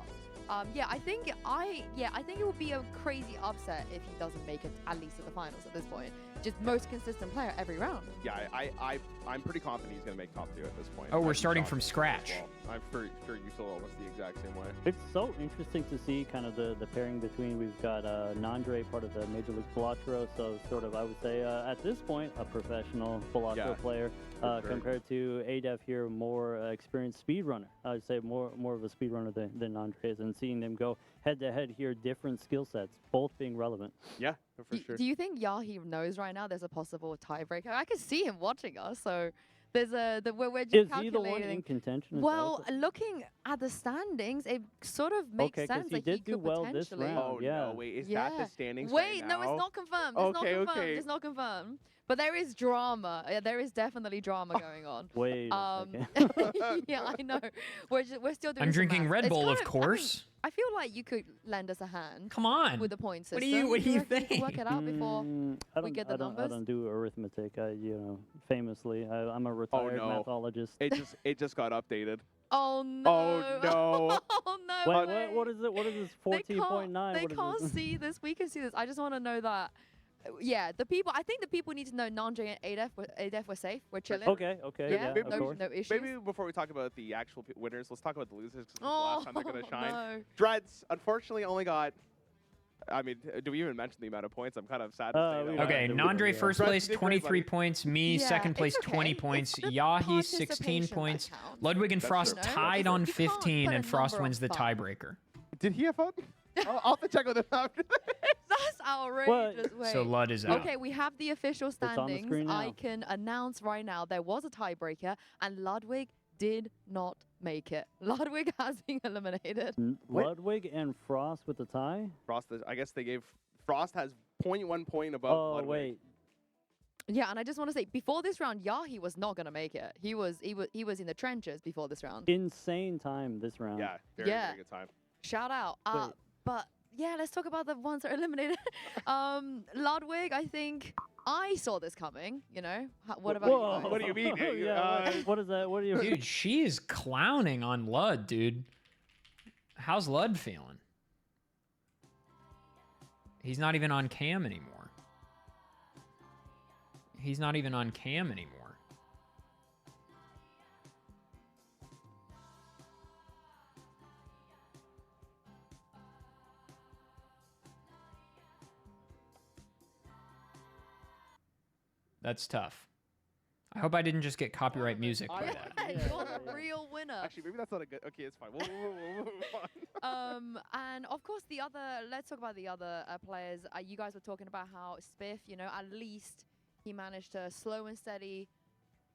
Yeah, I think it would be a crazy upset if he doesn't make it at least at the finals at this point. Just most consistent player every round. Yeah, I'm pretty confident he's gonna make top 2 at this point. Oh, we're I'd be starting shocked from if he does scratch. well. I'm sure you feel almost the exact same way. It's so interesting to see kind of the pairing between, we've got Nandre, part of the Major League Balatro, so sort of, I would say, at this point, a professional Balatro Yeah, player, for sure. compared to adef here, more experienced speedrunner. I would say more of a speedrunner than Nandre is, and seeing them go head-to-head here, different skill sets, both being relevant. Yeah, for sure. Do you think Yahi knows right now there's a possible tiebreaker? I can see him watching us, so there's we're just Is he calculating. the one in contention? as Well, looking at the standings, it sort of makes Okay, 'cause sense he that did he do could well this potentially. round. Oh yeah. no, wait, is Yeah. that the standings? Wait, right no, it's now? not confirmed. It's Okay, not confirmed. okay. It's not confirmed. But there is drama. Yeah, there is definitely drama going on. Wait a second. Yeah, I know. We're still doing. I'm some drinking maths. Red It's Bull, kind of course. I feel like you could lend us a hand Come on. with the point What system. do you reckon we could think? work it out before? I we don't, get the I don't, I numbers? don't do arithmetic. Famously, I'm a retired no. mathologist. It just got updated. Oh no! Oh, no. Oh no! Wait, way. what is it? What is this? 14.9? They can't see this. We can see this. I just want to know that. Yeah, the people. I think the people need to know Nandre and adef were safe. We're chilling. Okay, Yeah, of no, course. no issues. Maybe before we talk about the actual winners, let's talk about the losers, 'cause this is the Oh last time they're gonna shine. no! Dreads, unfortunately, only got. I mean, do we even mention the amount of points? I'm kind of sad to say we that. Okay, Yeah. Nandre Yeah. first Brett, place, you did great, 23 buddy. points. Me, Yeah, second place, it's 20 okay. points. It's the Yahi, 16 participation that points. counts. Ludwig and That's Frost true. tied You on can't 15, put a and Frost number wins on the fun. tiebreaker. Did he have fun? I'll have to check with him after this. That's outrageous. Wait. So Lud is out. Okay, we have the official on the standings. screen I now. can announce right now there was a tiebreaker, and Ludwig did not make it. Ludwig has been eliminated. Wait. Ludwig and Frost with the tie? Frost, I guess they gave. Frost has 0.1 point above Oh, Ludwig. wait. Yeah, and I just want to say, before this round, Yahi was not gonna make it. He was in the trenches before this round. Insane time this round. Yeah, very, Yeah. very good time. Shout out. Wait. But yeah, let's talk about the ones that are eliminated. Ludwig, I think I saw this coming. You know, what about you Whoa. guys? What do you mean? Yeah, what is that? What do you Dude, she is clowning on Lud, dude. How's Lud feeling? He's not even on cam anymore. He's not even on cam anymore. That's tough. I hope I didn't just get copyright music. By that. Yeah, you're the real winner. Actually, maybe that's not a good. Okay, it's fine. We'll move on. And of course, let's talk about the other players. You guys were talking about how Spiff, at least he managed to slow and steady,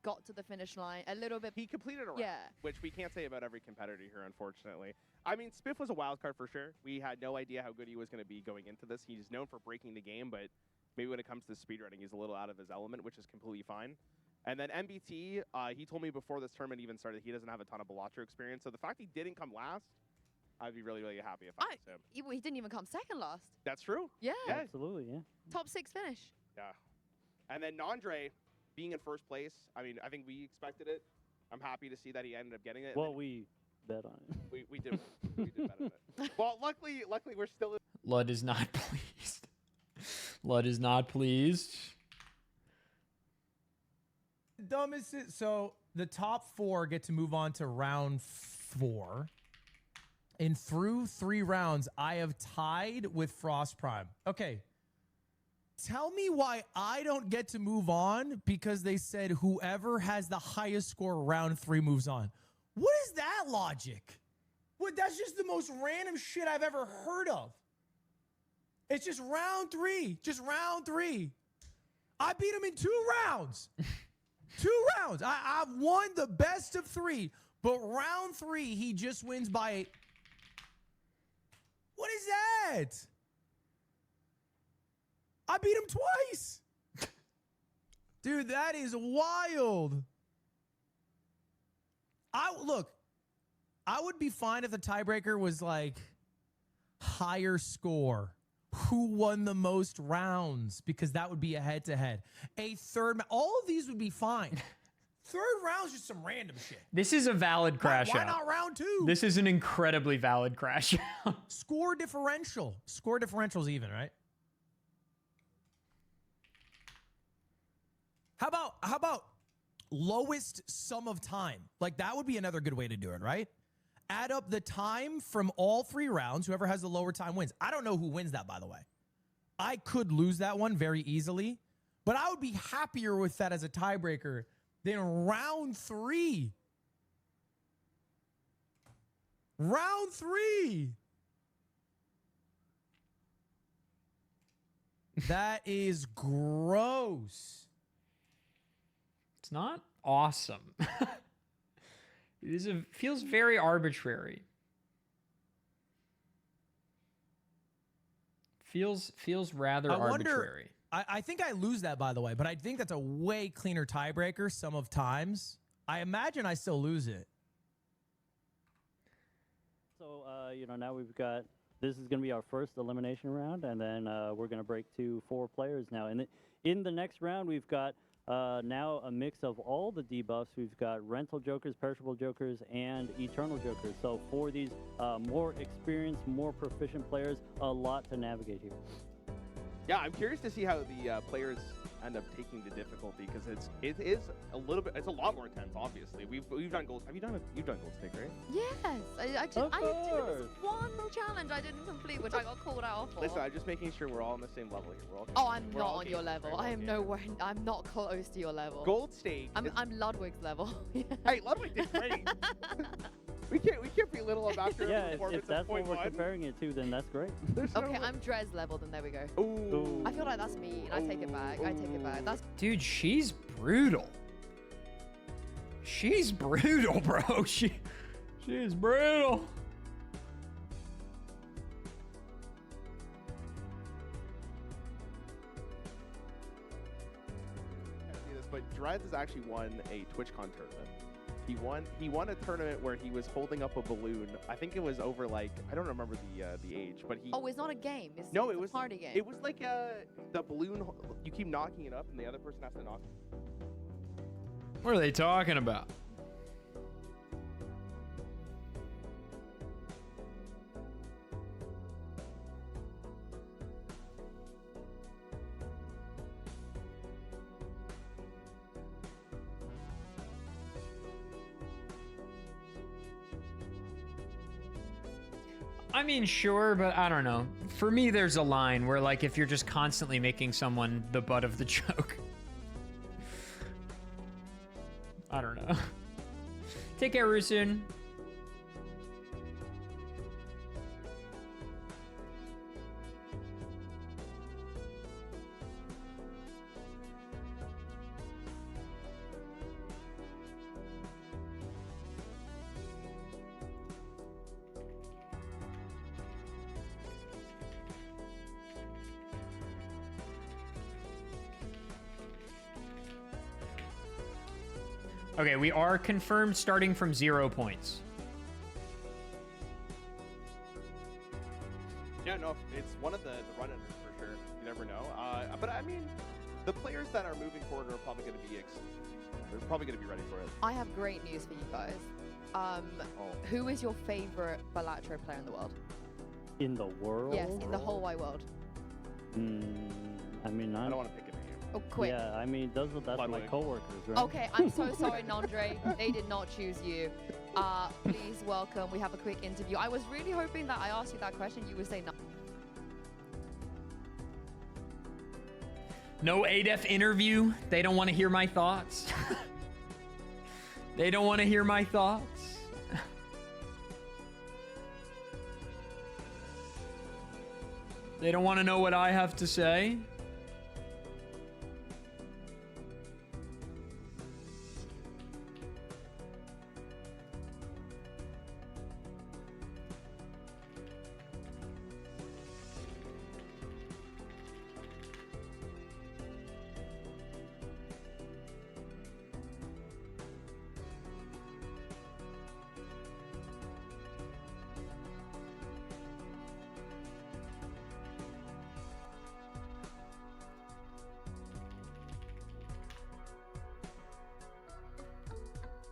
got to the finish line a little bit. He completed a round, which we can't say about every competitor here, unfortunately. I mean, Spiff was a wild card for sure. We had no idea how good he was going to be going into this. He's known for breaking the game, but maybe when it comes to speedrunning, he's a little out of his element, which is completely fine. And then MBT, he told me before this tournament even started he doesn't have a ton of Balatro experience. So the fact he didn't come last, I'd be really, really happy if I was him. He didn't even come second last. That's true. Yeah. Absolutely, yeah. Top 6 finish. Yeah. And then Nandre being in first place, I mean, I think we expected it. I'm happy to see that he ended up getting it. Well, we bet on it. We did. We did bet on it. Well, luckily we're still in. Lud is not pleased. Lud is not pleased. Dumbest. So the top 4 get to move on to round 4. And through 3 rounds, I have tied with Frost Prime. Okay. Tell me why I don't get to move on because they said whoever has the highest score round 3 moves on. What is that logic? What? That's just the most random shit I've ever heard of. It's just round 3. Just round 3. I beat him in 2 rounds. 2 rounds. I've won the best of 3. But round 3, he just wins by 8. What is that? I beat him twice. Dude, that is wild. I would be fine if the tiebreaker was like higher score. Who won the most rounds? Because that would be a head-to-head. A third, all of these would be fine. Third round's just some random shit. This is a valid crash out. Why not round 2? This is an incredibly valid crash out. Score differential. Score differential's even, right? How about lowest sum of time? Like that would be another good way to do it, right? Add up the time from all 3 rounds. Whoever has the lower time wins. I don't know who wins that, by the way. I could lose that one very easily, but I would be happier with that as a tiebreaker than round 3. Round 3. That is gross. It's not awesome. It feels very arbitrary. Feels rather arbitrary. I think I lose that, by the way, but I think that's a way cleaner tiebreaker sum of times. I imagine I still lose it. So, now we've got, this is going to be our first elimination round, and then we're going to break to 4 players now. And in the next round, we've got now a mix of all the debuffs. We've got rental jokers, perishable jokers, and eternal jokers. So for these more experienced, more proficient players, a lot to navigate here. Yeah, I'm curious to see how the players end up taking the difficulty because it is a little bit. It's a lot more intense. Obviously, we've done gold. You've done gold stick, right? Yes, I did this one challenge I didn't complete, which I got called out for. Listen, I'm just making sure we're all on the same level here. We're all. Oh, I'm not on your level. I am nowhere. I'm not close to your level. Gold stake. I'm Ludwig's level. Hey, Ludwig did great. We can't belittle him after a performance if that's what we're 0.1. comparing it to, then that's great. Okay, I'm Drez level, then there we go. Ooh. I feel like that's mean. I take it back. I take it back. That's Dude, she's brutal. She's brutal, bro. She is brutal. But Drez has actually won a TwitchCon tournament. He won a tournament where he was holding up a balloon. I think it was over like I don't remember the age, but he. Oh, it's not a game. It's it was a party game. It was like the balloon. You keep knocking it up, and the other person has to knock. What are they talking about? I mean, sure, but I don't know. For me, there's a line where, like, if you're just constantly making someone the butt of the joke. I don't know. Take care, Rusun. Okay, we are confirmed starting from 0 points. Yeah, no, it's one of the run-unders for sure. You never know. But I mean, the players that are moving forward are probably going to be they're probably going to be ready for it. I have great news for you guys. Who is your favorite Balatro player in the world? In the world? Yes, in the whole wide world. I mean, I don't want to pick a name. Oh, quick. Yeah, I mean, that's my coworkers, right? Okay, I'm so sorry, Nandre. They did not choose you. Please welcome. We have a quick interview. I was really hoping that I asked you that question. You would say no. No adef interview. They don't want to hear my thoughts. They don't want to hear my thoughts. They don't want to know what I have to say.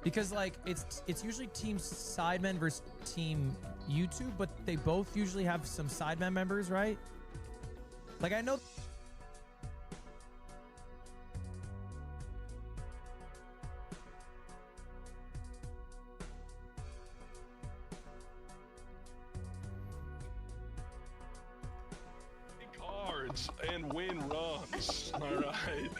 Because like it's usually team sidemen versus team YouTube, but they both usually have some sidemen members, right? Like I know. Cards and win runs. All right.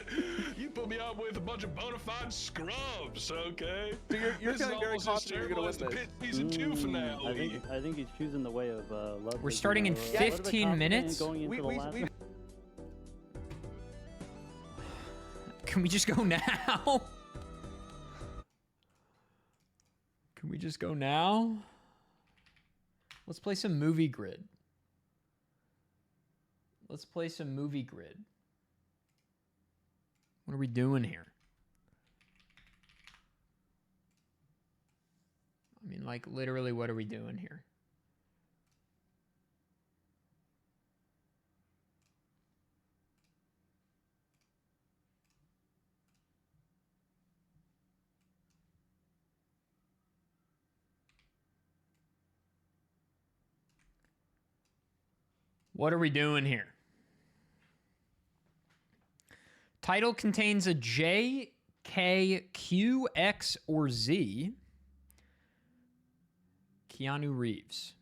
You put me up with a bunch of bona fide scrubs, okay? So you're This is feeling very almost as confident you're terrible going as to the win Pit this. Season 2 finale. I think he's choosing the way of love. We're starting in 15 minutes? Going into the last one? Can we just go now? Can we just go now? Let's play some movie grid. Let's play some movie grid. What are we doing here? I mean, like, literally, what are we doing here? What are we doing here? Title contains a J, K, Q, X, or Z. Keanu Reeves.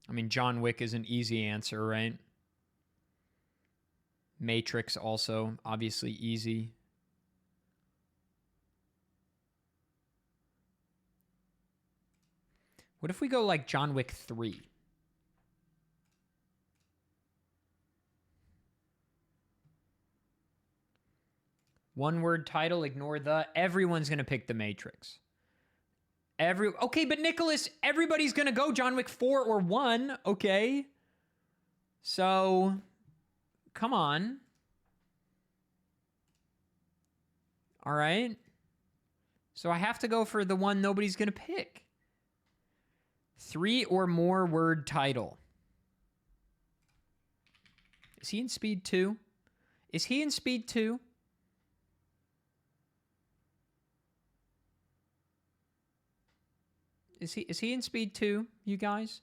I mean, John Wick is an easy answer, right? Matrix also, obviously easy. What if we go like John Wick 3? One word title, ignore the. Everyone's going to pick The Matrix. Okay, but Nicholas, everybody's going to go John Wick 4 or 1, okay? So, come on. All right. So I have to go for the one nobody's going to pick. 3 or more word title. Is he in Speed 2? Is he in Speed 2? Is he in Speed 2, you guys?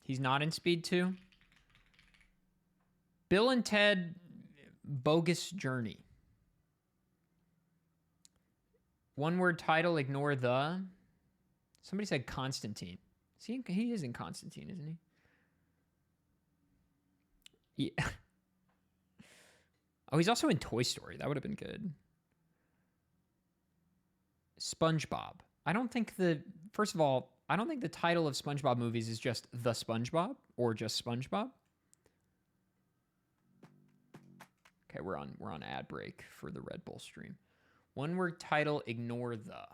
He's not in Speed 2. Bill and Ted Bogus Journey. One word title, ignore the. Somebody said Constantine. See, he is in Constantine, isn't he? Yeah. Oh, he's also in Toy Story. That would have been good. SpongeBob. I don't think first of all, I don't think the title of SpongeBob movies is just The SpongeBob or just SpongeBob. Okay, we're on ad break for the Red Bull stream. One word title, ignore the.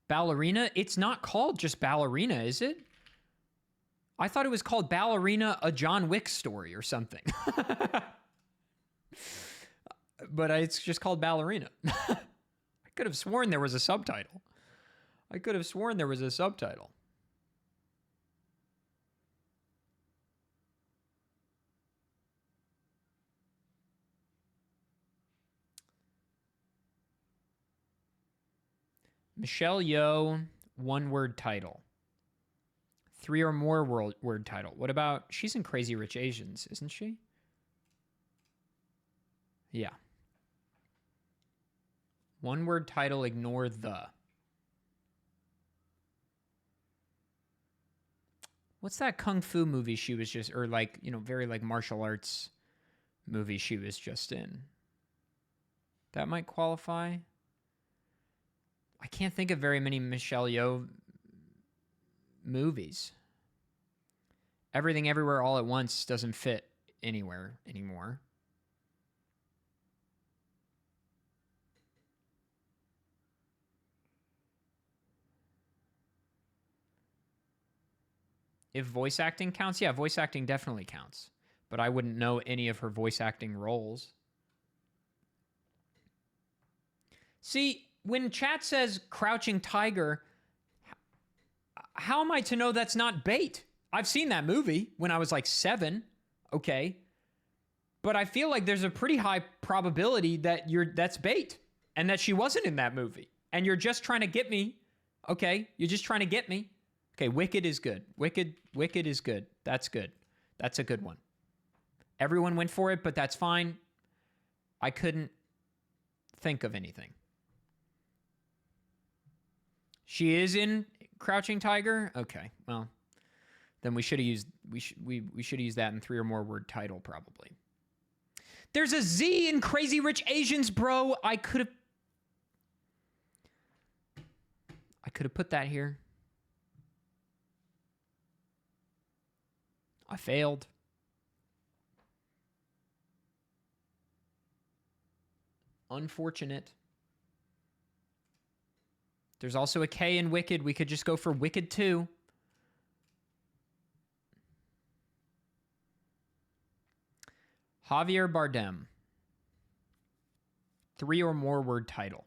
Ballerina? It's not called just Ballerina, is it? I thought it was called Ballerina, a John Wick story or something. But it's just called Ballerina. I could have sworn there was a subtitle. Michelle Yeoh, one word title. 3 or more word title. What about, she's in Crazy Rich Asians, isn't she? Yeah. One word title, ignore the. What's that kung fu movie she was just, or like, you know, very like martial arts movie she was just in? That might qualify. I can't think of very many Michelle Yeoh movies. Everything Everywhere All at Once doesn't fit anywhere anymore. If voice acting counts, yeah, voice acting definitely counts. But I wouldn't know any of her voice acting roles. See, when chat says Crouching Tiger, how am I to know that's not bait? I've seen that movie when I was like 7, okay? But I feel like there's a pretty high probability that that's bait and that she wasn't in that movie. And you're just trying to get me, okay? You're just trying to get me. Okay, Wicked is good. Wicked is good. That's good. That's a good one. Everyone went for it, but that's fine. I couldn't think of anything. She is in Crouching Tiger? Okay, well, then we should have used that in 3 or more word title probably. There's a Z in Crazy Rich Asians, bro. I could have put that here. I failed. Unfortunate. There's also a K in Wicked. We could just go for Wicked 2. Javier Bardem. 3 or more word title.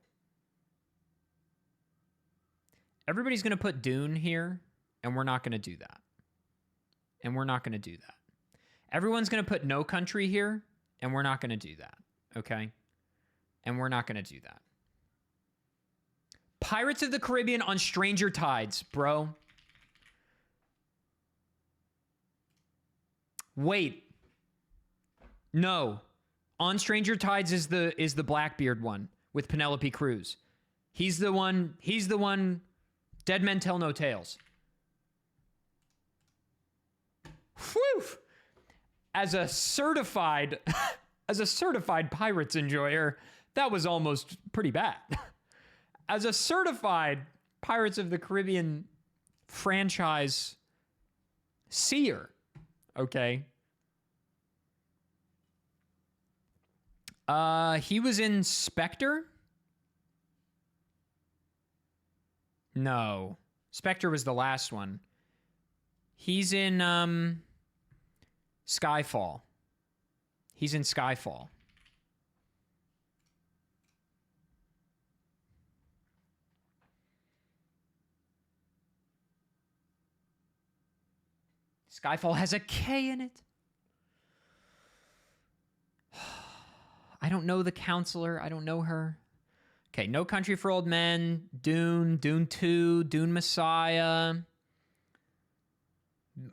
Everybody's going to put Dune here, and we're not going to do that. Everyone's going to put No Country here, and we're not going to do that. Okay? And we're not going to do that. Pirates of the Caribbean on Stranger Tides, bro. Wait. No. On Stranger Tides is the Blackbeard one with Penelope Cruz. He's the one Dead Men Tell No Tales. Whew. As a certified Pirates enjoyer, that was almost pretty bad. As a certified Pirates of the Caribbean franchise seer, okay? He was in Spectre? No. Spectre was the last one. He's in Skyfall. He's in Skyfall. Skyfall has a K in it. I don't know the counselor. I don't know her. Okay, No Country for Old Men, Dune, Dune 2, Dune Messiah.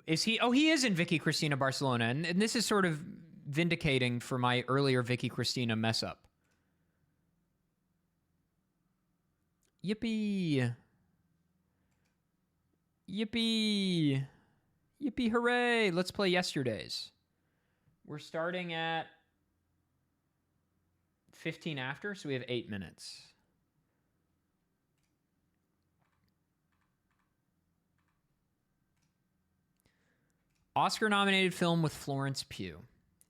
Is he? Oh, he is in Vicky Cristina Barcelona. And this is sort of vindicating for my earlier Vicky Cristina mess up. Yippee. Yippee. Yippee hooray. Let's play yesterday's. We're starting at 15 after, so we have 8 minutes. Oscar-nominated film with Florence Pugh.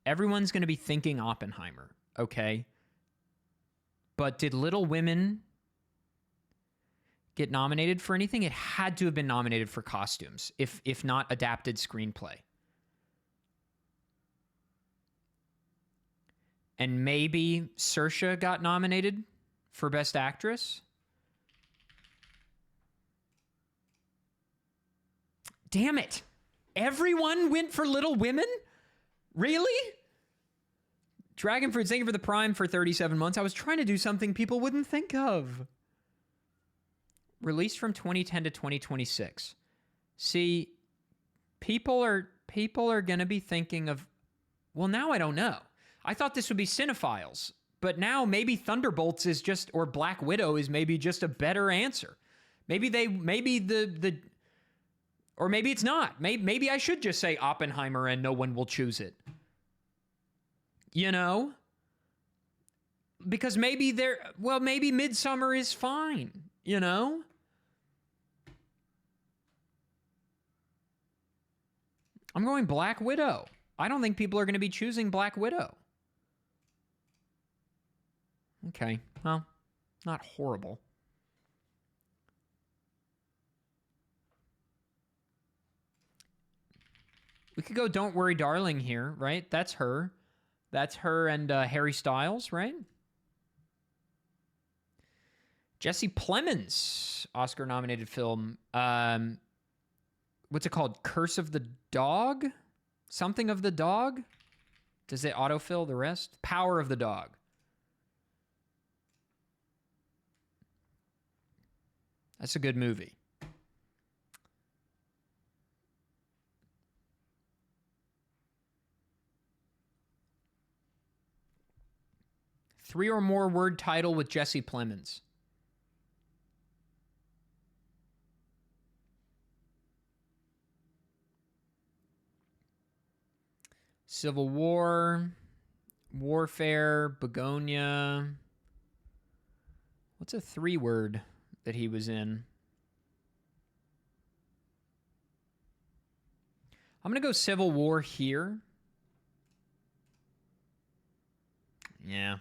Everyone's going to be thinking Oppenheimer, okay? But did Little Women get nominated for anything? It had to have been nominated for costumes, if not adapted screenplay. And maybe Saoirse got nominated for Best Actress. Damn it. Everyone went for Little Women? Really? Dragonfruit, thank you for the Prime for 37 months. I was trying to do something people wouldn't think of. Released from 2010 to 2026. See, people are going to be thinking of, well, now I don't know. I thought this would be Cinephiles, but now maybe Thunderbolts is just, or Black Widow is maybe just a better answer. Maybe or maybe it's not. Maybe I should just say Oppenheimer and no one will choose it. You know? Because maybe maybe Midsummer is fine, you know? I'm going Black Widow. I don't think people are going to be choosing Black Widow. Okay, well, not horrible. We could go Don't Worry Darling here, right? That's her. That's her and Harry Styles, right? Jesse Plemons, Oscar-nominated film. What's it called? Curse of the Dog? Something of the Dog? Does it autofill the rest? Power of the Dog. That's a good movie. Three or more word title with Jesse Plemons. Civil War, Warfare, Begonia. What's a 3-word that he was in? I'm going to go Civil War here. Yeah.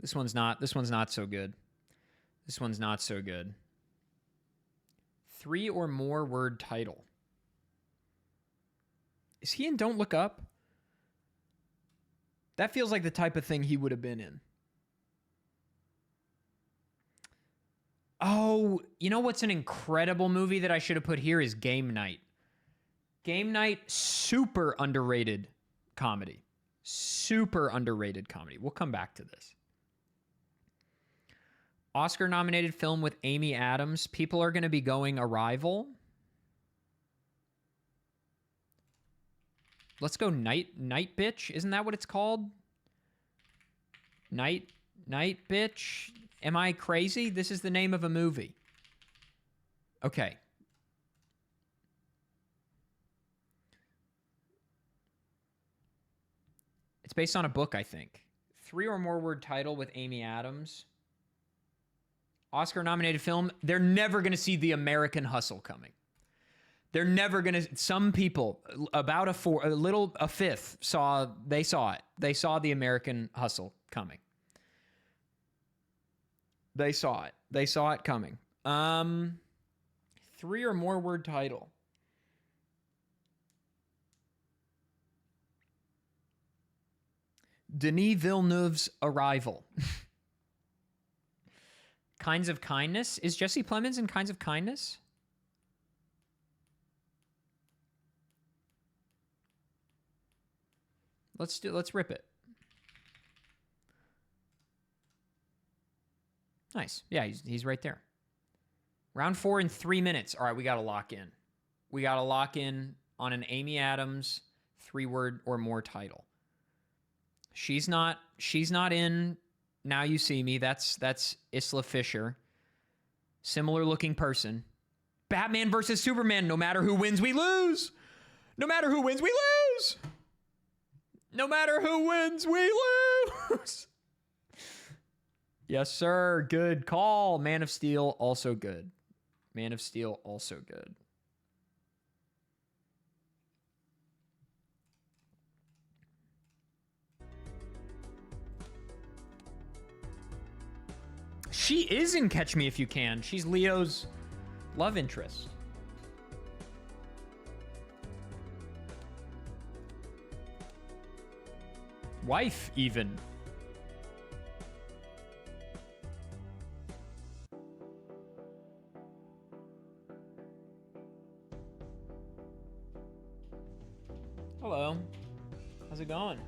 This one's not so good. This one's not so good. 3 or more word title. Is he in Don't Look Up? That feels like the type of thing he would have been in. Oh, you know what's an incredible movie that I should have put here is Game Night. Game Night, super underrated comedy. Super underrated comedy. We'll come back to this. Oscar-nominated film with Amy Adams. People are going to be going Arrival. Let's go Night Bitch. Isn't that what it's called? Night Bitch. Am I crazy? This is the name of a movie. Okay. It's based on a book, I think. 3 or more word title with Amy Adams. Oscar-nominated film. They're never going to see The American Hustle coming. They're never going to... Some people, about a fifth, saw it. They saw The American Hustle coming. They saw it. They saw it coming. 3 or more word title. Denis Villeneuve's Arrival. Kinds of Kindness. Is Jesse Plemons in Kinds of Kindness? Let's rip it. Nice. Yeah, he's right there. Round 4 in 3 minutes. All right, we got to lock in. We got to lock in on an Amy Adams 3-word or more title. She's not in Now You See Me. That's Isla Fisher. Similar looking person. Batman versus Superman. No matter who wins, we lose. No matter who wins, we lose. No matter who wins, we lose. Yes, sir. Good call. Man of Steel, also good. Man of Steel, also good. She is in Catch Me If You Can. She's Leo's love interest. Wife, even. Hello. How's it going?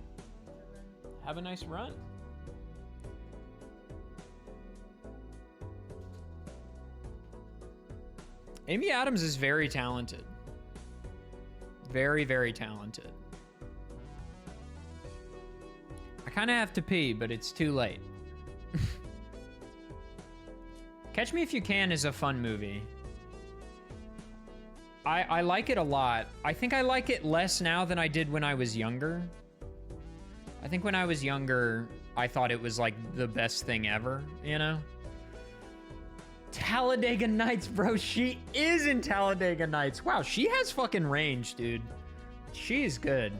Have a nice run. Amy Adams is very talented. Very, very talented. I kind of have to pee, but it's too late. Catch Me If You Can is a fun movie. I like it a lot. I think I like it less now than I did when I was younger. I think when I was younger, I thought it was like the best thing ever, you know? Talladega Nights, bro. She is in Talladega Nights. Wow, she has fucking range, dude. She is good.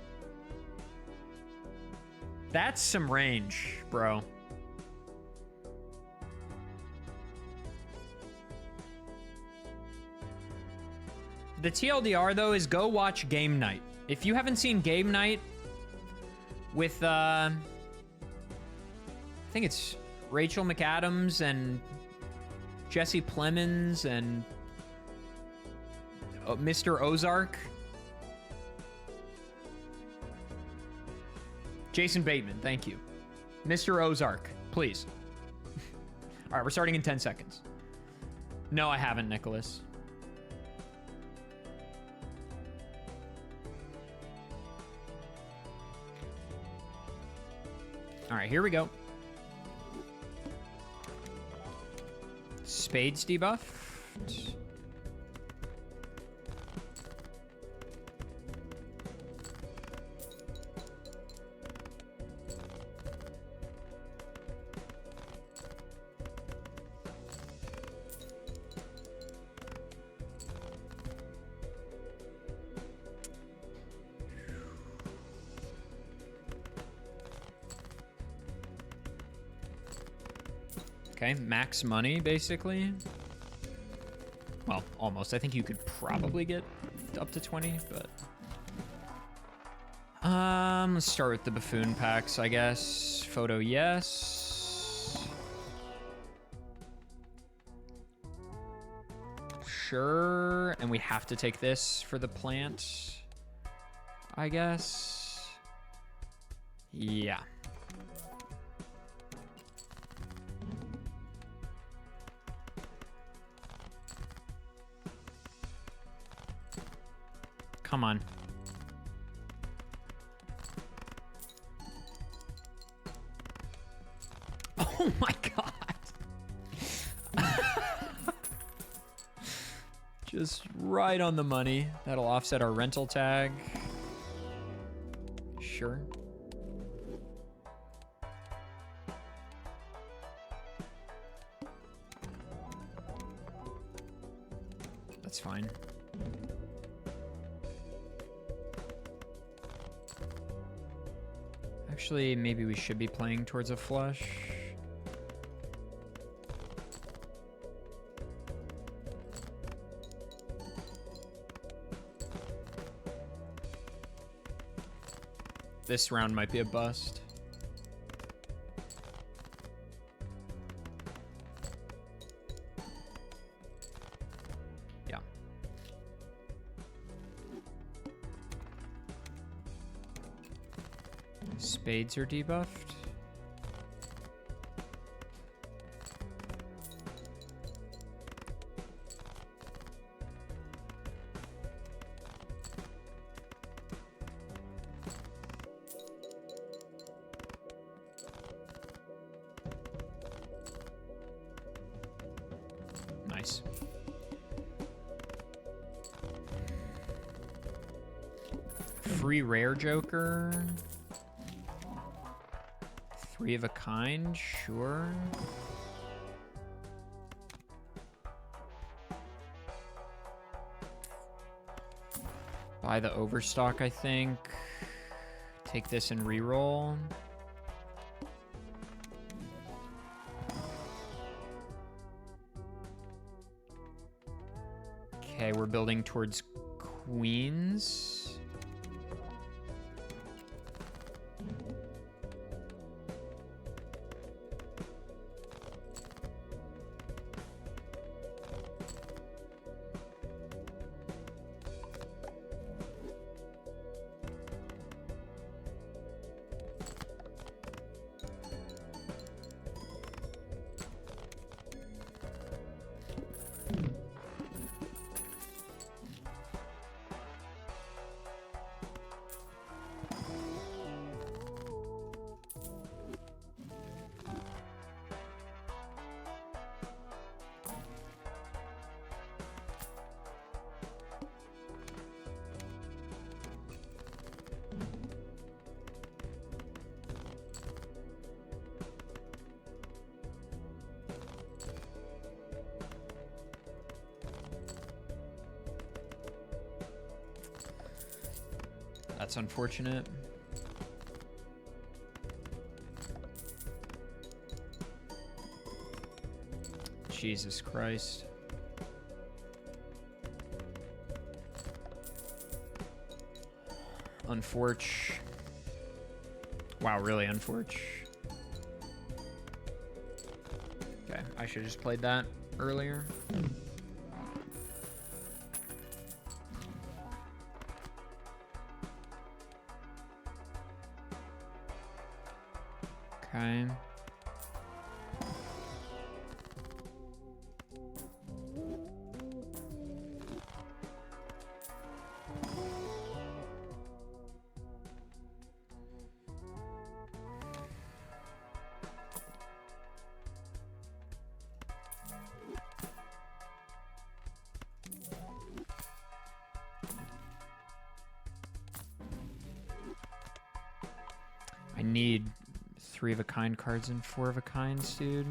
That's some range, bro. The TLDR, though, is go watch Game Night. If you haven't seen Game Night with, I think it's Rachel McAdams and Jesse Plemons and Mr. Ozark. Jason Bateman, thank you. Mr. Ozark, please. All right, we're starting in 10 seconds. No, I haven't, Nicholas. All right, here we go. Spades debuffed. Okay, max money, basically. Well, almost. I think you could probably get up to 20, but... let's start with the buffoon packs, I guess. Photo, yes. Sure. And we have to take this for the plant, I guess. Yeah. Come on. Oh my god. Just right on the money. That'll offset our rental tag. Sure. That's fine. Actually, maybe we should be playing towards a flush. This round might be a bust. Yeah. Spades are debuffed. 3 rare joker. 3 of a kind, sure. Buy the overstock, I think. Take this and reroll. Okay, we're building towards queens. That's unfortunate. Jesus Christ. Unforch. Wow, really unforch. Okay, I should have just played that earlier. Okay. I need 3 of a kind cards and 4 of a kinds, dude.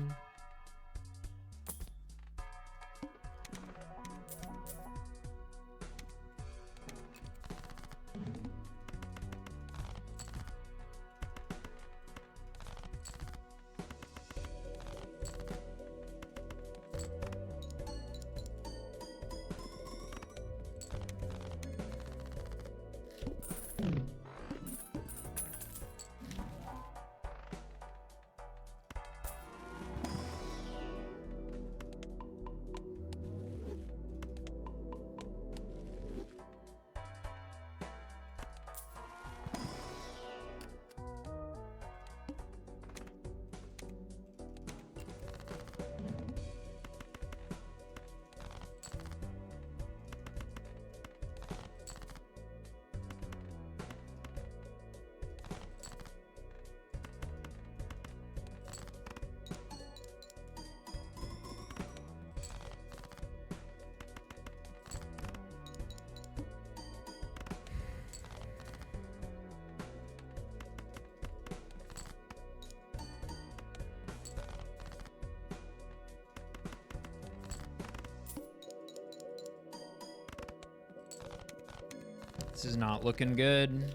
This is not looking good.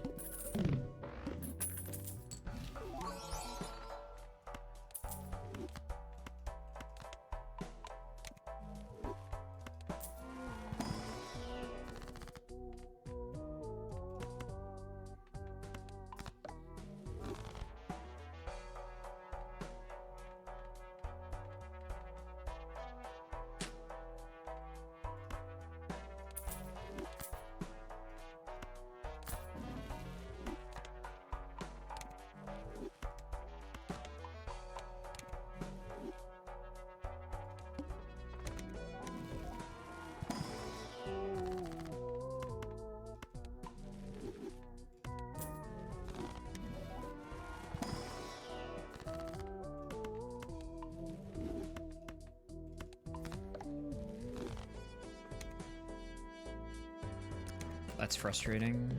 That's frustrating.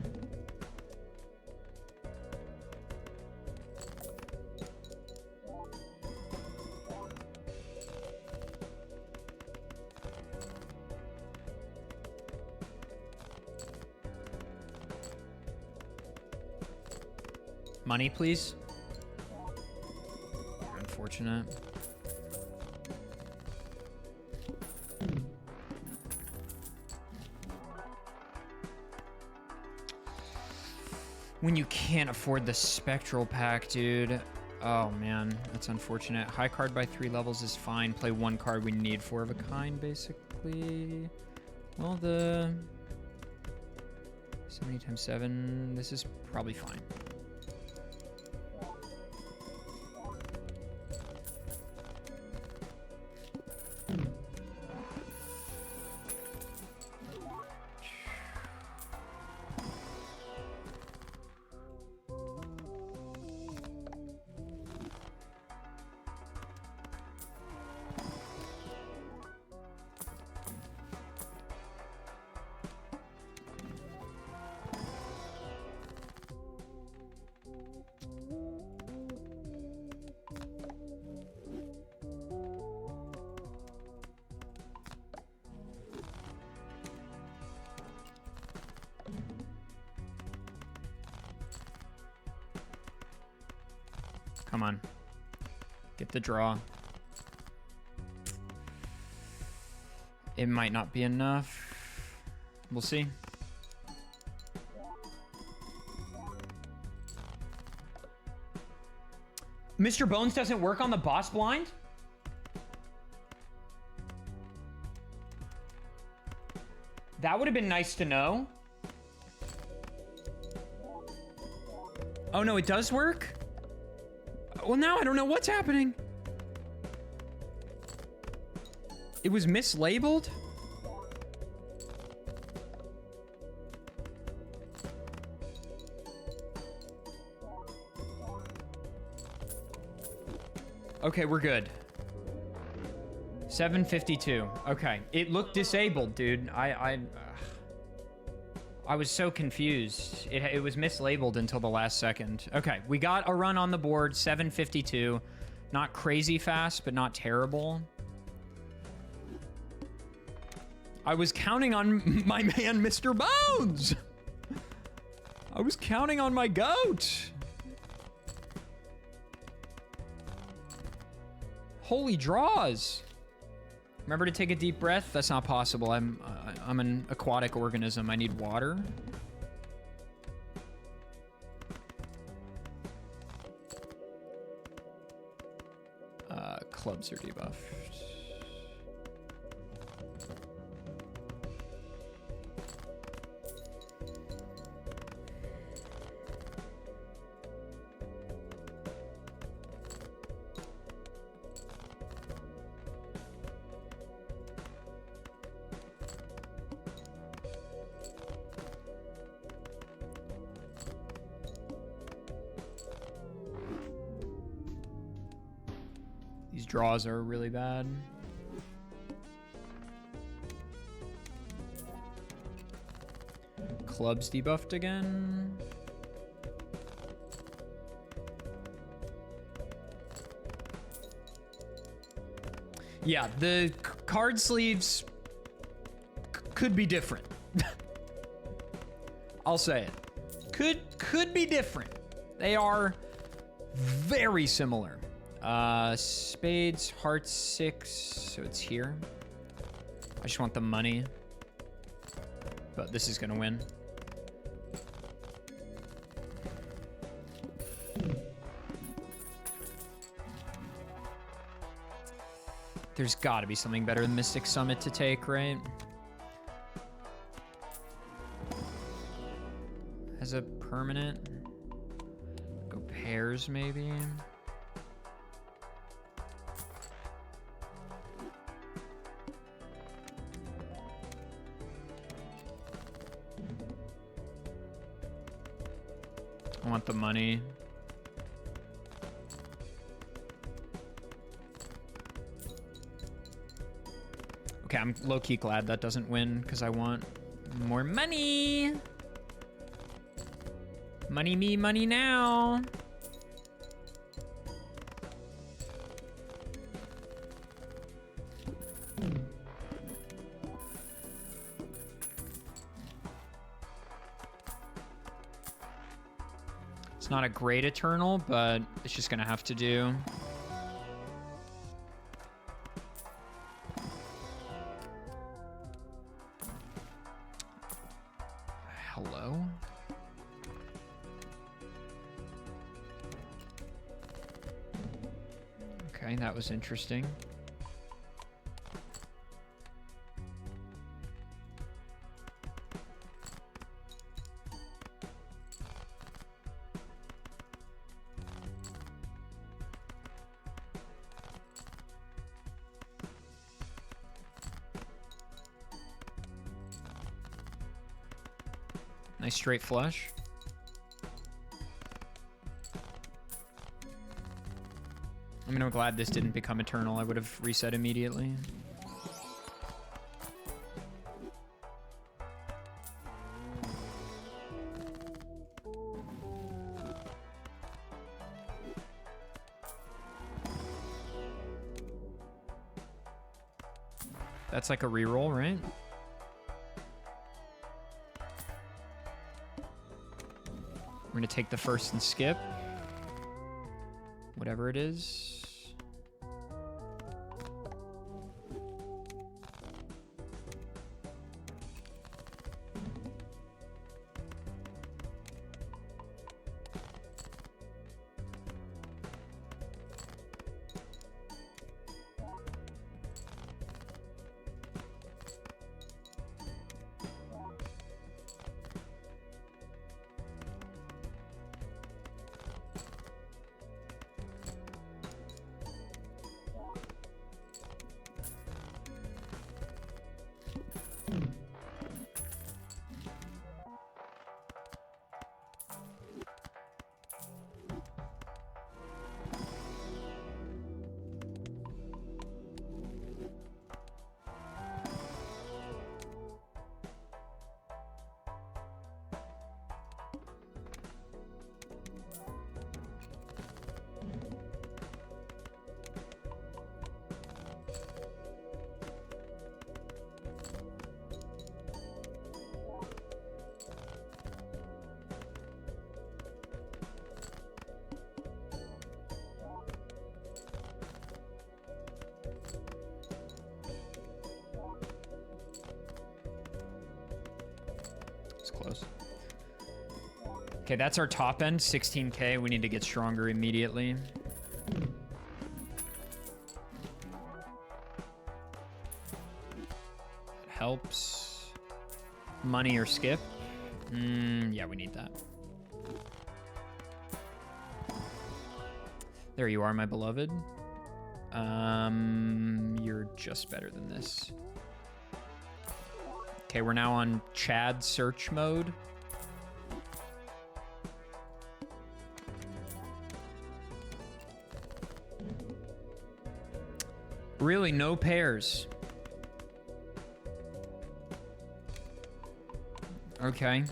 Money, please. Unfortunate. When you can't afford the spectral pack, dude. Oh man, that's unfortunate. High card by 3 levels is fine. Play 1 card we need 4 of a kind, basically. Well, the 70 times 7, this is probably fine. Come on. Get the draw. It might not be enough. We'll see. Mr. Bones doesn't work on the boss blind? That would have been nice to know. Oh no, it does work? Well, now I don't know what's happening. It was mislabeled? Okay, we're good. 752. Okay, it looked disabled, dude. I was so confused. It was mislabeled until the last second. Okay, we got a run on the board, 752. Not crazy fast, but not terrible. I was counting on my man, Mr. Bones. I was counting on my goat. Holy draws. Remember to take a deep breath? That's not possible. I'm an aquatic organism. I need water. Clubs are debuffed. These draws are really bad. Clubs debuffed again. Yeah, the card sleeves could be different. I'll say it. Could be different. They are very similar. Spades, hearts 6, so it's here. I just want the money. But this is gonna win. There's gotta be something better than Mystic Summit to take, right? As a permanent. Go pairs, maybe. I want the money. Okay, I'm low-key glad that doesn't win because I want more money. Money me, money now. It's not a great Eternal, but it's just gonna have to do. Hello? Okay, that was interesting. Nice straight flush. I mean, I'm glad this didn't become Eternal. I would have reset immediately. That's like a reroll, right? We're gonna take the first and skip. Whatever it is. Close. Okay, that's our top end, 16K. We need to get stronger immediately. That helps. Money or skip? Yeah, we need that. There you are, my beloved. You're just better than this. Okay, we're now on Chad search mode. Really, no pairs. Okay.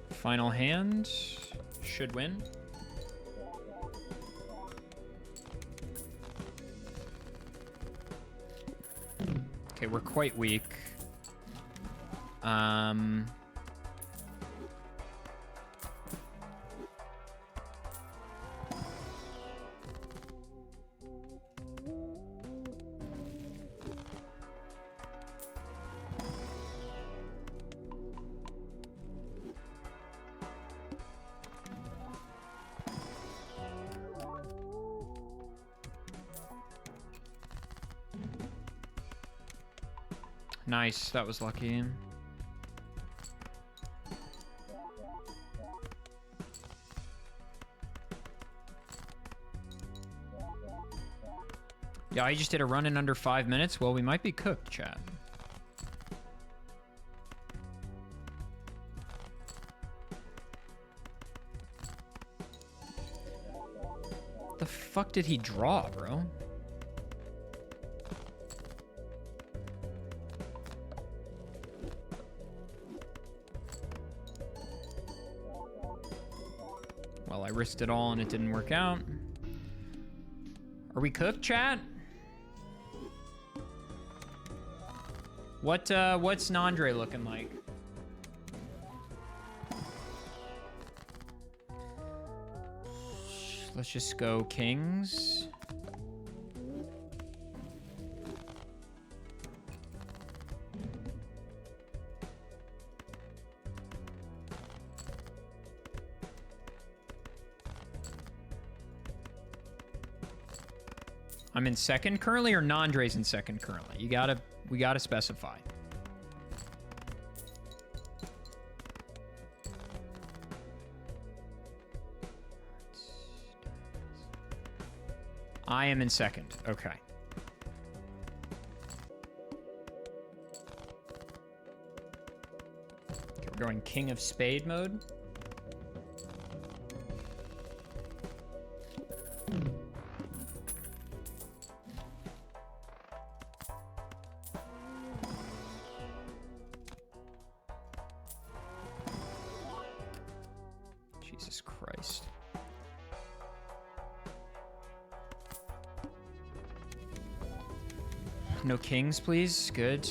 Final hand should win. Okay, we're quite weak. Nice, that was lucky. Yeah, I just did a run in under 5 minutes. Well, we might be cooked, chat. The fuck did he draw, bro? Well, I risked it all and it didn't work out. Are we cooked, chat? What's Nandre looking like? Let's just go kings. I'm in second currently, or Nandre's in second currently? We gotta specify. I am in second. Okay. Okay, we're going King of Spade mode. Jesus Christ. No kings, please. Good.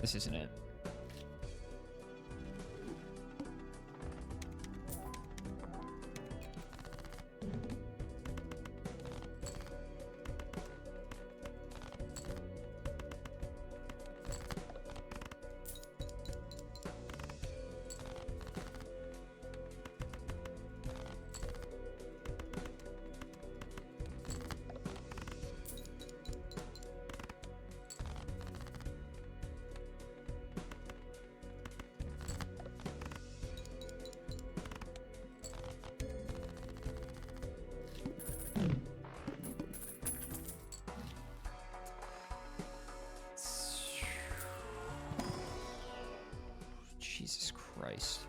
This isn't it. Jesus Christ.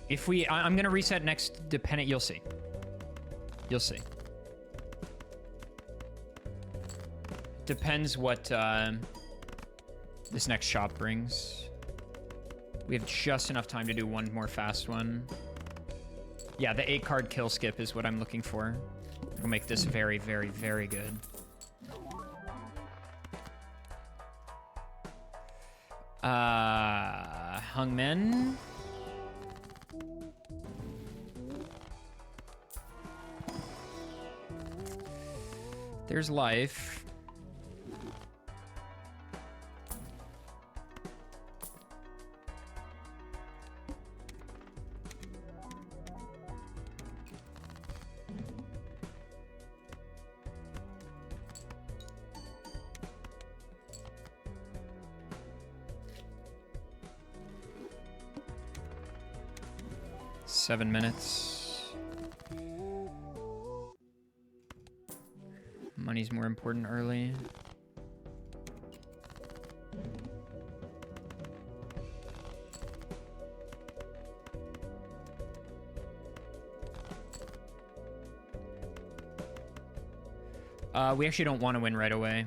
If I'm gonna reset next dependent, you'll see. You'll see. Depends what this next shop brings. We have just enough time to do one more fast one. Yeah, the 8-card kill skip is what I'm looking for. It'll make this very, very, very good. Hungmen. There's life. 7 minutes. Money's more important early. We actually don't want to win right away.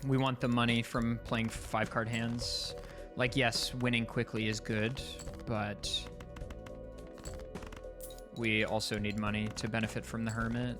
We want the money from playing 5-card hands. Like, yes, winning quickly is good, but we also need money to benefit from the Hermit.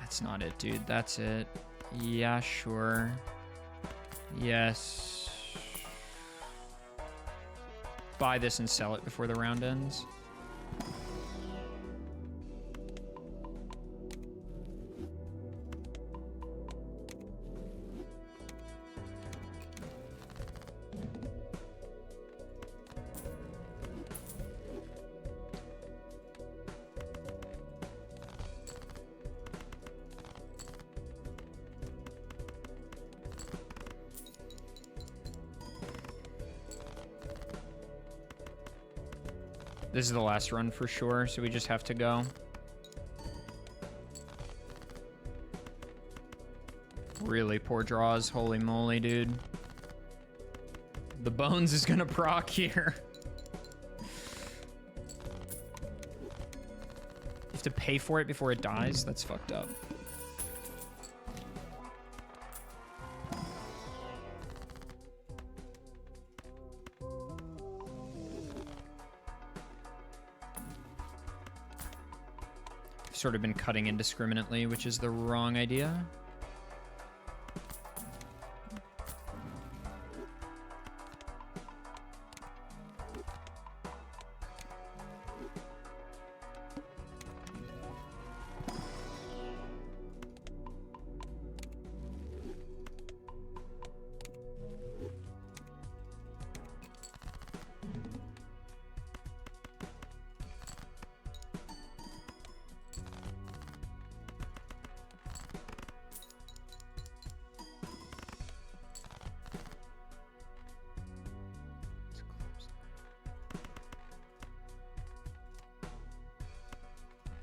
That's not it, dude. That's it. Yeah, sure. Yes. Buy this and sell it before the round ends. This is the last run for sure, so we just have to go. Really poor draws, holy moly, dude. The bones is gonna proc here. You have to pay for it before it dies? That's fucked up. Sort of been cutting indiscriminately, which is the wrong idea.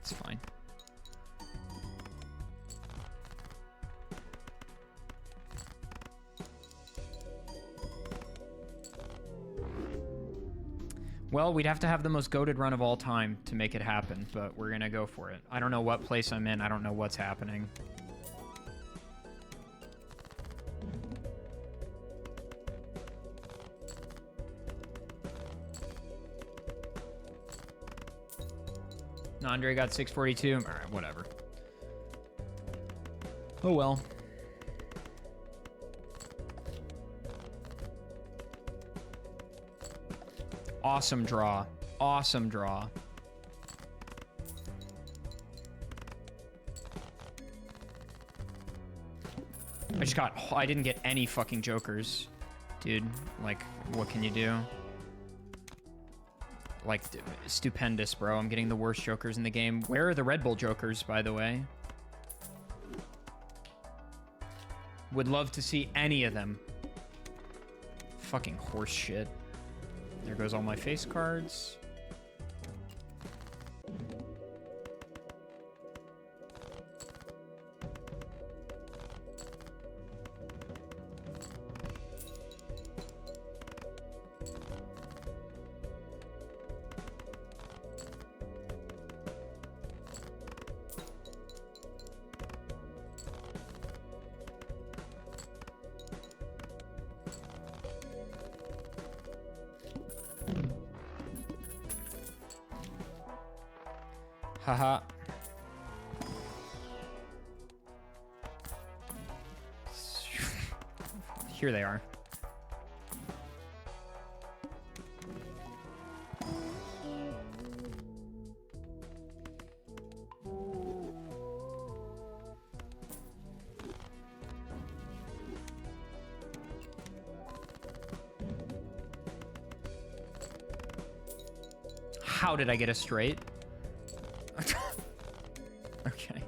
It's fine. Well, we'd have to have the most goated run of all time to make it happen, but we're gonna go for it. I don't know what place I'm in. I don't know what's happening. Andre got 642. All right, whatever. Oh well. Awesome draw. Awesome draw. I didn't get any fucking jokers. Dude, like, what can you do? Like, stupendous, bro. I'm getting the worst jokers in the game. Where are the Red Bull jokers, by the way? Would love to see any of them. Fucking horse shit. There goes all my face cards. Haha. Here they are. How did I get a straight? Okay.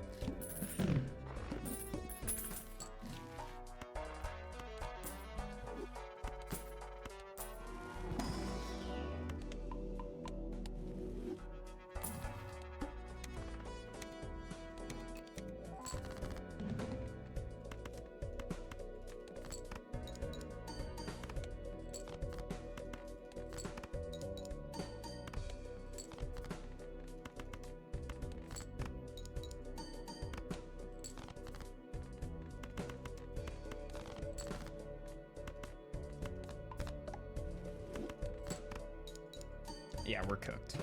Yeah, we're cooked.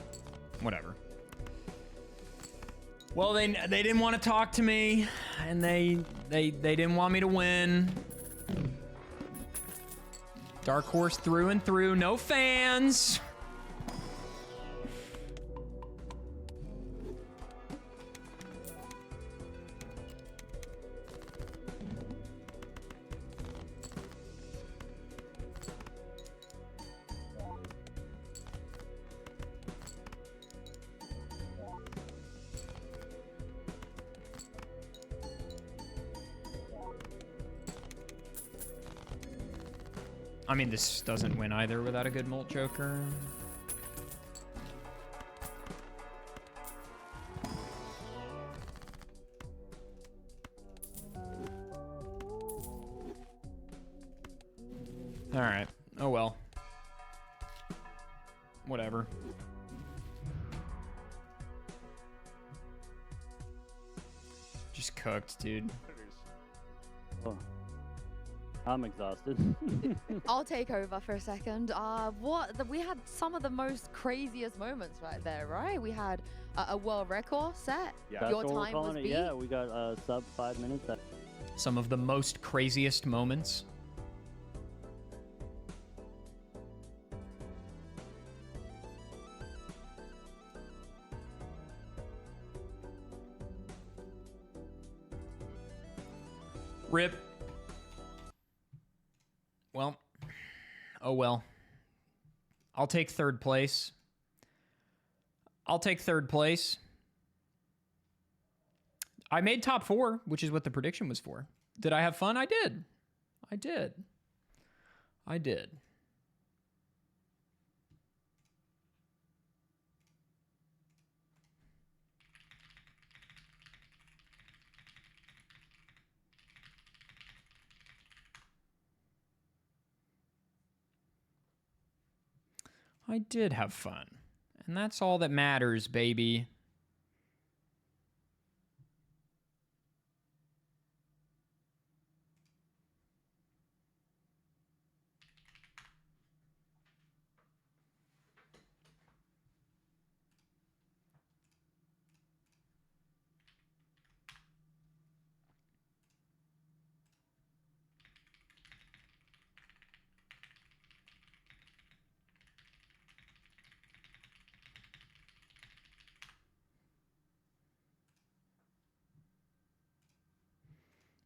Whatever. Well, they didn't want to talk to me, and they didn't want me to win. Dark horse through and through, no fans. I mean, this doesn't win either without a good Molt Joker. All right. Oh well. Whatever. Just cooked, dude. Oh. I'm exhausted. I'll take over for a second. We had some of the most craziest moments right there, right? We had a world record set. Yeah. That's Your what we're time was calling it. beat. Yeah, we got sub 5 minutes. Some of the most craziest moments. Rip. Well. Oh well. I'll take third place. I'll take third place. I made top 4, which is what the prediction was for. Did I have fun? I did. I did. I did. I did have fun. And that's all that matters, baby.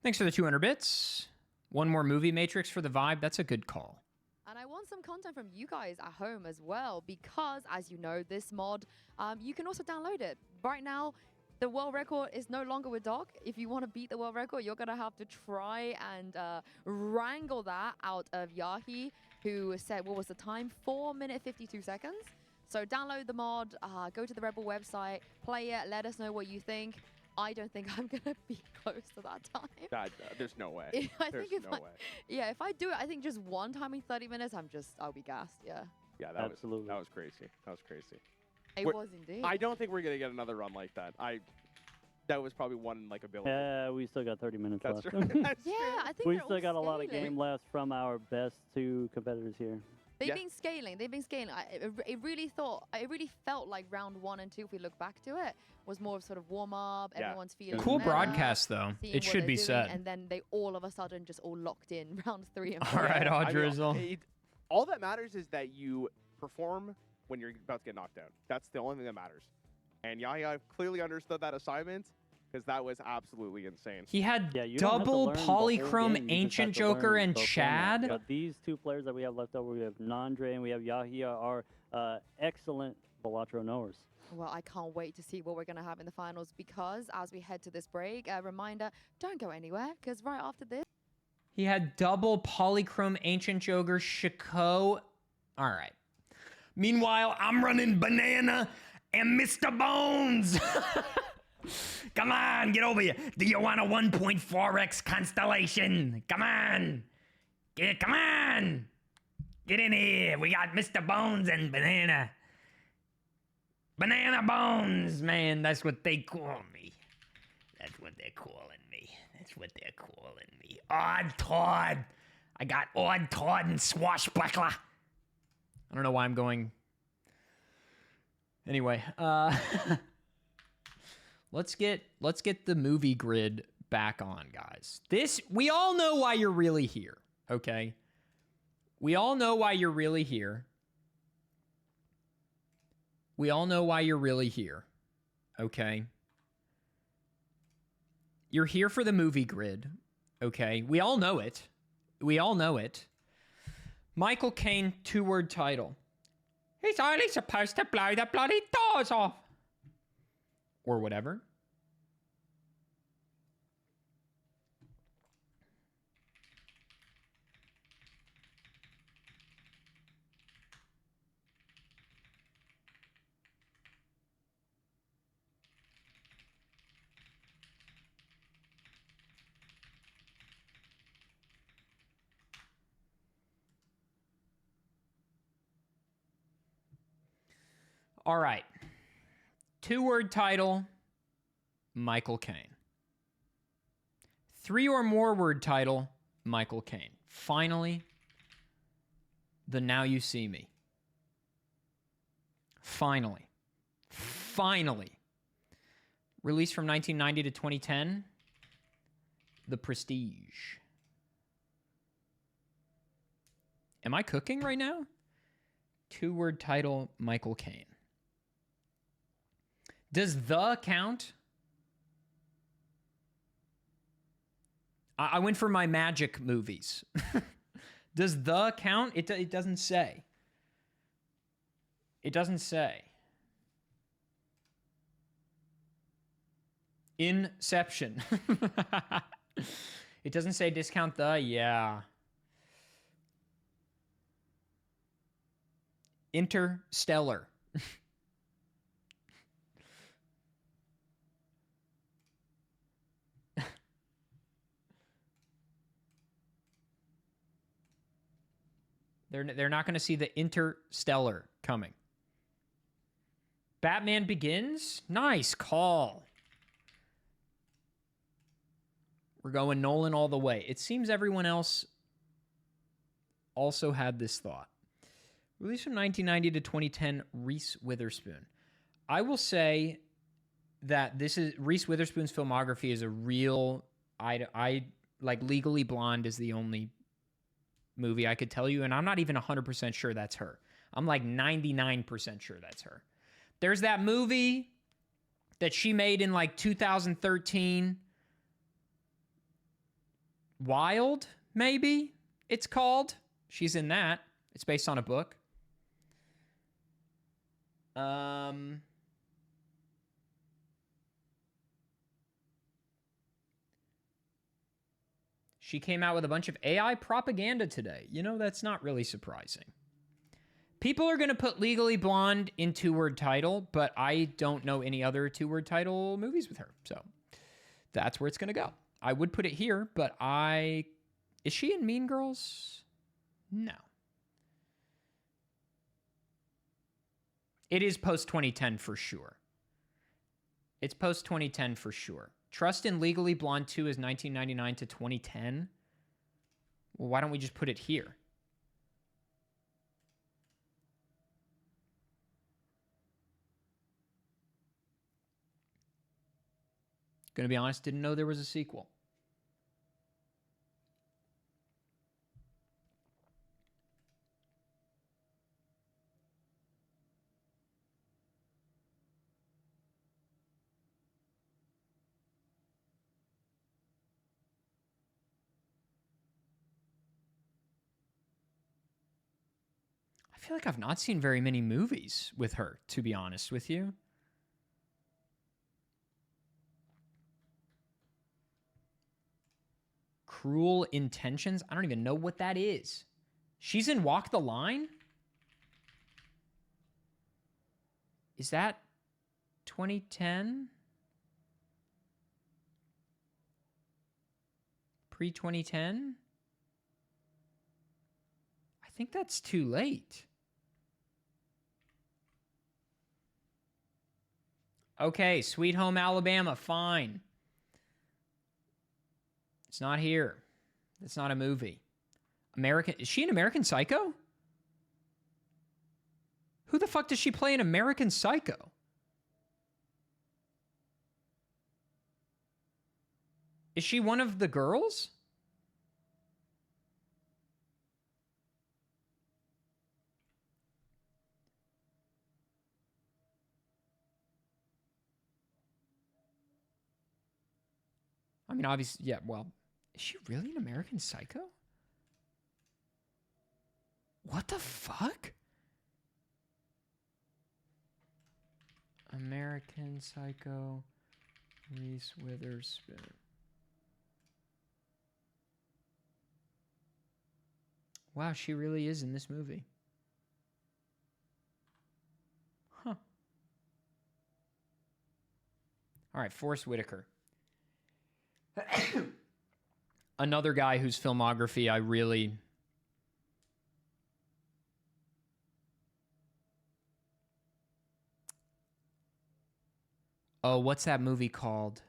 Thanks for the 200 bits. One more movie Matrix for the vibe. That's a good call. And I want some content from you guys at home as well, because as you know, this mod, you can also download it. Right now, the world record is no longer with Doc. If you want to beat the world record, you're going to have to try and wrangle that out of Yahi, who said, what was the time? 4 minutes, 52 seconds. So download the mod, go to the Red Bull website, play it, let us know what you think. I don't think I'm going to be close to that time. There's no way. There's no way. Yeah, if I do it, I think just one time in 30 minutes, I'll be gassed, yeah. Yeah, Absolutely. That was crazy. That was crazy. It was indeed. I don't think we're going to get another run like that. That was probably one like ability. Yeah, we still got 30 minutes That's left. true. That's Yeah, true. I think We they're still all got a lot of scaling. game left from our best 2 competitors here. They've been scaling. They've been scaling. It really felt like round 1 and 2, if we look back to it, was more of sort of warm up. Yeah. Everyone's feeling Cool better, broadcast, though. seeing It what should they're be doing, said. and then they all of a sudden just all locked in round 3 and All 4. right, I mean, Audrizzle. all that matters is that you perform when you're about to get knocked down. That's the only thing that matters. And Yahya clearly understood that assignment, because that was absolutely insane. He had Yeah, you don't have to double learn the whole Polychrome game, you just Ancient have to Joker learn and the format. Shad. But these 2 players that we have left over, we have Nandre and we have Yahia, are excellent Balatro knowers. Well, I can't wait to see what we're going to have in the finals because as we head to this break, a reminder, don't go anywhere because right after this, He had double polychrome ancient Joker Shiko. All right. Meanwhile, I'm running Banana and Mr. Bones. Come on, get over here. Do you want a 1.4x constellation? Come on. Come on. Get in here. We got Mr. Bones and Banana. Banana Bones, man. That's what they call me. That's what they're calling me. That's what they're calling me. Odd Todd. I got Odd Todd and Swashbuckler. I don't know why I'm going. Anyway, let's get the movie grid back on, guys. We all know why you're really here, okay? We all know why you're really here. We all know why you're really here, okay? You're here for the movie grid, okay? We all know it. We all know it. Michael Caine, 2-word title. He's only supposed to blow the bloody doors off. Or whatever. All right. 2-word title, Michael Caine. 3 or more word title, Michael Caine. Finally, the Now You See Me. Finally. Released from 1990 to 2010, The Prestige. Am I cooking right now? 2-word title, Michael Caine. Does the count? I went for my magic movies. Does the count? It doesn't say. It doesn't say. Inception. It doesn't say discount the. Yeah. Interstellar. They're not going to see the Interstellar coming. Batman Begins? Nice call. We're going Nolan all the way. It seems everyone else also had this thought. Released from 1990 to 2010, Reese Witherspoon. I will say that this is Reese Witherspoon's filmography is a real. I like Legally Blonde is the only movie I could tell you, and I'm not even 100% sure that's her. I'm like 99% sure that's her. There's that movie that she made in like 2013. Wild, maybe it's called. She's in that. It's based on a book. She came out with a bunch of AI propaganda today. You know, that's not really surprising. People are going to put Legally Blonde in 2-word title, but I don't know any other 2-word title movies with her. So that's where it's going to go. I would put it here, but is she in Mean Girls? No. It is post-2010 for sure. It's post-2010 for sure. Trust in Legally Blonde 2 is 1999 to 2010. Well, why don't we just put it here? Gonna be honest, didn't know there was a sequel. feel like I've not seen very many movies with her, to be honest with you. Cruel Intentions? I don't even know what that is. She's in Walk the Line? Is that 2010? Pre-2010? I think that's too late. Okay, Sweet Home Alabama, fine. It's not here. It's not a movie. Is she an American Psycho? Who the fuck does she play in American Psycho? Is she one of the girls? I mean, obviously, yeah, well, is she really an American Psycho? What the fuck? American Psycho, Reese Witherspoon. Wow, she really is in this movie. Huh. All right, Forrest Whitaker. Another guy whose filmography I really... Oh, what's that movie called?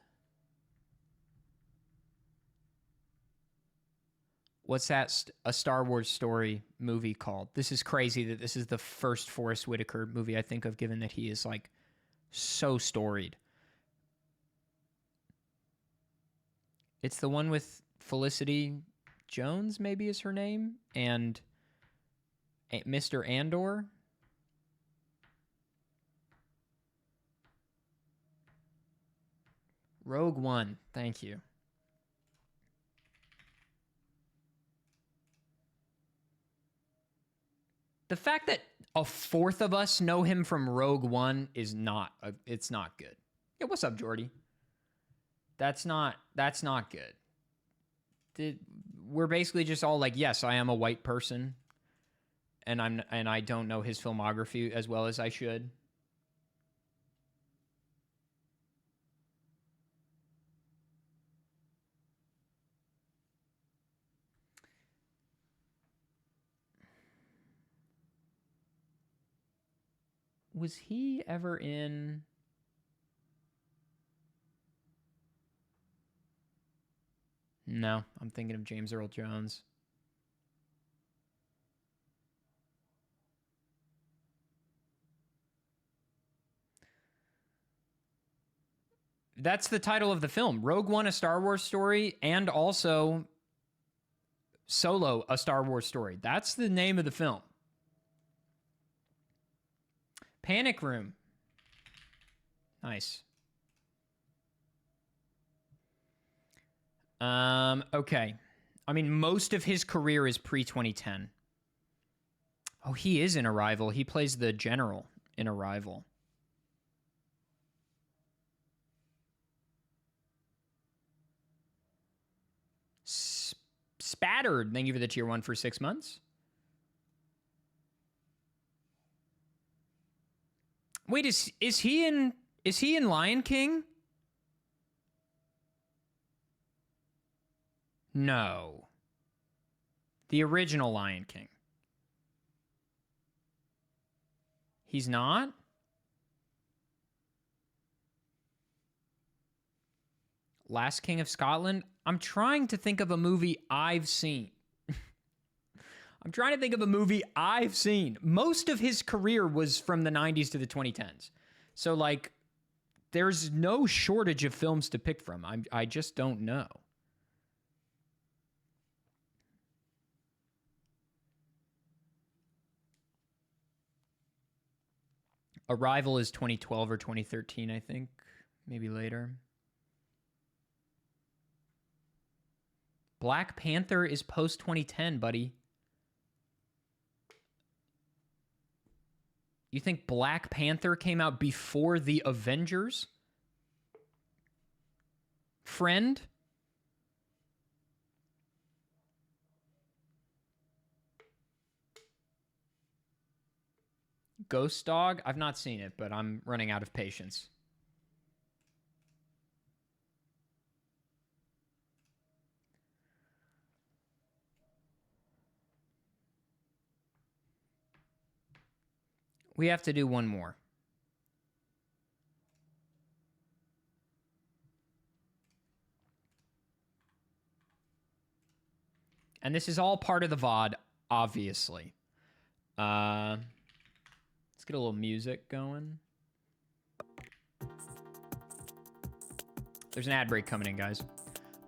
What's that A Star Wars Story movie called? This is crazy that this is the first Forrest Whitaker movie I think of, given that he is, like, so storied. It's the one with Felicity Jones, maybe is her name, and Mr. Andor. Rogue One, thank you. The fact that a fourth of us know him from Rogue One is not, it's not good. Yeah, what's up, Jordy? That's not good. We're basically just all like, yes, I am a white person, and I don't know his filmography as well as I should. Was he ever in... No, I'm thinking of James Earl Jones. That's the title of the film. Rogue One, A Star Wars Story, and also Solo, A Star Wars Story. That's the name of the film. Panic Room. Nice. Okay. I mean, most of his career is pre-2010. Oh, he is in Arrival. He plays the general in Arrival. Spattered. Thank you for the tier 1 for 6 months. Wait, is he in Lion King? No. The original Lion King. He's not? Last King of Scotland? I'm trying to think of a movie I've seen. I'm trying to think of a movie I've seen. Most of his career was from the 90s to the 2010s. So, like, there's no shortage of films to pick from. I just don't know. Arrival is 2012 or 2013, I think. Maybe later. Black Panther is post 2010, buddy. You think Black Panther came out before the Avengers? Friend? Ghost Dog? I've not seen it, but I'm running out of patience. We have to do one more. And this is all part of the VOD, obviously. Let's get a little music going. There's an ad break coming in, guys.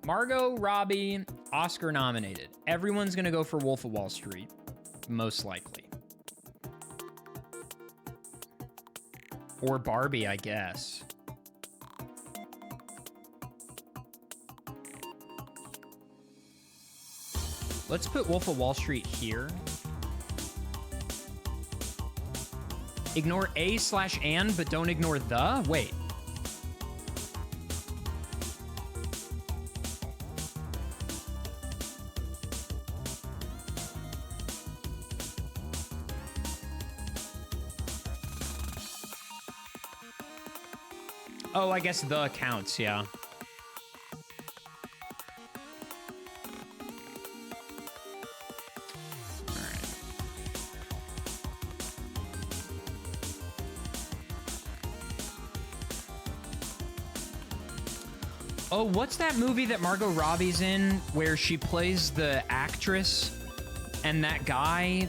Margot Robbie, Oscar nominated. Everyone's going to go for Wolf of Wall Street, most likely. Or Barbie, I guess. Let's put Wolf of Wall Street here. Ignore A/and, but don't ignore the? Wait. Oh, I guess the counts, yeah. Oh, what's that movie that Margot Robbie's in where she plays the actress and that guy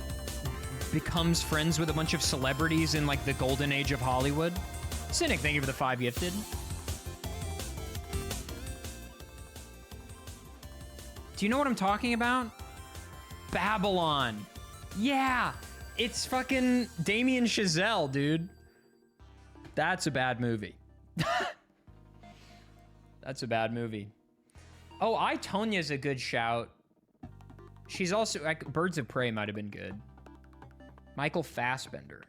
becomes friends with a bunch of celebrities in like the golden age of Hollywood? Cynic, thank you for the 5 gifted. Do you know what I'm talking about? Babylon. Yeah, it's fucking Damien Chazelle, dude. That's a bad movie. That's a bad movie. Oh, I, Tonya's a good shout. She's also, like, Birds of Prey might have been good. Michael Fassbender.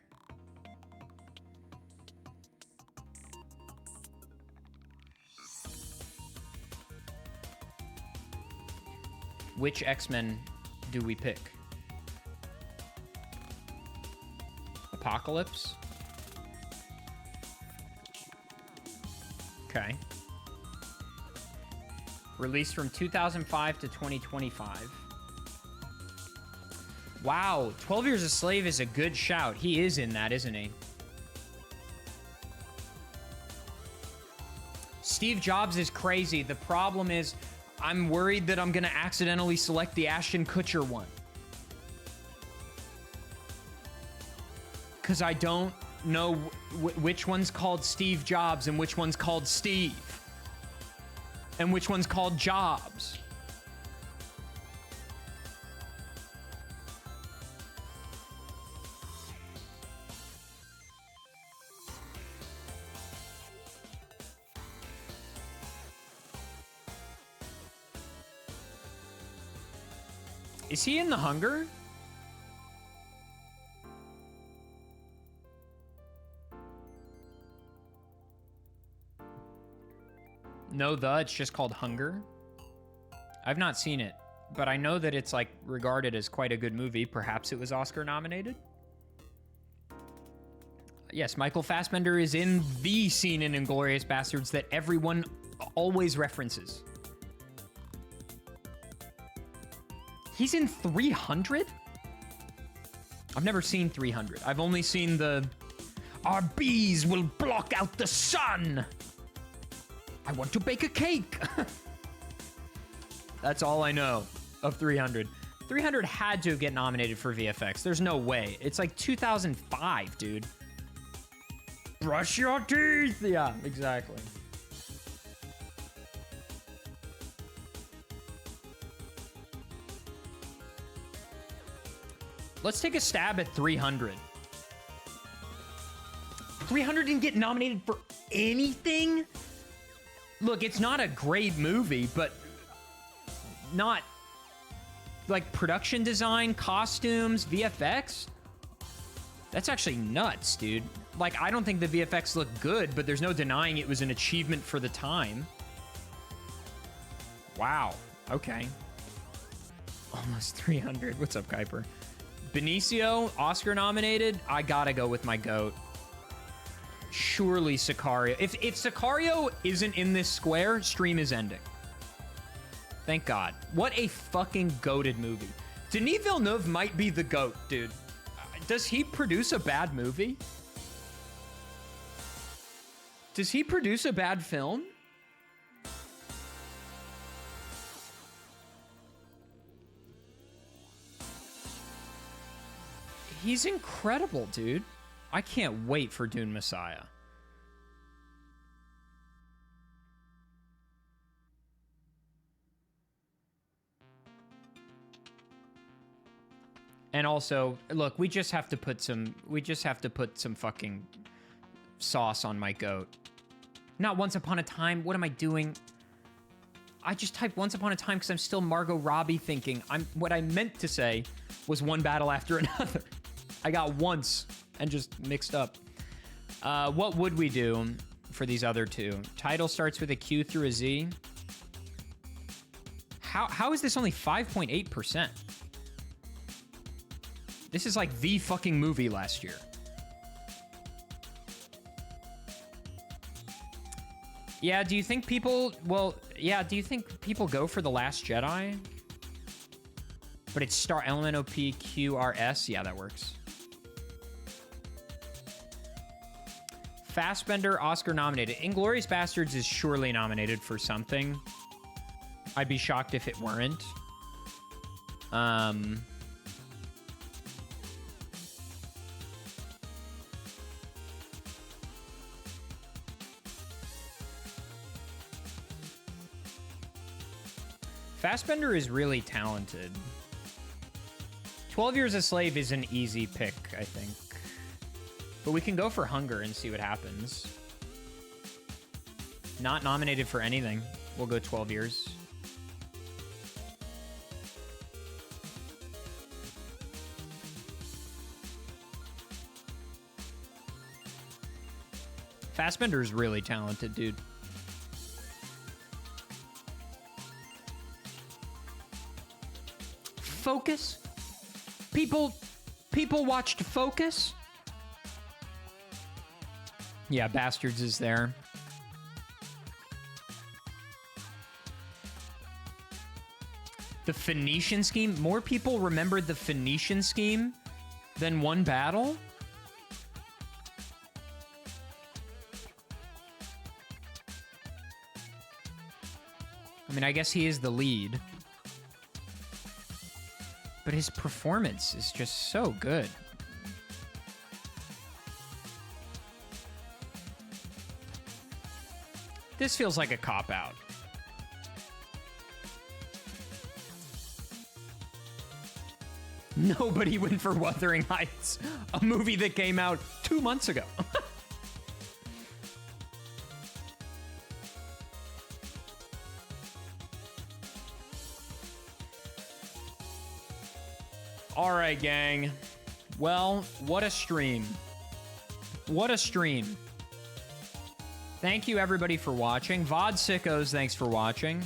Which X-Men do we pick? Apocalypse? Okay. Released from 2005 to 2025. Wow, 12 Years a Slave is a good shout. He is in that, isn't he? Steve Jobs is crazy. The problem is, I'm worried that I'm gonna accidentally select the Ashton Kutcher one. Because I don't know which one's called Steve Jobs and which one's called Steve. And which one's called Jobs. Is he in The Hunger? No, it's just called Hunger. I've not seen it, but I know that it's like regarded as quite a good movie. Perhaps it was Oscar nominated. Yes, Michael Fassbender is in the scene in Inglourious Bastards that everyone always references. He's in 300? I've never seen 300. I've only seen our bees will block out the sun. I want to bake a cake. That's all I know of 300. 300 had to get nominated for VFX. There's no way. It's like 2005, dude. Brush your teeth. Yeah, exactly. Let's take a stab at 300. 300 didn't get nominated for anything? Look, it's not a great movie, but not like production design, costumes, VFX. That's actually nuts, dude. Like, I don't think the VFX looked good, but there's no denying it was an achievement for the time. Wow. Okay. Almost 300. What's up, Kuiper? Benicio, Oscar nominated. I gotta go with my GOAT. Surely Sicario. If Sicario isn't in this square, stream is ending. Thank God. What a fucking goated movie. Denis Villeneuve might be the GOAT, dude. Does he produce a bad movie? Does he produce a bad film? He's incredible, dude. I can't wait for Dune Messiah. And also, look, we just have to put some fucking sauce on my GOAT. Not Once Upon a Time. What am I doing? I just typed Once Upon a Time because I'm still Margot Robbie thinking. What I meant to say was One Battle After Another. I got once and just mixed up. What would we do for these other two? Title starts with a Q through a Z. How is this only 5.8%? This is like the fucking movie last year. Yeah, do you think people... Well, yeah, do you think people go for The Last Jedi? But it's star LMNOP Yeah, that works. Fassbender, Oscar nominated. Inglourious Bastards is surely nominated for something. I'd be shocked if it weren't. Fassbender is really talented. 12 Years a Slave is an easy pick, I think. But we can go for Hunger and see what happens. Not nominated for anything. We'll go 12 Years. Fassbender is really talented, dude. Focus? People watched Focus? Yeah, Bastards is there. The Phoenician Scheme? More people remembered the Phoenician Scheme than One Battle? I mean, I guess he is the lead. But his performance is just so good. This feels like a cop-out. Nobody went for Wuthering Heights, a movie that came out 2 months ago. All right, gang. Well, what a stream. What a stream. Thank you, everybody, for watching. VOD Sickos, thanks for watching.